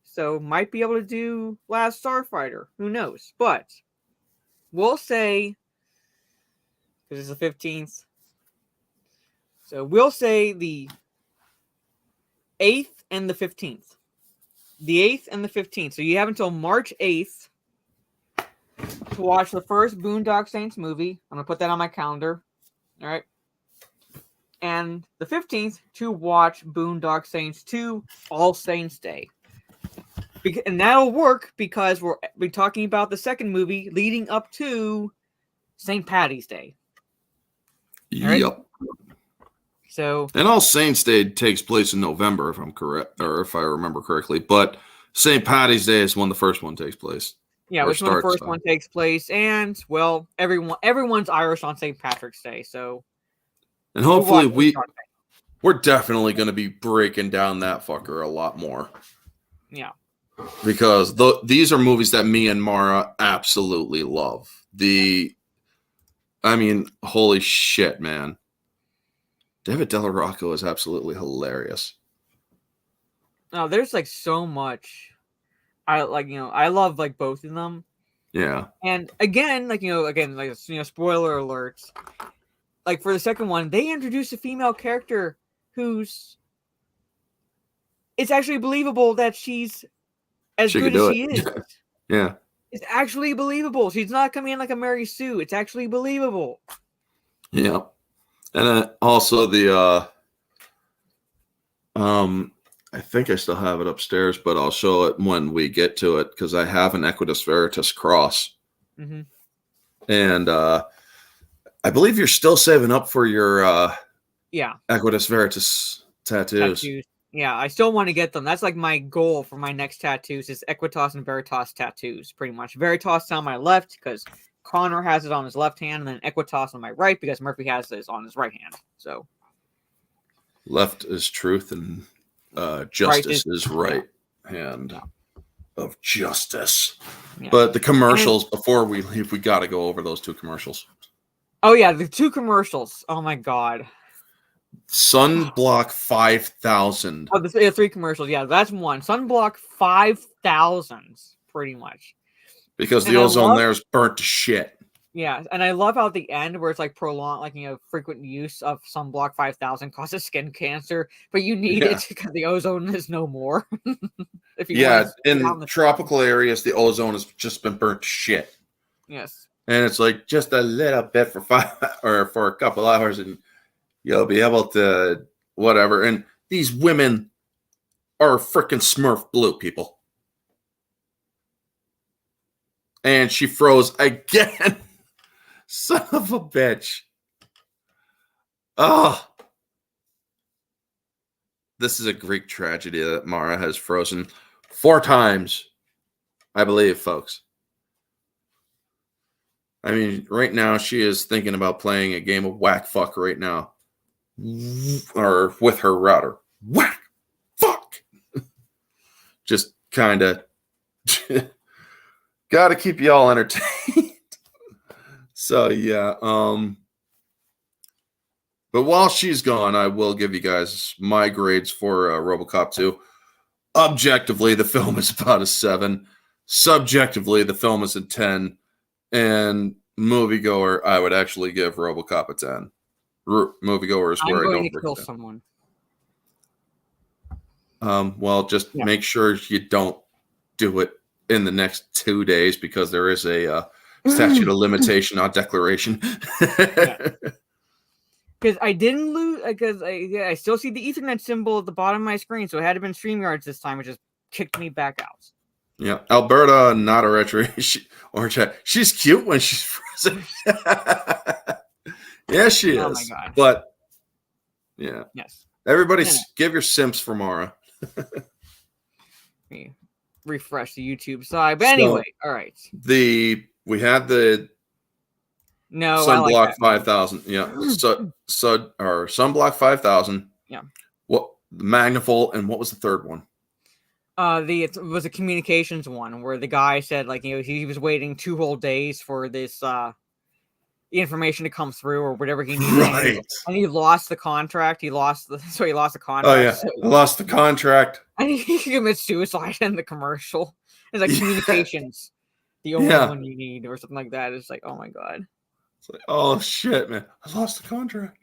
So might be able to do Last Starfighter. Who knows? But we'll say, because it's the 15th. So we'll say the 8th and the 15th. The 8th and the 15th. So you have until March 8th to watch the first Boondock Saints movie. I'm going to put that on my calendar. All right. And the 15th to watch Boondock Saints 2 All Saints Day. And that'll work because we'll be talking about the second movie leading up to St. Patty's Day. Right? Yep. So, and All Saints Day takes place in November, if I'm correct, or if I remember correctly. But St. Patty's Day is when the first one takes place. Yeah, which when the first one takes place, and well, everyone's Irish on St. Patrick's Day. So, and hopefully we're definitely going to be breaking down that fucker a lot more. Yeah, because these are movies that me and Mara absolutely love. Holy shit, man. David Del Rocco is absolutely hilarious. No, there's so much. I love both of them. Yeah. And again, spoiler alerts. For the second one, they introduced a female character it's actually believable that she's as good as she is. Yeah. It's actually believable. She's not coming in like a Mary Sue. It's actually believable. Yeah. And also the I think I still have it upstairs, but I'll show it when we get to it, because I have an Equitas Veritas cross. Mm-hmm. And I believe you're still saving up for your Equitas Veritas tattoos. Yeah, I still want to get them. That's my goal for my next tattoos is Equitas and Veritas tattoos, pretty much. Veritas on my left because Connor has it on his left hand, and then Equitas on my right because Murphy has this on his right hand. So left is truth, and justice is right hand of justice. Yeah. But the commercials, before we leave, we got to go over those 2 commercials. Oh, yeah, the 2 commercials. Oh, my God. Sunblock 5000. Oh, the 3 commercials. Yeah, that's one. Sunblock 5000, pretty much. Because the And ozone there is burnt to shit. Yeah, and I love how at the end where it's like prolonged, like, frequent use of Sunblock 5000 causes skin cancer, but you need it because the ozone is no more. If you in tropical areas, the ozone has just been burnt to shit. Yes. And it's like just a little bit for 5 or for a couple hours, and you'll be able to whatever. And these women are freaking Smurf blue, people. And she froze again. Son of a bitch. Oh. This is a Greek tragedy that Mara has frozen 4 times, I believe, folks. I mean, right now she is thinking about playing a game of whack fuck right now. Or with her router. Whack fuck. Just kind of got to keep you all entertained. So, yeah. But while she's gone, I will give you guys my grades for RoboCop 2. Objectively, the film is about a 7. Subjectively, the film is a 10. And moviegoer, I would actually give RoboCop a 10. Moviegoer is where I don't kill someone. Well, just make sure you don't do it in the next 2 days because there is a statute of limitation on declaration. Because I didn't lose, because I still see the Ethernet symbol at the bottom of my screen, so it had to have been StreamYards this time, which just kicked me back out. Yeah, Alberta, not a retro. She's cute when she's frozen. Yeah, she is. Oh my god! But yeah, yes. Everybody, give your simps for Mara. Refresh the YouTube side, but anyway, all right. We had the Sunblock 5000. Yeah, or Sunblock 5000. Yeah. What Magnavolt and what was the third one? It was a communications one where the guy said he was waiting 2 whole days for this information to come through or whatever he needed. Right. And he lost the contract. He lost the contract. Oh yeah, I lost the contract. And he commits suicide in the commercial. It's like communications, the only one you need, or something like that. It's like, oh my god. It's like, oh shit, man, I lost the contract.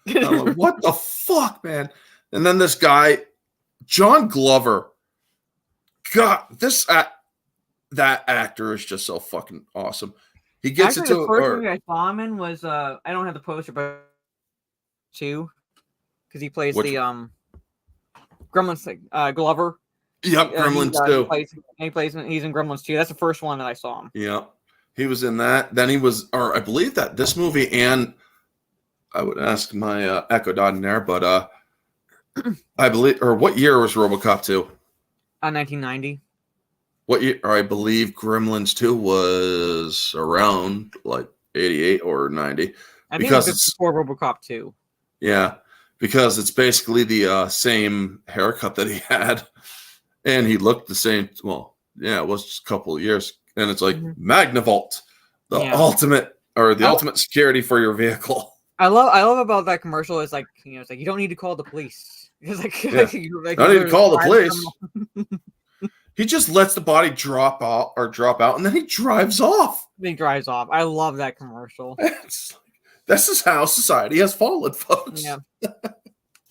Like, what the fuck, man? And then this guy, John Glover. God, that actor is just so fucking awesome. He gets Actually, the first movie I saw him in was I don't have the poster, but 2, because he plays the Gremlins Glover. Yep, Gremlins 2. He's in Gremlins 2. That's the first one that I saw him. Yeah, he was in that. Then he was, or I believe that this movie, and I would ask my Echo Dot in there, but I believe, or what year was RoboCop 2? 1990. What year? Or I believe Gremlins 2 was around like 88 or 90. I think because it's before RoboCop 2. Yeah, because it's basically the same haircut that he had, and he looked the same. Well, yeah, it was just a couple of years, and it's like Magnavolt, the ultimate security for your vehicle. I love about that commercial is like it's like you don't need to call the police. It's like, I don't need to call the police. He just lets the body drop out, and then he drives off. I love that commercial. This is how society has fallen, folks. Yeah.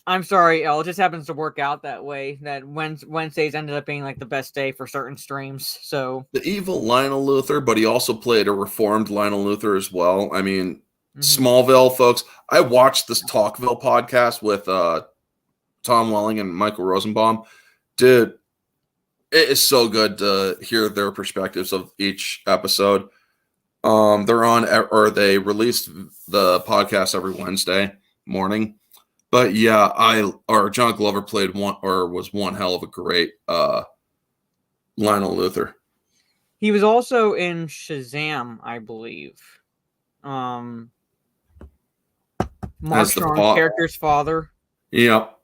I'm sorry, it just happens to work out that way. That Wednesdays ended up being like the best day for certain streams. So the evil Lionel Luthor, but he also played a reformed Lionel Luthor as well. I mean, Smallville, folks. I watched this Talkville podcast with Tom Welling and Michael Rosenbaum. Dude, it is so good to hear their perspectives of each episode. They're on, or they released the podcast every Wednesday morning. But yeah, John Glover was one hell of a great Lionel Luthor. He was also in Shazam, I believe. Mark Strong's character's father. Yep,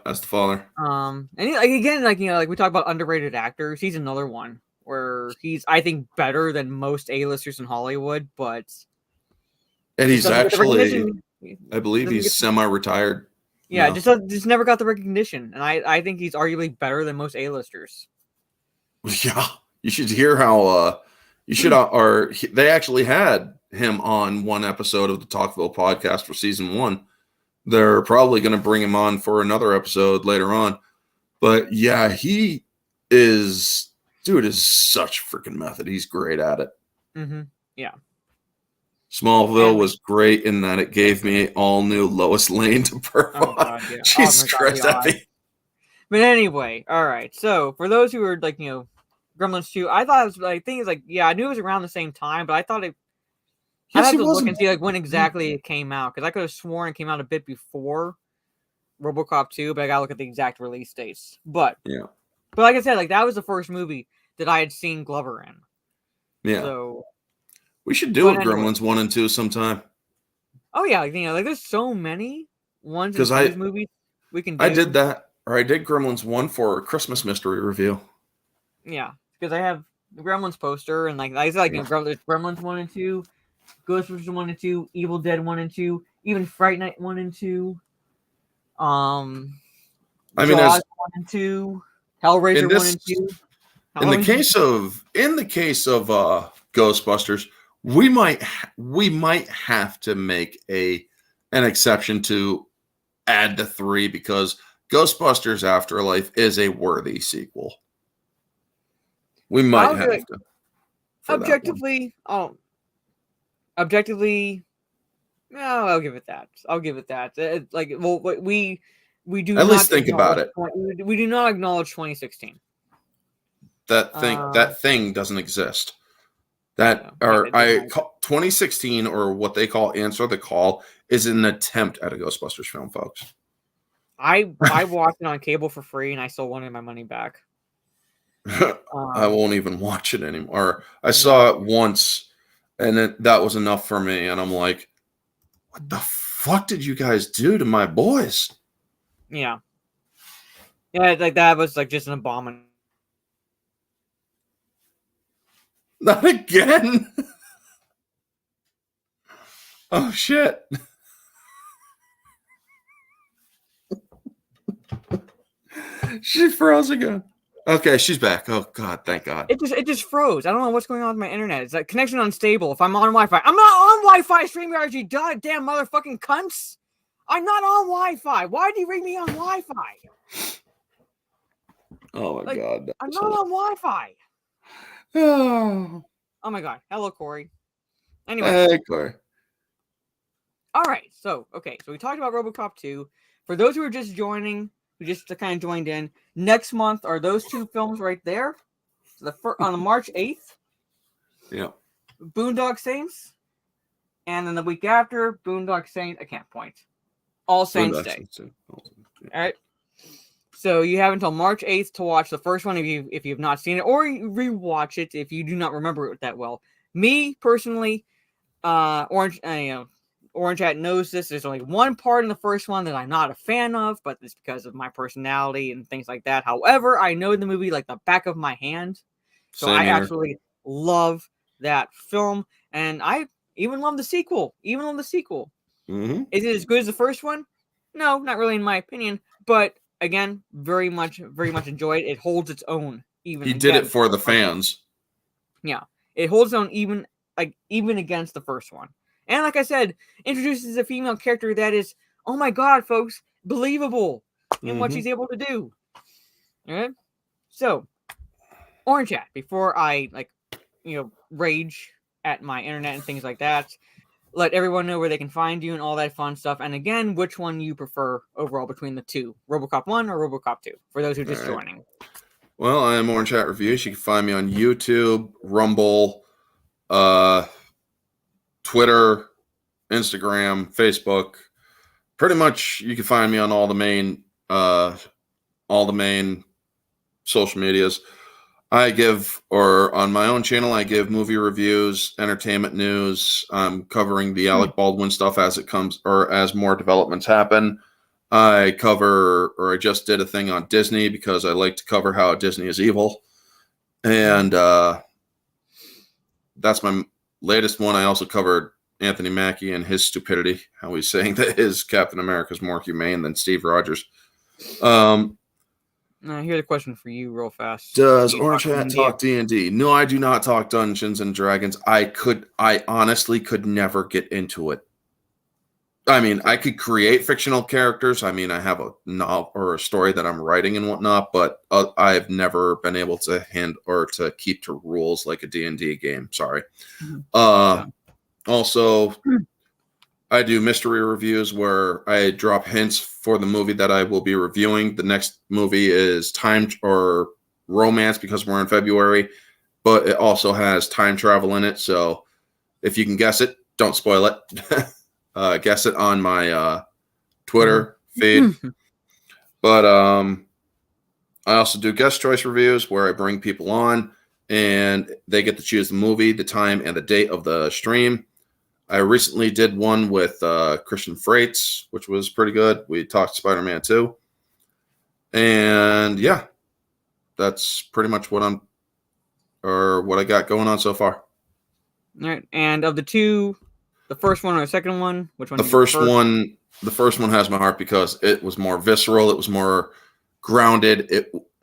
that's the father. And again, like we talk about underrated actors. He's another one where he's, I think, better than most A-listers in Hollywood. And he's actually I believe Doesn't he's get- semi-retired. Yeah, now. just never got the recognition, and I think he's arguably better than most A-listers. Yeah, you should hear how they actually had him on one episode of the Talkville podcast for season 1. They're probably going to bring him on for another episode later on. But yeah, dude is such freaking method. He's great at it. Mm-hmm. Yeah. Smallville was great in that it gave me all new Lois Lane to perf Oh, on. God, yeah. She's Oh, my God, stressed yeah. at me. But anyway, all right. So for those who are like, Gremlins 2, I thought it was like, thing is like, yeah, I knew it was around the same time, but I thought I Yes, had it to look wasn't. and see like when exactly it came out, because I could have sworn it came out a bit before RoboCop 2, but I gotta look at the exact release dates. But like I said, like that was the first movie that I had seen Glover in. Yeah. So we should do a anyway. Gremlins 1 and 2 sometime. Oh yeah, like, like there's so many ones in Because these movies we can do. I did that, or I did Gremlins 1 for a Christmas mystery review. Yeah, because I have the Gremlins poster, and like I said, like there's Gremlins 1 and 2, Ghostbusters 1 and 2, Evil Dead 1 and 2, even Fright Night 1 and 2. I mean, Jaws 1 and 2, Hellraiser 1 and 2. In the case of Ghostbusters, we might have to make an exception to add to 3, because Ghostbusters Afterlife is a worthy sequel. We might have to. Objectively, no, I'll give it that. We do at not least think about it. We do not acknowledge 2016. That thing doesn't exist. 2016, or what they call Answer the Call, is an attempt at a Ghostbusters film, folks. I watched it on cable for free, and I still wanted my money back. I won't even watch it anymore. I saw it once, and that was enough for me. And I'm like, what the fuck did you guys do to my boys? Yeah, like that was like just an abomination. Not again. Oh shit. She froze again. Okay, she's back. Oh God, thank God. It just froze. I don't know what's going on with my internet. It's like connection unstable. If I'm on Wi-Fi, I'm not on Wi-Fi. StreamYard, you damn motherfucking cunts! I'm not on Wi-Fi. Why do you ring me on Wi-Fi? Oh my God, I'm not on Wi-Fi. Oh my God. Hello, Corey. Anyway, hey, Corey. All right. So we talked about RoboCop 2. For those who are just joining, who just kind of joined in, next month are those 2 films right there. So on March 8th. Yeah. Boondock Saints. And then the week after, Boondock Saints. I can't point. All Saints Day. All right. So you have until March 8th to watch the first one if you've not seen it, or rewatch it if you do not remember it that well. Me personally, Orange Hat knows this. There's only one part in the first one that I'm not a fan of, but it's because of my personality and things like that. However, I know the movie like the back of my hand, so I absolutely love that film, and I even love the sequel. Mm-hmm. Is it as good as the first one? No, not really in my opinion, but again, very much enjoyed. It holds its own. He did it for the fans. Yeah, it holds its own even against the first one. And like I said, introduces a female character that is, oh my God, folks, believable in what she's able to do. All right. So, Orange Hat. Before I rage at my internet and things like that, let everyone know where they can find you and all that fun stuff. And again, which one you prefer overall between the 2, RoboCop 1 or RoboCop 2, for those who are just joining. Well, I am Orange Hat Reviews. You can find me on YouTube, Rumble, Twitter, Instagram, Facebook. Pretty much, you can find me on all the main social medias. On my own channel, I give movie reviews, entertainment news. I'm covering the Alec Baldwin stuff as it comes, or as more developments happen. I just did a thing on Disney because I like to cover how Disney is evil. And that's my latest one. I also covered Anthony Mackie and his stupidity. How he's saying that his Captain America is more humane than Steve Rogers. Here's a question for you, real fast. Does Orange Hat talk D&D? No, I do not talk Dungeons and Dragons. I honestly could never get into it. I mean, I could create fictional characters. I mean, I have a novel or a story that I'm writing and whatnot, but I've never been able to to keep to rules like a D&D game. Sorry. Also, I do mystery reviews where I drop hints for the movie that I will be reviewing. The next movie is time or romance because we're in February, but it also has time travel in it. So if you can guess it, don't spoil it. Guess it on my Twitter feed. But I also do guest choice reviews where I bring people on and they get to choose the movie, the time, and the date of the stream. I recently did one with Christian Freights, which was pretty good. We talked Spider-Man 2. And yeah, that's pretty much what I got going on so far. All right. And of the two, the first one or the second one, which one? The first one has my heart because it was more visceral. It was more grounded.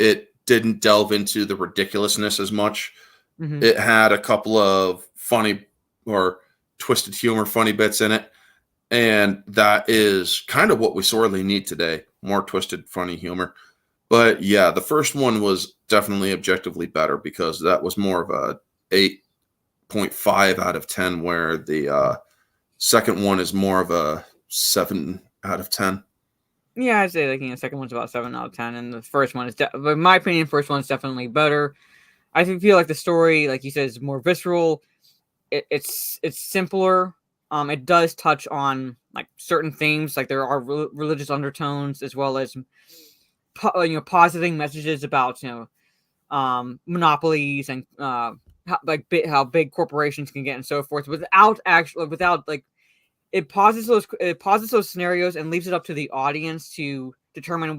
It didn't delve into the ridiculousness as much. Mm-hmm. It had a couple of funny or twisted humor, funny bits in it. And that is kind of what we sorely need today. More twisted, funny humor. But yeah, the first one was definitely objectively better because that was more of a 8.5 out of 10, where the second one is more of a 7 out of 10. Yeah, I'd say the second one's about 7 out of 10, and the first one is, in my opinion, first one's definitely better. I feel like the story, like you said, is more visceral. It's simpler. It does touch on like certain themes, like there are religious undertones as well as positing messages about monopolies and how big corporations can get and so forth. It pauses those scenarios and leaves it up to the audience to determine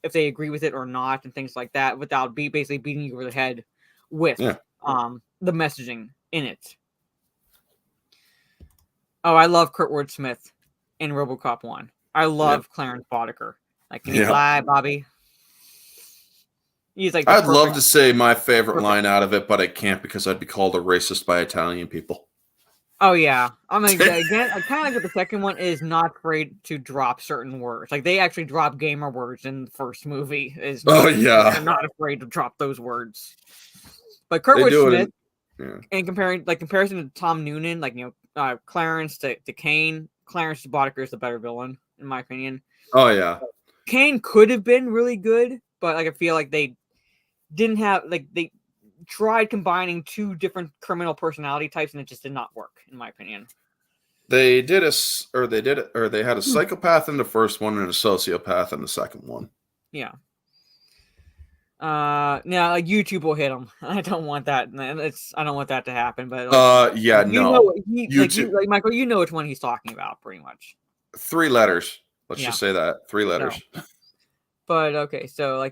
if they agree with it or not and things like that, without basically beating you over the head with the messaging in it. Oh, I love Kurtwood Smith in RoboCop 1. I love Clarence Boddicker. Like, can you fly, Bobby? He's like, I'd love to say my favorite line out of it, but I can't because I'd be called a racist by Italian people. Oh yeah, I mean, again, I kind of like what the second one is not afraid to drop certain words. Like they actually drop gamer words in the first movie. They're not afraid to drop those words. But Kurtwood Smith, in comparison to Tom Noonan, Clarence to Kane, Clarence Boddicker is the better villain in my opinion. Oh yeah, Kane could have been really good, but I feel like they didn't have they tried combining two different criminal personality types and it just did not work in my opinion. They had a psychopath in the first one and a sociopath in the second one. Yeah. Now YouTube will hit them. I don't want that. I don't want that to happen. But Michael, you know which one he's talking about, pretty much. 3 letters. Let's just say that 3 letters. No. But okay, so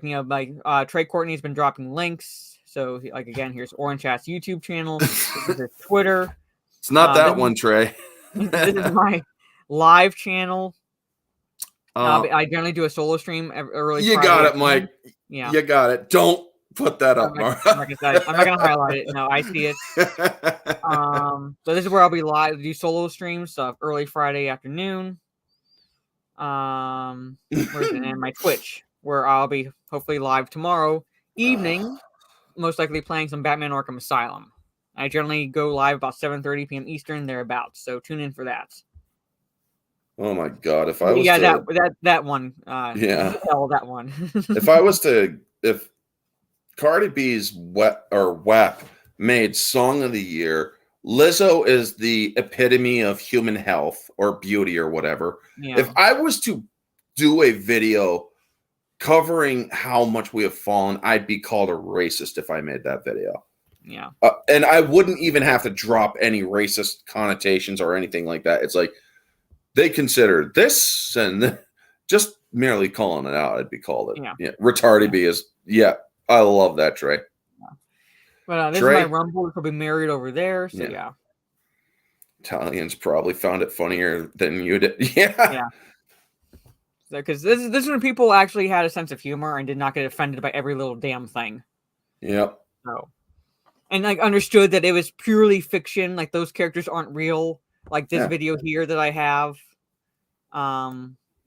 Trey Courtney's been dropping links. So again, here's Orange Hat's YouTube channel. This is his Twitter. It's not that one, Trey. This is my live channel. I generally do a solo stream early. You Friday got it, Mike. Yeah, you got it. Don't put that up, Mark. I'm not gonna highlight it. No, I see it. So this is where I'll be live. Do solo streams early Friday afternoon. And my Twitch, where I'll be hopefully live tomorrow evening, most likely playing some Batman Arkham Asylum. I generally go live about 7:30 p.m. Eastern, thereabouts. So tune in for that. Oh my god! If I was that one, that one. if Cardi B's WAP made Song of the Year, Lizzo is the epitome of human health or beauty or whatever. Yeah. If I was to do a video covering how much we have fallen, I'd be called a racist if I made that video. Yeah. And I wouldn't even have to drop any racist connotations or anything like that. It's like they consider this and just merely calling it out, I'd be called it. Yeah. Retarded B is, I love that, Trey. Yeah. But this Trey, is my Rumble, which will be married over there. So yeah. Italians probably found it funnier than you did. Yeah. Yeah. Because this is when people actually had a sense of humor and did not get offended by every little damn thing. Yep. So, and like understood that it was purely fiction. Like those characters aren't real. Like this video here that I have.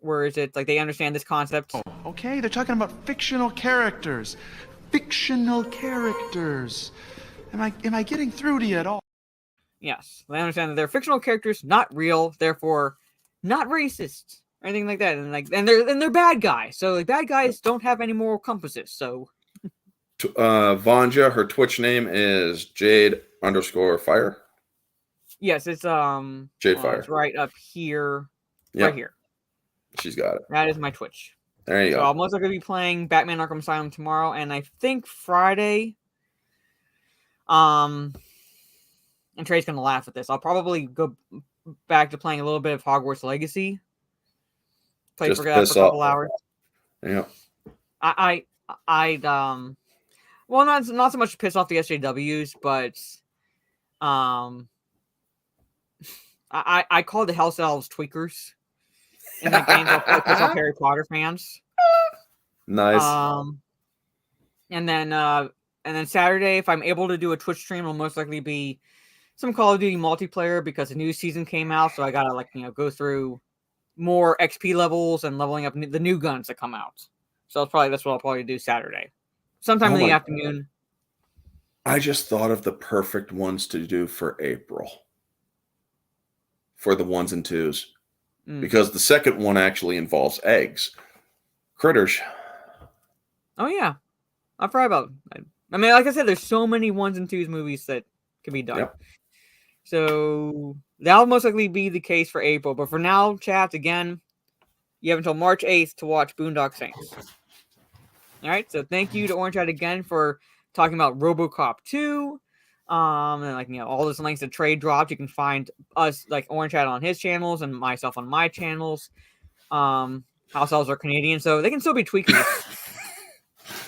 Where is it? Like they understand this concept. Okay, they're talking about fictional characters. Fictional characters. Am I getting through to you at all? Yes, they understand that they're fictional characters, not real, therefore not racist or anything like that. And they're bad guys. So like bad guys don't have any moral compasses. So Vanja, her Twitch name is Jade_Fire. yes, it's Jade Fire. It's right up here. Yep. Right here. She's got it. That is my Twitch. There you So go. I'm also going to be playing Batman Arkham Asylum tomorrow, and I think Friday. And Trey's going to laugh at this. I'll probably go back to playing a little bit of Hogwarts Legacy. Play Just for that for a couple hours. Yeah. I'd well, not so much to piss off the SJWs, but I call the House Elves tweakers in the game to piss off Harry Potter fans. Nice. And then Saturday, if I'm able to do a Twitch stream, it'll most likely be some Call of Duty multiplayer because the new season came out, so I gotta go through more XP levels and leveling up the new guns that come out. So that's what I'll probably do Saturday, sometime in the afternoon. I just thought of the perfect ones to do for April. For the 1s and 2s. Because the second one actually involves eggs. Critters. Oh, yeah. I forgot about it. I mean, like I said, there's so many 1s and 2s movies that can be done. Yep. So that'll most likely be the case for April. But for now, chat, again, you have until March 8th to watch Boondock Saints. All right. So thank you to Orange Hat again for talking about RoboCop 2. And all those links that Trey dropped, you can find us Orange Hat on his channels and myself on my channels. House Elves are Canadian, so they can still be tweakers.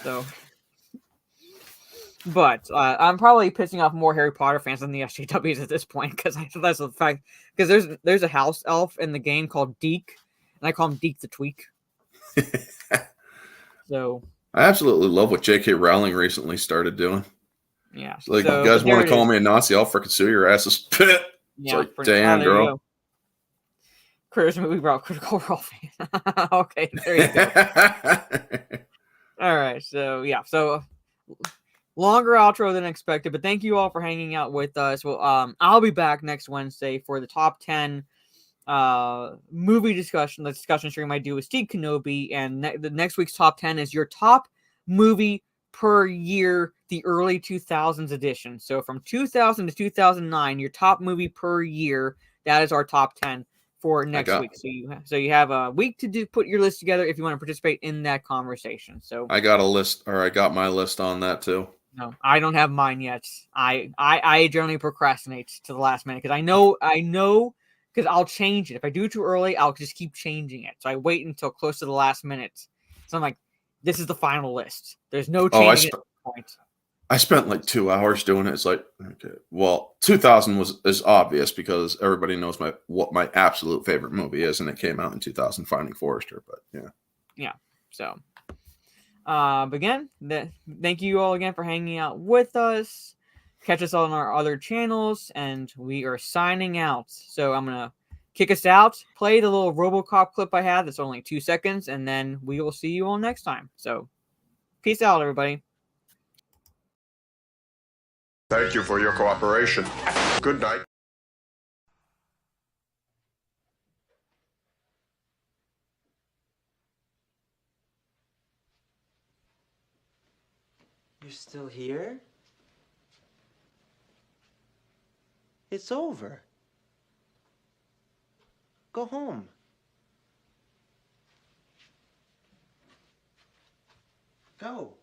So, but I'm probably pissing off more Harry Potter fans than the SJWs at this point because that's the fact. Because there's a house elf in the game called Deke, and I call him Deke the Tweak. So I absolutely love what J.K. Rowling recently started doing. Yeah. You guys want to call me a Nazi? I'll freaking sue your asses. Yeah. Damn, girl. Critters movie brought Critical Role fan. Okay, there you go. All right. So, yeah. So, longer outro than expected, but thank you all for hanging out with us. Well, I'll be back next Wednesday for the top 10 movie discussion. The discussion stream I do with Steve Kenobi, and the next week's top 10 is your top movie per year, the early 2000s edition. So from 2000 to 2009, your top movie per year, that is our top 10 for next week. So you have a week to put your list together if you want to participate in that conversation. So I got my list on that too. No, I don't have mine yet. I generally procrastinate to the last minute because I know because I'll change it. If I do it too early, I'll just keep changing it. So I wait until close to the last minute. So I'm like, this is the final list. There's no changing at this point. I spent 2 hours doing it. It's like, okay, well, 2000 is obvious because everybody knows what my absolute favorite movie is, and it came out in 2000, Finding Forrester. But yeah. So, but again, thank you all again for hanging out with us. Catch us on our other channels, and we are signing out. So I'm gonna kick us out, play the little RoboCop clip I had that's only 2 seconds, and then we will see you all next time. So, peace out, everybody. Thank you for your cooperation. Good night. You're still here? It's over. Go home. Go.